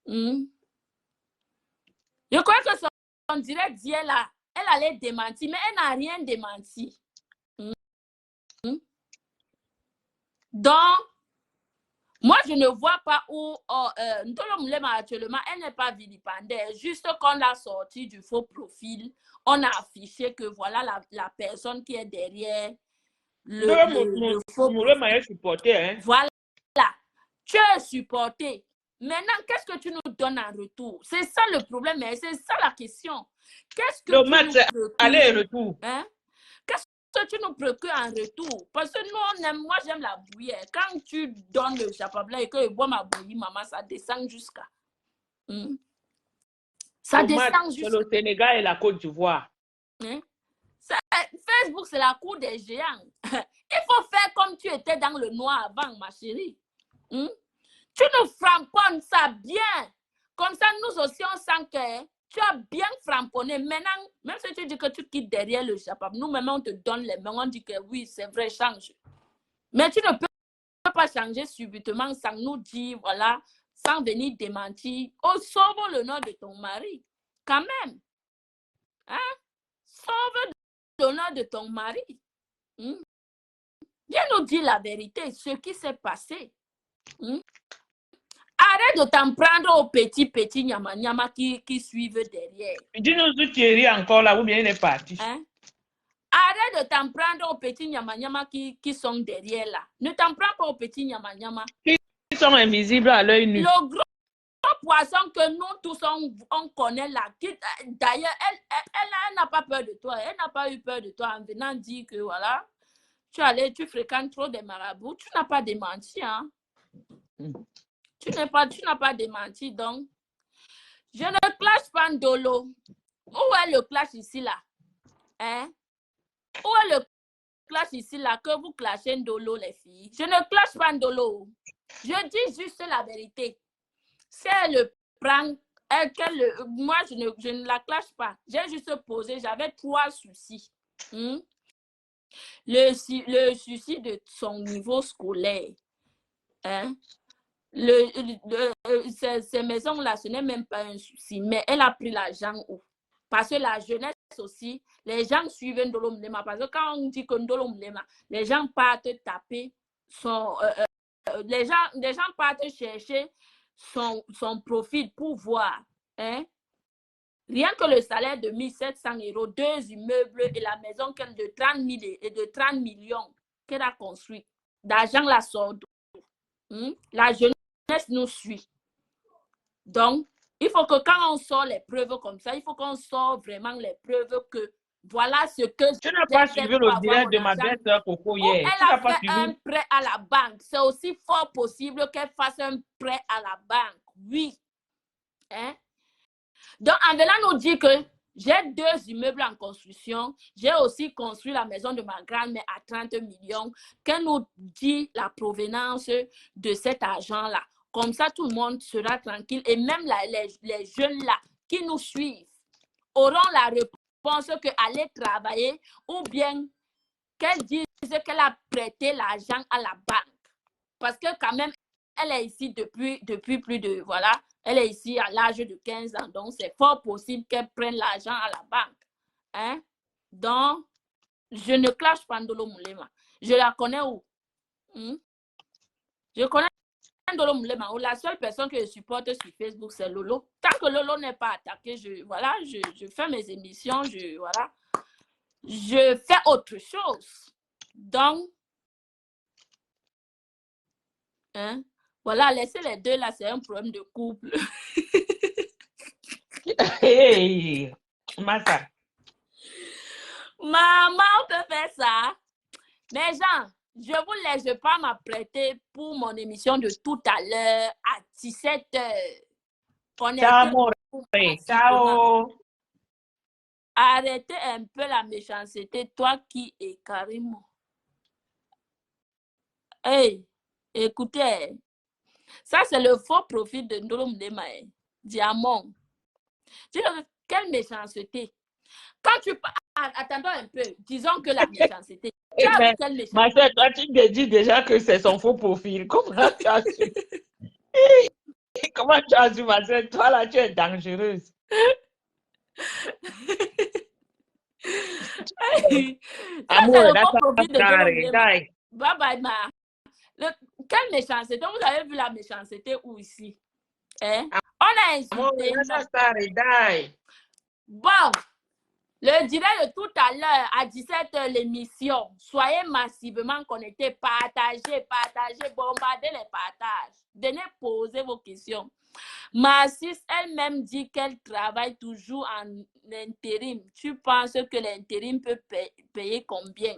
Speaker 1: Je crois que son direct d'hier, là, elle allait démentir, mais elle n'a rien démenti. Donc, moi, je ne vois pas où Ndolo Moulema actuellement, elle n'est pas vilipendée. Juste qu'on l'a sorti du faux profil, on a affiché que voilà la personne qui est derrière le faux
Speaker 5: Moulema est supporté. Hein?
Speaker 1: Voilà. Tu es supporté. Maintenant, qu'est-ce que tu nous donnes en retour? C'est ça le problème, c'est ça la question. Qu'est-ce que
Speaker 5: le match, aller et retour.
Speaker 1: Hein? Qu'est-ce que tu nous procures en retour. Parce que nous, on aime, moi, j'aime la bouillie. Quand tu donnes le chapabla et que je bois ma bouillie, maman, ça descend jusqu'à. Ça descend jusqu'à.
Speaker 5: Le Sénégal et la Côte d'Ivoire.
Speaker 1: Facebook, c'est la cour des géants. Il faut faire comme tu étais dans le noir avant, ma chérie. Tu nous framponnes ça bien. Comme ça, nous aussi, on sent que tu as bien framponné. Maintenant, même si tu dis que tu quittes derrière le chapab, nous-mêmes, on te donne les mains. On dit que oui, c'est vrai, change. Mais tu ne peux pas changer subitement sans nous dire, voilà, sans venir démentir. Oh, sauve le nom de ton mari. Quand même. Hein? Sauve l'honneur de ton mari. Viens nous dire la vérité, ce qui s'est passé. Arrête de t'en prendre aux petits nyama qui suivent derrière.
Speaker 5: Dis-nous où Thierry encore là, ou bien il est parti.
Speaker 1: Arrête de t'en prendre aux petits nyama qui sont derrière là. Ne t'en prends pas aux petits nyama.
Speaker 5: Ils sont invisibles à l'œil nu.
Speaker 1: Le gros poisson que nous tous on connaît là. D'ailleurs, elle n'a pas peur de toi. Elle n'a pas eu peur de toi en venant dire que voilà, tu fréquentes trop des marabouts. Tu n'as pas démenti, hein? Tu n'as pas démenti, donc. Je ne clash pas Ndolo. Où est le clash ici là? Où est le clash ici là que vous clashez Ndolo, les filles? Je ne clash pas Ndolo. Je dis juste la vérité. C'est le prank. Moi, je ne la clash pas. J'ai juste posé, j'avais 3 soucis. Le souci de son niveau scolaire. Ces maisons-là, ce n'est même pas un souci. Mais elle a pris l'argent où? Parce que la jeunesse aussi, les gens suivent Ndolo Mlema. Parce que quand on dit que Ndolo Mlema, les gens partent taper les gens partent chercher son profil pour voir. Rien que le salaire de 1 700 €, 2 immeubles et la maison de 30 millions qu'elle a construite. D'argent la sort. La jeunesse nous suit. Donc, il faut que quand on sort les preuves comme ça, il faut qu'on sort vraiment les preuves que voilà ce que...
Speaker 5: Tu n'as pas suivi le direct de ma belle-sœur Coco hier.
Speaker 1: Elle a fait un prêt à la banque. C'est aussi fort possible qu'elle fasse un prêt à la banque. Oui. Donc, en venant nous dire que j'ai 2 immeubles en construction, j'ai aussi construit la maison de ma grand-mère à 30 millions, qu'elle nous dit la provenance de cet argent-là. Comme ça, tout le monde sera tranquille. Et même les jeunes-là qui nous suivent auront la réponse qu'aller travailler ou bien qu'elle dise qu'elle a prêté l'argent à la banque. Parce que quand même, elle est ici depuis plus de... Voilà, elle est ici à l'âge de 15 ans. Donc, c'est fort possible qu'elle prenne l'argent à la banque. Donc, je ne clash pas Ndolo Mlema. Je la connais où? Je connais Ndolo Mlema. La seule personne que je supporte sur Facebook, c'est Lolo. Tant que Lolo n'est pas attaqué, je fais mes émissions, je fais autre chose. Donc, voilà, laissez les deux là, c'est un problème de couple.
Speaker 5: Hey, Massa.
Speaker 1: Maman, on peut faire ça. Mais Jean, je vous laisse, je ne vais pas m'apprêter pour mon émission de tout à l'heure à 17h.
Speaker 5: Ciao.
Speaker 1: Arrêtez un peu la méchanceté, toi qui es Karimo. Hey, écoutez, ça c'est le faux profil de Ndolo Mlema, Diamant. Quelle méchanceté. Quand tu parles, attendons un peu, disons que la méchanceté.
Speaker 5: Ma soeur, toi tu te dis déjà que c'est son faux profil. Comment tu as su? Comment tu as su, ma soeur? Toi là, tu es dangereuse.
Speaker 1: Amour, c'est le faux profil de Ndolo Mlema. Bye bye, ma. Quelle méchanceté? Vous avez vu la méchanceté où ici? On a insulté. Bon, le direct de tout à l'heure à 17h, l'émission. Soyez massivement connectés. Partagez, bombardez les partages. Venez poser vos questions. Ma sis elle-même dit qu'elle travaille toujours en intérim. Tu penses que l'intérim peut payer combien?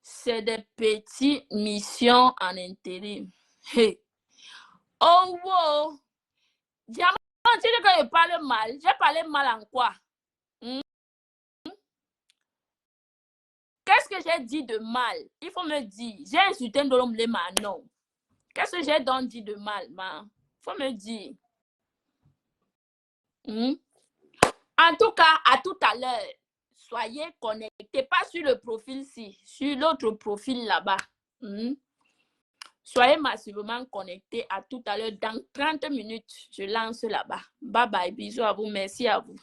Speaker 1: C'est des petites missions en intérim. Hey. Oh, wow. Diamant, tu dis que je parle mal. J'ai parlé mal en quoi? Qu'est-ce que j'ai dit de mal? Il faut me dire. J'ai insulté Ndolomblema, non. Qu'est-ce que j'ai donc dit de mal, man? Il faut me dire. En tout cas, à tout à l'heure, soyez connectés, pas sur le profil-ci, sur l'autre profil là-bas. Soyez massivement connectés. À tout à l'heure. Dans 30 minutes, je lance là-bas. Bye bye. Bisous à vous. Merci à vous.